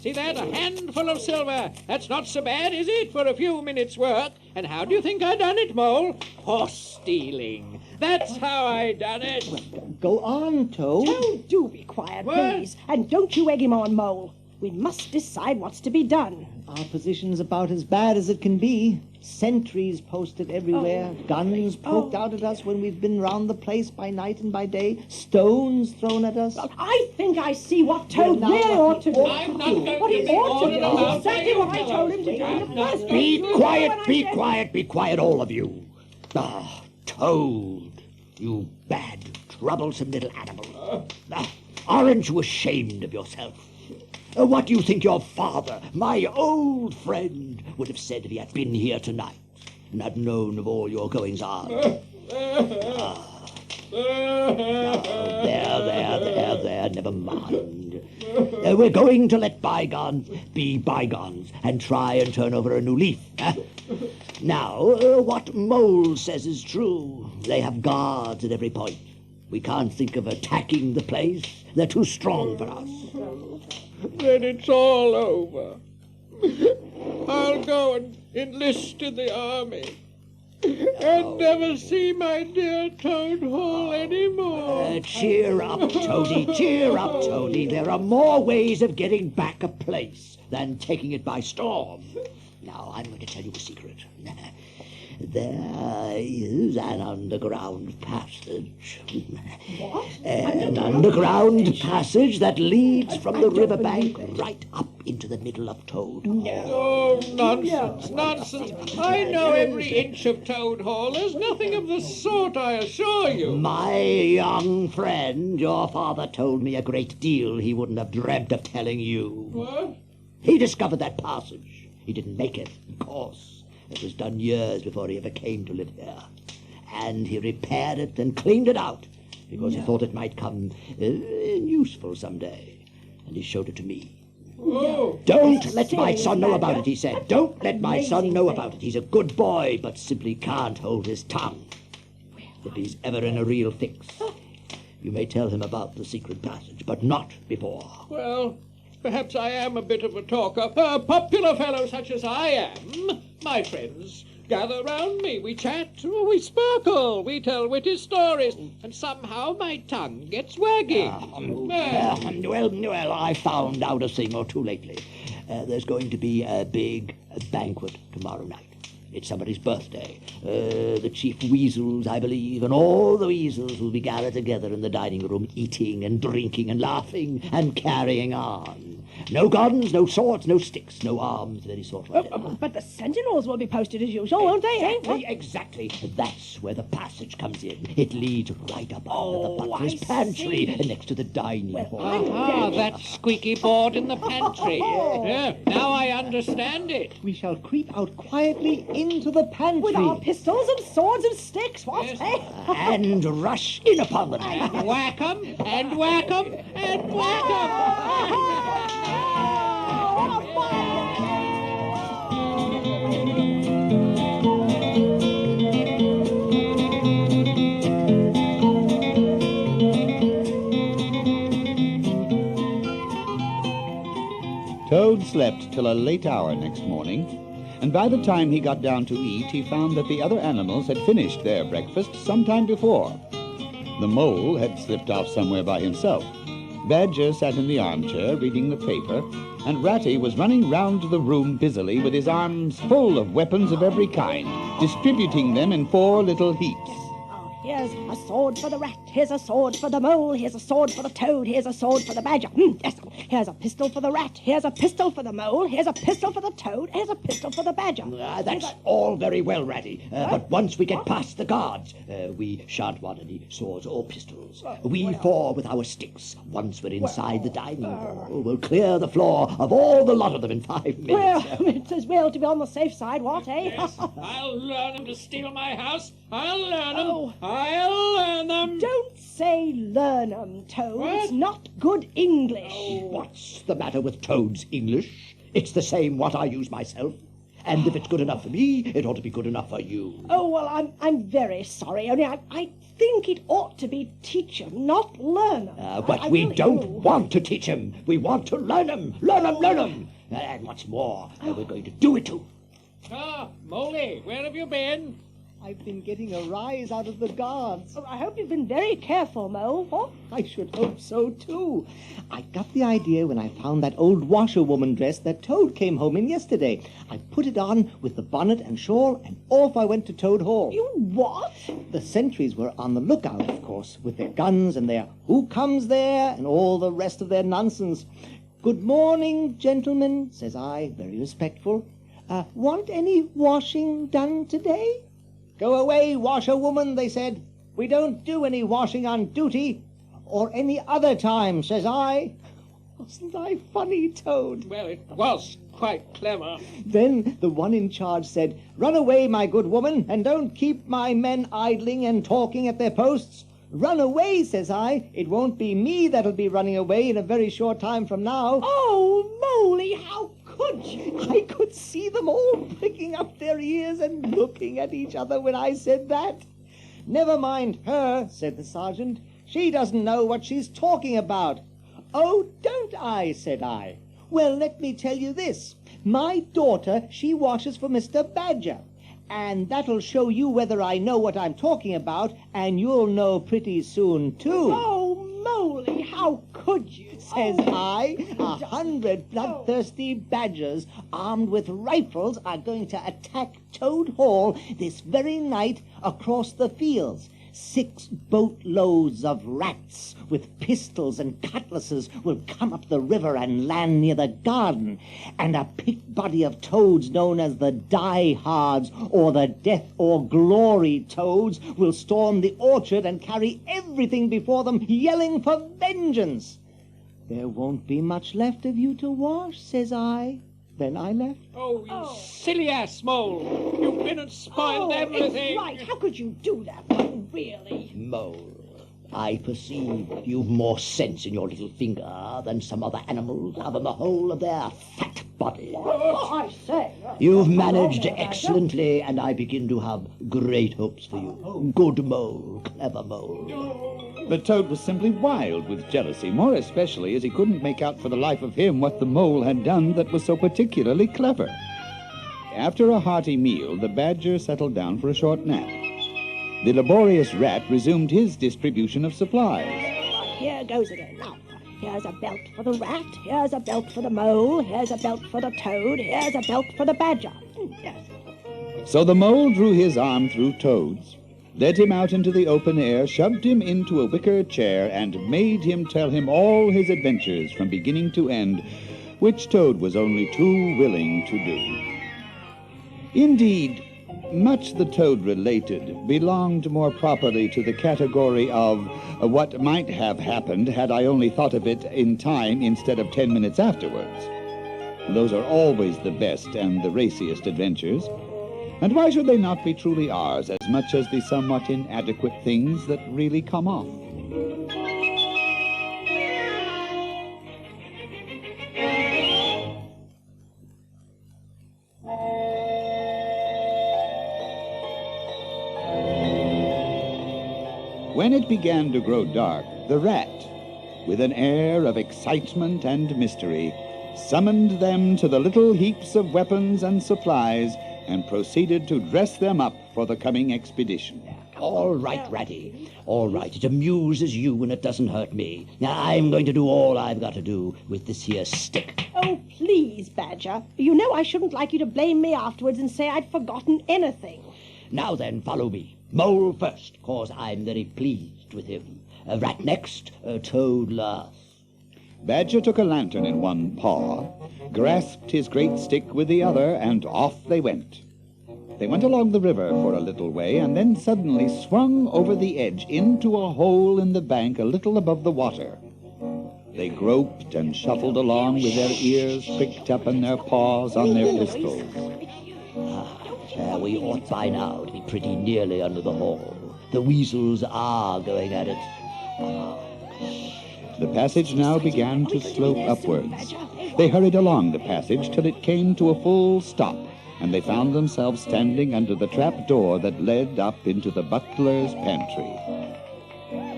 [SPEAKER 4] See that? A handful of silver. That's not so bad, is it, for a few minutes' work? And how do you think I done it, Mole? Horse stealing. That's how I done it.
[SPEAKER 2] Go on, Toad.
[SPEAKER 3] Toad, do be quiet, please. And don't you egg him on, Mole. We must decide what's to be done.
[SPEAKER 2] Our position's about as bad as it can be. Sentries posted everywhere, guns poked out at us when we've been round the place by night and by day, stones thrown at us.
[SPEAKER 3] Well, I think I see what Toad really ought to do.
[SPEAKER 4] I'm not going
[SPEAKER 3] What he
[SPEAKER 4] to be
[SPEAKER 3] ought to do
[SPEAKER 4] ordered
[SPEAKER 3] is exactly what I told him to do in the first place.
[SPEAKER 5] Be quiet, all of you. Ah, Toad, you bad, troublesome little animal. Aren't you ashamed of yourself? What do you think your father, my old friend, would have said if he had been here tonight and had known of all your goings-on? There, never mind. We're going to let bygones be bygones and try and turn over a new leaf. Now, what Mole says is true. They have guards at every point. We can't think of attacking the place. They're too strong for us.
[SPEAKER 11] Then it's all over. I'll go and enlist in the army and never see my dear Toad Hall anymore.
[SPEAKER 5] Cheer up, Toady, cheer up, Toady. There are more ways of getting back a place than taking it by storm. Now, I'm going to tell you a secret. There is an underground passage.
[SPEAKER 3] What?
[SPEAKER 5] An underground passage that leads from the riverbank right up into the middle of Toad Hall.
[SPEAKER 11] Oh, nonsense, nonsense. I know every inch of Toad Hall. There's nothing of the sort, I assure you.
[SPEAKER 5] My young friend, your father told me a great deal he wouldn't have dreamt of telling you.
[SPEAKER 11] What?
[SPEAKER 5] He discovered that passage. He didn't make it, of course. It was done years before he ever came to live here. And he repaired it and cleaned it out because he thought it might come useful someday. And he showed it to me.
[SPEAKER 11] Oh.
[SPEAKER 5] Don't let my son know about it, he said. Don't let my son know about it. He's a good boy, but simply can't hold his tongue. If he's ever in a real fix, you may tell him about the secret passage, but not before.
[SPEAKER 11] Well, perhaps I am a bit of a talker. A popular fellow such as I am. My friends gather round me. We chat, we sparkle, we tell witty stories, and somehow my tongue gets wagging.
[SPEAKER 5] Well, I found out a thing or two lately. There's going to be a big banquet tomorrow night. It's somebody's birthday. The chief weasels, I believe, and all the weasels will be gathered together in the dining room, eating and drinking and laughing and carrying on. No guns, no swords, no sticks, no arms of any sort.
[SPEAKER 3] But the sentinels will be posted as usual, won't they?
[SPEAKER 5] Exactly. That's where the passage comes in. It leads right up under the butler's pantry next to the dining hall.
[SPEAKER 11] That squeaky board in the pantry. Yeah, now I understand it.
[SPEAKER 2] We shall creep out quietly into the pantry.
[SPEAKER 3] With our pistols and swords and sticks, what?
[SPEAKER 11] Yes.
[SPEAKER 5] And rush in upon them.
[SPEAKER 11] And whack 'em, and whack 'em, and whack 'em.
[SPEAKER 1] Toad slept till a late hour next morning, and by the time he got down to eat, he found that the other animals had finished their breakfast some time before. The Mole had slipped off somewhere by himself. Badger sat in the armchair reading the paper, and Ratty was running round the room busily with his arms full of weapons of every kind, distributing them in 4 little heaps.
[SPEAKER 3] Here's a sword for the rat, here's a sword for the mole, here's a sword for the toad, here's a sword for the badger. Yes, here's a pistol for the rat, here's a pistol for the mole, here's a pistol for the toad, here's a pistol for the badger.
[SPEAKER 5] That's all very well, Ratty. But once we get past the guards, we shan't want any swords or pistols. We 4 with our sticks. Once we're inside the dining hall, we'll clear the floor of all the lot of them in 5 minutes.
[SPEAKER 3] Well, it's as well to be on the safe side, what, eh?
[SPEAKER 11] Yes, I'll learn them to steal my house. I'll learn them. I'll learn them.
[SPEAKER 3] Don't say learn 'em, Toad.
[SPEAKER 11] What?
[SPEAKER 3] It's not good English.
[SPEAKER 5] What's the matter with Toad's English? It's the same what I use myself. And if it's good enough for me, it ought to be good enough for you.
[SPEAKER 3] Oh, well, I'm very sorry. Only I think it ought to be teach 'em, not learn 'em.
[SPEAKER 5] But we don't want to teach 'em. We want to learn 'em. Learn 'em, learn 'em. And what's more, we're going to do it too.
[SPEAKER 11] Molly, where have you been?
[SPEAKER 2] I've been getting a rise out of the guards.
[SPEAKER 3] Oh, I hope you've been very careful, Mole. What?
[SPEAKER 2] I should hope so, too. I got the idea when I found that old washerwoman dress that Toad came home in yesterday. I put it on with the bonnet and shawl, and off I went to Toad Hall.
[SPEAKER 3] You what?
[SPEAKER 2] The sentries were on the lookout, of course, with their guns and their "who comes there?" and all the rest of their nonsense. "Good morning, gentlemen," says I, very respectful. "Want any washing done today?" "Go away, washerwoman," they said. "We don't do any washing on duty, or any other time," says I. Wasn't I funny, Toad?
[SPEAKER 11] Well, it was quite clever.
[SPEAKER 2] Then the one in charge said, "Run away, my good woman, and don't keep my men idling and talking at their posts. Run away, says I. It won't be me that'll be running away in a very short time from now.
[SPEAKER 3] Oh, Moley, how could you?
[SPEAKER 2] I could see them all pricking up their ears and looking at each other when I said that. Never mind her, said the sergeant. She doesn't know what she's talking about. Oh, don't I, said I. Well, let me tell you this. My daughter, she washes for Mr. Badger. And that'll show you whether I know what I'm talking about, and you'll know pretty soon, too.
[SPEAKER 3] Oh, Moley, how could you?
[SPEAKER 2] Says I. 100 bloodthirsty badgers armed with rifles are going to attack Toad Hall this very night across the fields. 6 boatloads of rats with pistols and cutlasses will come up the river and land near the garden, and a picked body of toads known as the diehards or the death or glory toads will storm the orchard and carry everything before them, yelling for vengeance. There won't be much left of you to wash, says I. Then I left.
[SPEAKER 4] Oh, you silly ass, Mole. You've been and spoiled everything.
[SPEAKER 3] It's right. How could you do that, Mole, really?
[SPEAKER 5] Mole, I perceive you've more sense in your little finger than some other animals have in the whole of their fat body.
[SPEAKER 3] Oh, I say.
[SPEAKER 5] You've managed excellently, and I begin to have great hopes for you. Good Mole, clever Mole.
[SPEAKER 1] But Toad was simply wild with jealousy, more especially as he couldn't make out for the life of him what the Mole had done that was so particularly clever. After a hearty meal, the Badger settled down for a short nap. The laborious Rat resumed his distribution of supplies.
[SPEAKER 3] Here goes again. Now, here's a belt for the Rat, here's a belt for the Mole, here's a belt for the Toad, here's a belt for the Badger. Yes.
[SPEAKER 1] So the Mole drew his arm through Toad's, led him out into the open air, shoved him into a wicker chair, and made him tell him all his adventures from beginning to end, which Toad was only too willing to do. Indeed, much the Toad related belonged more properly to the category of what might have happened had I only thought of it in time instead of 10 minutes afterwards. Those are always the best and the raciest adventures. And why should they not be truly ours as much as the somewhat inadequate things that really come off? When it began to grow dark, the Rat, with an air of excitement and mystery, summoned them to the little heaps of weapons and supplies and proceeded to dress them up for the coming expedition.
[SPEAKER 5] All right, Ratty. All right. It amuses you and it doesn't hurt me. Now, I'm going to do all I've got to do with this here stick.
[SPEAKER 3] Oh, please, Badger. You know I shouldn't like you to blame me afterwards and say I'd forgotten anything.
[SPEAKER 5] Now then, follow me. Mole first, 'cause I'm very pleased with him. Rat next, Toad last.
[SPEAKER 1] Badger took a lantern in one paw, grasped his great stick with the other, and off they went. They went along the river for a little way, and then suddenly swung over the edge into a hole in the bank a little above the water. They groped and shuffled along with their ears pricked up and their paws on their pistols.
[SPEAKER 5] We ought by now to be pretty nearly under the hall. The weasels are going at it.
[SPEAKER 1] The passage now began to slope upwards. They hurried along the passage till it came to a full stop, and they found themselves standing under the trap door that led up into the butler's pantry.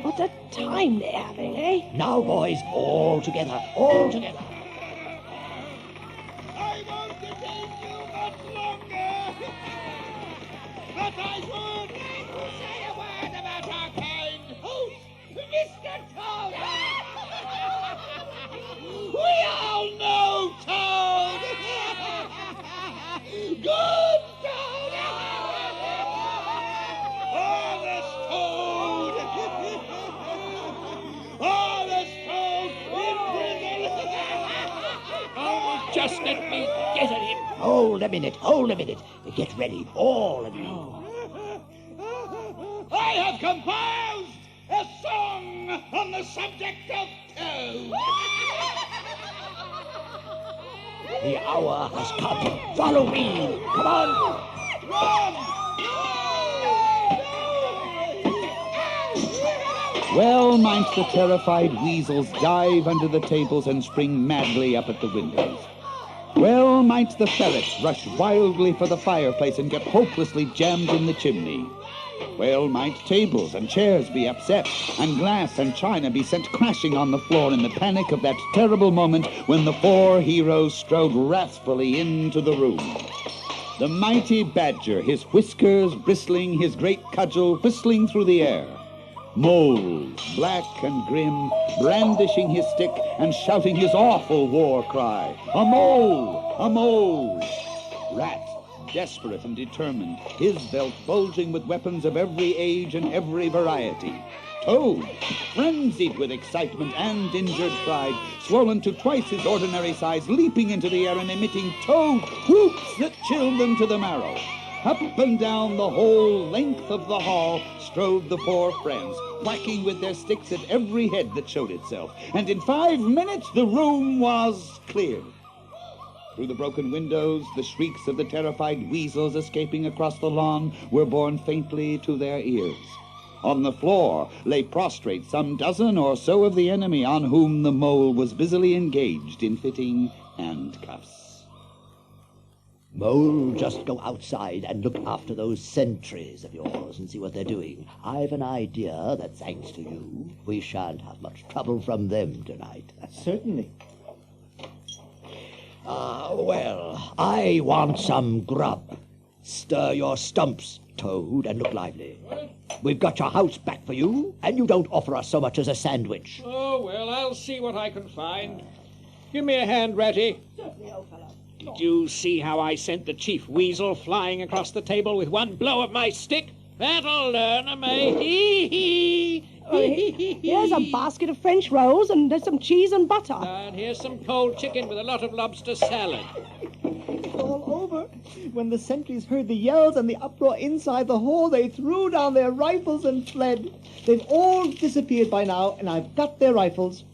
[SPEAKER 3] What a time they're having, eh?
[SPEAKER 5] Now, boys, all together, all together.
[SPEAKER 12] I won't detain you much longer. But I would say a word about our kind host, Mr. Toad. We all know Toad. Good Toad. Honest Toad. Honest Toad in prison.
[SPEAKER 4] Oh, just let me get at him.
[SPEAKER 5] Hold a minute, hold a minute. Get ready, all of you.
[SPEAKER 12] I have composed a song on the subject of Toad.
[SPEAKER 5] The hour has come. Follow me. Come on.
[SPEAKER 12] Run!
[SPEAKER 1] Well might the terrified weasels dive under the tables and spring madly up at the windows. Well might the ferrets rush wildly for the fireplace and get hopelessly jammed in the chimney. Well might tables and chairs be upset, and glass and china be sent crashing on the floor in the panic of that terrible moment when the four heroes strode wrathfully into the room. The mighty badger, his whiskers bristling, his great cudgel whistling through the air. Mole, black and grim, brandishing his stick and shouting his awful war cry. A mole! A mole! Rat, desperate and determined, his belt bulging with weapons of every age and every variety. Toad, frenzied with excitement and injured pride, swollen to twice his ordinary size, leaping into the air and emitting toad whoops that chilled them to the marrow. Up and down the whole length of the hall strode the four friends, whacking with their sticks at every head that showed itself. And in 5 minutes, the room was cleared. Through the broken windows, the shrieks of the terrified weasels escaping across the lawn were borne faintly to their ears. On the floor lay prostrate some dozen or so of the enemy, on whom the mole was busily engaged in fitting handcuffs.
[SPEAKER 5] Mole, just go outside and look after those sentries of yours and see what they're doing. I've an idea that, thanks to you, we shan't have much trouble from them tonight.
[SPEAKER 2] Certainly.
[SPEAKER 5] Well, I want some grub. Stir your stumps, Toad, and look lively. We've got your house back for you, and you don't offer us so much as a sandwich.
[SPEAKER 4] Oh, well, I'll see what I can find. Give me a hand, Ratty.
[SPEAKER 3] Certainly, old fellow.
[SPEAKER 4] Did you see how I sent the chief weasel flying across the table with one blow of my stick? That'll learn 'em, eh?
[SPEAKER 3] Here's a basket of French rolls, and there's some cheese and butter.
[SPEAKER 4] And here's some cold chicken with a lot of lobster salad.
[SPEAKER 2] All over. When the sentries heard the yells and the uproar inside the hall, they threw down their rifles and fled. They've all disappeared by now, and I've got their rifles.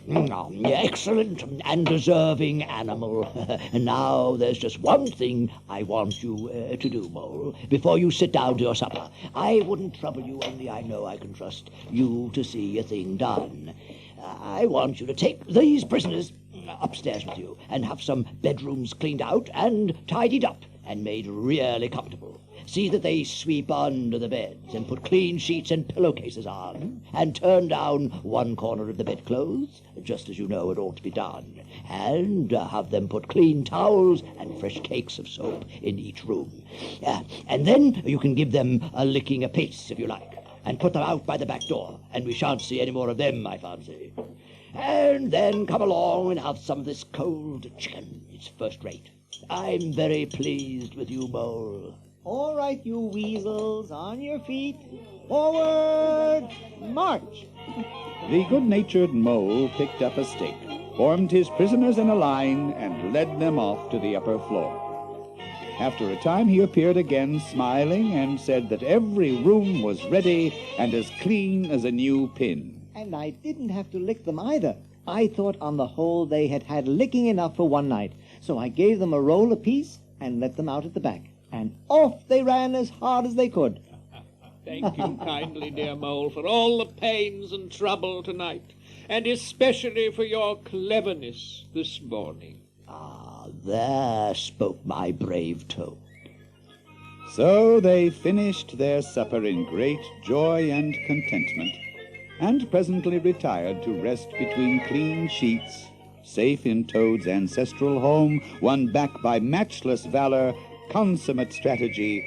[SPEAKER 5] Excellent and deserving animal. Now there's just one thing I want you to do, Mole, before you sit down to your supper. I wouldn't trouble you, only I know I can trust you to see a thing done. I want you to take these prisoners upstairs with you and have some bedrooms cleaned out and tidied up and made really comfortable. See that they sweep under the beds and put clean sheets and pillowcases on and turn down one corner of the bedclothes, just as you know it ought to be done, and have them put clean towels and fresh cakes of soap in each room. And then you can give them a licking apiece, if you like, and put them out by the back door, and we shan't see any more of them, I fancy. And then come along and have some of this cold chicken. It's first rate. I'm very pleased with you, Mole.
[SPEAKER 2] All right, you weasels, on your feet. Forward! March!
[SPEAKER 1] The good-natured mole picked up a stick, formed his prisoners in a line, and led them off to the upper floor. After a time he appeared again, smiling, and said that every room was ready and as clean as a new pin.
[SPEAKER 2] And I didn't have to lick them either. I thought on the whole they had had licking enough for one night, so I gave them a roll apiece and let them out at the back. And off they ran as hard as they could.
[SPEAKER 4] Thank you kindly, dear Mole, for all the pains and trouble tonight, and especially for your cleverness this morning.
[SPEAKER 5] There spoke my brave Toad.
[SPEAKER 1] So they finished their supper in great joy and contentment, and presently retired to rest between clean sheets, safe in Toad's ancestral home, won back by matchless valor, consummate strategy,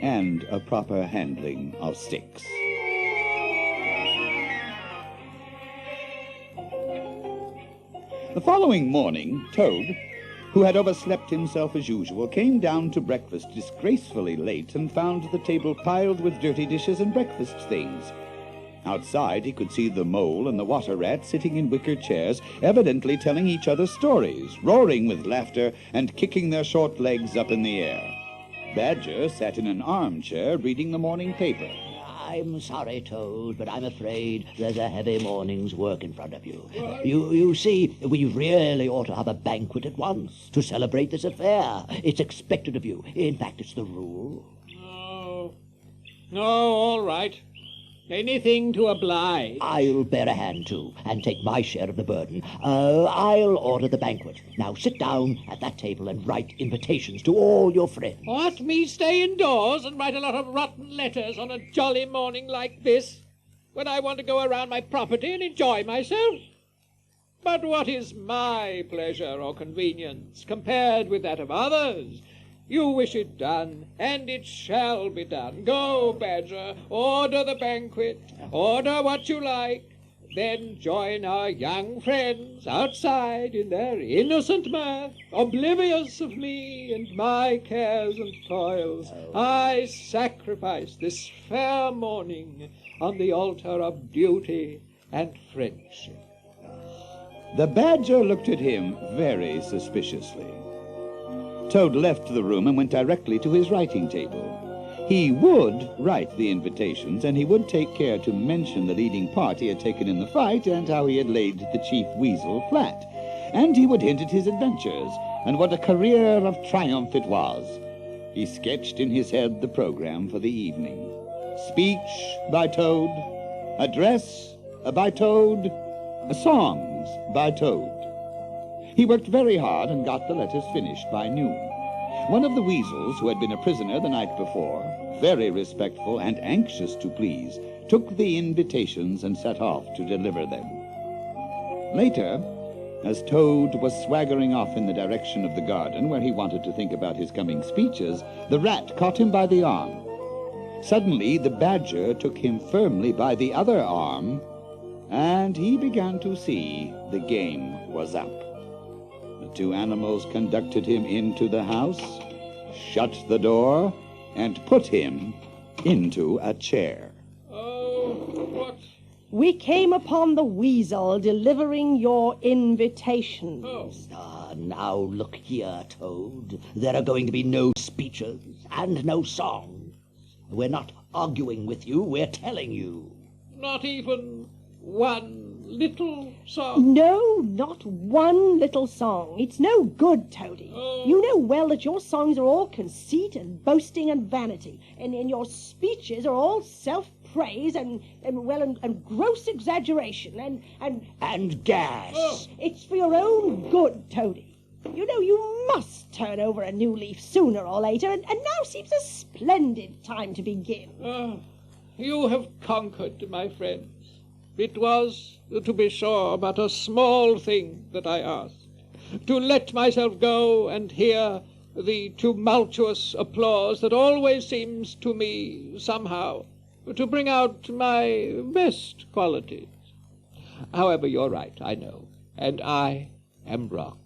[SPEAKER 1] and a proper handling of sticks. The following morning, Toad, who had overslept himself as usual, came down to breakfast disgracefully late and found the table piled with dirty dishes and breakfast things. Outside, he could see the mole and the water rat sitting in wicker chairs, evidently telling each other stories, roaring with laughter and kicking their short legs up in the air. Badger sat in an armchair reading the morning paper.
[SPEAKER 5] I'm sorry, Toad, but I'm afraid there's a heavy morning's work in front of you. You see, we really ought to have a banquet at once to celebrate this affair. It's expected of you. In fact, it's the rule.
[SPEAKER 4] Oh, all right. Anything to oblige.
[SPEAKER 5] I'll bear a hand too, and take my share of the burden. I'll order the banquet. Now sit down at that table and write invitations to all your friends.
[SPEAKER 4] What, me stay indoors and write a lot of rotten letters on a jolly morning like this, when I want to go around my property and enjoy myself? But what is my pleasure or convenience compared with that of others? You wish it done, and it shall be done. Go, Badger, order the banquet, order what you like, then join our young friends outside in their innocent mirth, oblivious of me and my cares and toils. I sacrifice this fair morning on the altar of duty and friendship.
[SPEAKER 1] The Badger looked at him very suspiciously. Toad left the room and went directly to his writing table. He would write the invitations, and he would take care to mention the leading part he had taken in the fight and how he had laid the chief weasel flat. And he would hint at his adventures, and what a career of triumph it was. He sketched in his head the program for the evening. Speech by Toad, address by Toad, songs by Toad. He worked very hard and got the letters finished by noon. One of the weasels, who had been a prisoner the night before, very respectful and anxious to please, took the invitations and set off to deliver them. Later, as Toad was swaggering off in the direction of the garden where he wanted to think about his coming speeches, the rat caught him by the arm. Suddenly, the Badger took him firmly by the other arm, and he began to see the game was up. The two animals conducted him into the house, shut the door, and put him into a chair.
[SPEAKER 4] Oh, what?
[SPEAKER 3] We came upon the weasel delivering your invitations.
[SPEAKER 5] Now look here, Toad. There are going to be no speeches and no songs. We're not arguing with you, we're telling you.
[SPEAKER 4] Not even one little song?
[SPEAKER 3] No, not one little song. It's no good, Toady. You know well that your songs are all conceit and boasting and vanity, and your speeches are all self-praise and gross exaggeration
[SPEAKER 5] and gas.
[SPEAKER 3] It's for your own good, Toady. You know you must turn over a new leaf sooner or later, and now seems a splendid time to begin.
[SPEAKER 4] You have conquered, my friends. It was, to be sure, but a small thing that I asked, to let myself go and hear the tumultuous applause that always seems to me, somehow, to bring out my best qualities. However, you're right, I know, and I am wrong.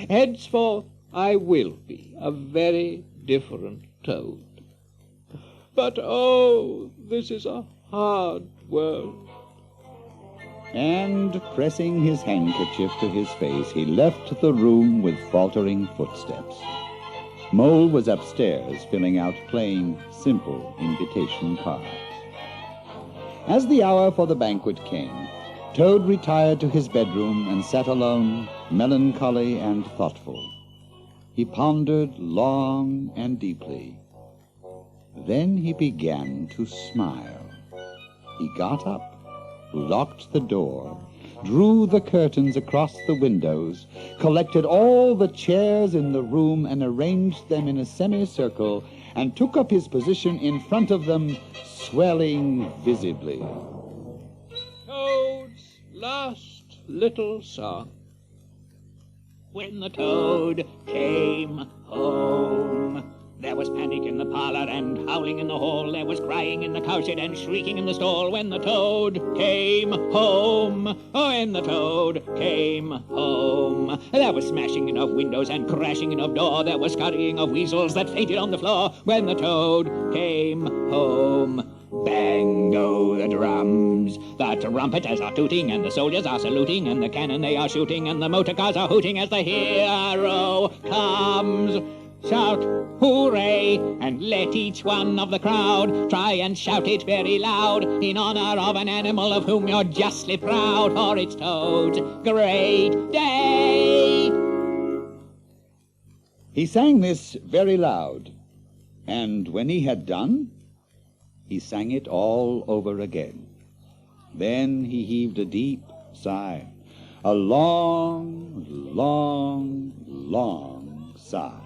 [SPEAKER 4] Henceforth, I will be a very different Toad. But, oh, this is a hard world.
[SPEAKER 1] And, pressing his handkerchief to his face, he left the room with faltering footsteps. Mole was upstairs, filling out plain, simple invitation cards. As the hour for the banquet came, Toad retired to his bedroom and sat alone, melancholy and thoughtful. He pondered long and deeply. Then he began to smile. He got up, locked the door, drew the curtains across the windows, collected all the chairs in the room and arranged them in a semicircle, and took up his position in front of them, swelling visibly.
[SPEAKER 4] Toad's last little song. When the Toad came home, there was panic in the parlor and howling in the hall. There was crying in the cowshed and shrieking in the stall. When the Toad came home, when the Toad came home, there was smashing in of windows and crashing in of door. There was scurrying of weasels that fainted on the floor. When the Toad came home, bang go the drums, the trumpeters are tooting, and the soldiers are saluting, and the cannon they are shooting, and the motor cars are hooting as the hero comes. Shout, hooray, and let each one of the crowd try and shout it very loud in honor of an animal of whom you're justly proud, for it's Toad's great day.
[SPEAKER 1] He sang this very loud, and when he had done, He sang it all over again. Then he heaved a deep sigh, a long, long, long sigh.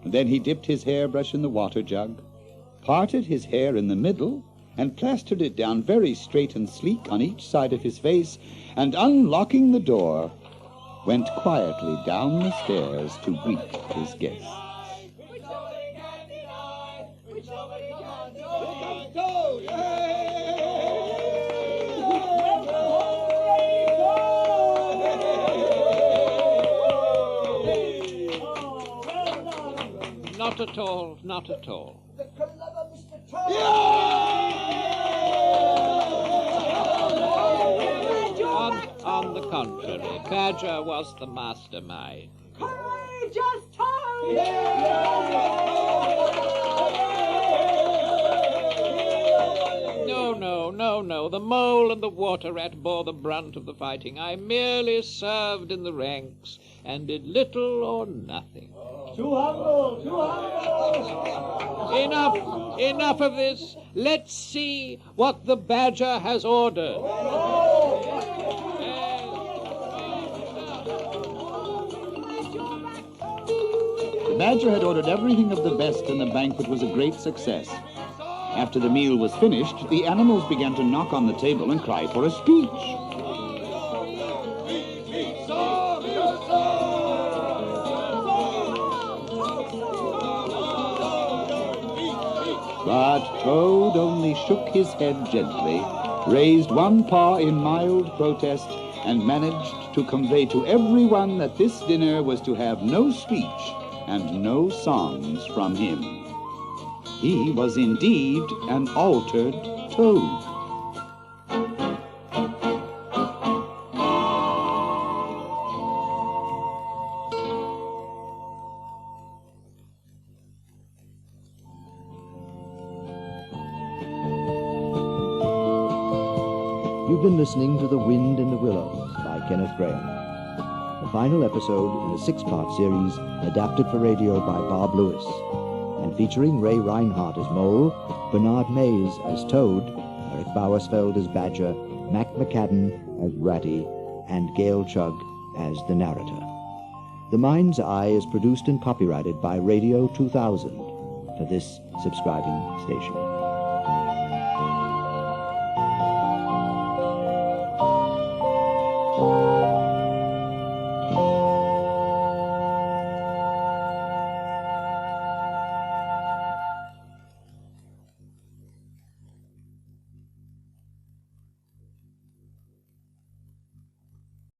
[SPEAKER 1] Then he dipped his hairbrush in the water jug, parted his hair in the middle, and plastered it down very straight and sleek on each side of his face, and unlocking the door, went quietly down the stairs to greet his guests.
[SPEAKER 11] Not at all, not at all. On the contrary, Badger was the mastermind.
[SPEAKER 9] Courageous Toad!
[SPEAKER 11] No. The mole and the water rat bore the brunt of the fighting. I merely served in the ranks and did little or nothing.
[SPEAKER 9] Too humble! Too humble!
[SPEAKER 11] Enough of this. Let's see what the Badger has ordered.
[SPEAKER 1] The Badger had ordered everything of the best, and the banquet was a great success. After the meal was finished, the animals began to knock on the table and cry for a speech. But Toad only shook his head gently, raised one paw in mild protest, and managed to convey to everyone that this dinner was to have no speech and no songs from him. He was indeed an altered Toad.
[SPEAKER 16] You've been listening to The Wind in the Willows by Kenneth Graham. The final episode in a 6-part series adapted for radio by Bob Lewis, and featuring Ray Reinhardt as Mole, Bernard Mays as Toad, Eric Bowersfeld as Badger, Mac McCadden as Ratty, and Gail Chugg as the narrator. The Mind's Eye is produced and copyrighted by Radio 2000 for this subscribing station.
[SPEAKER 9] Oh!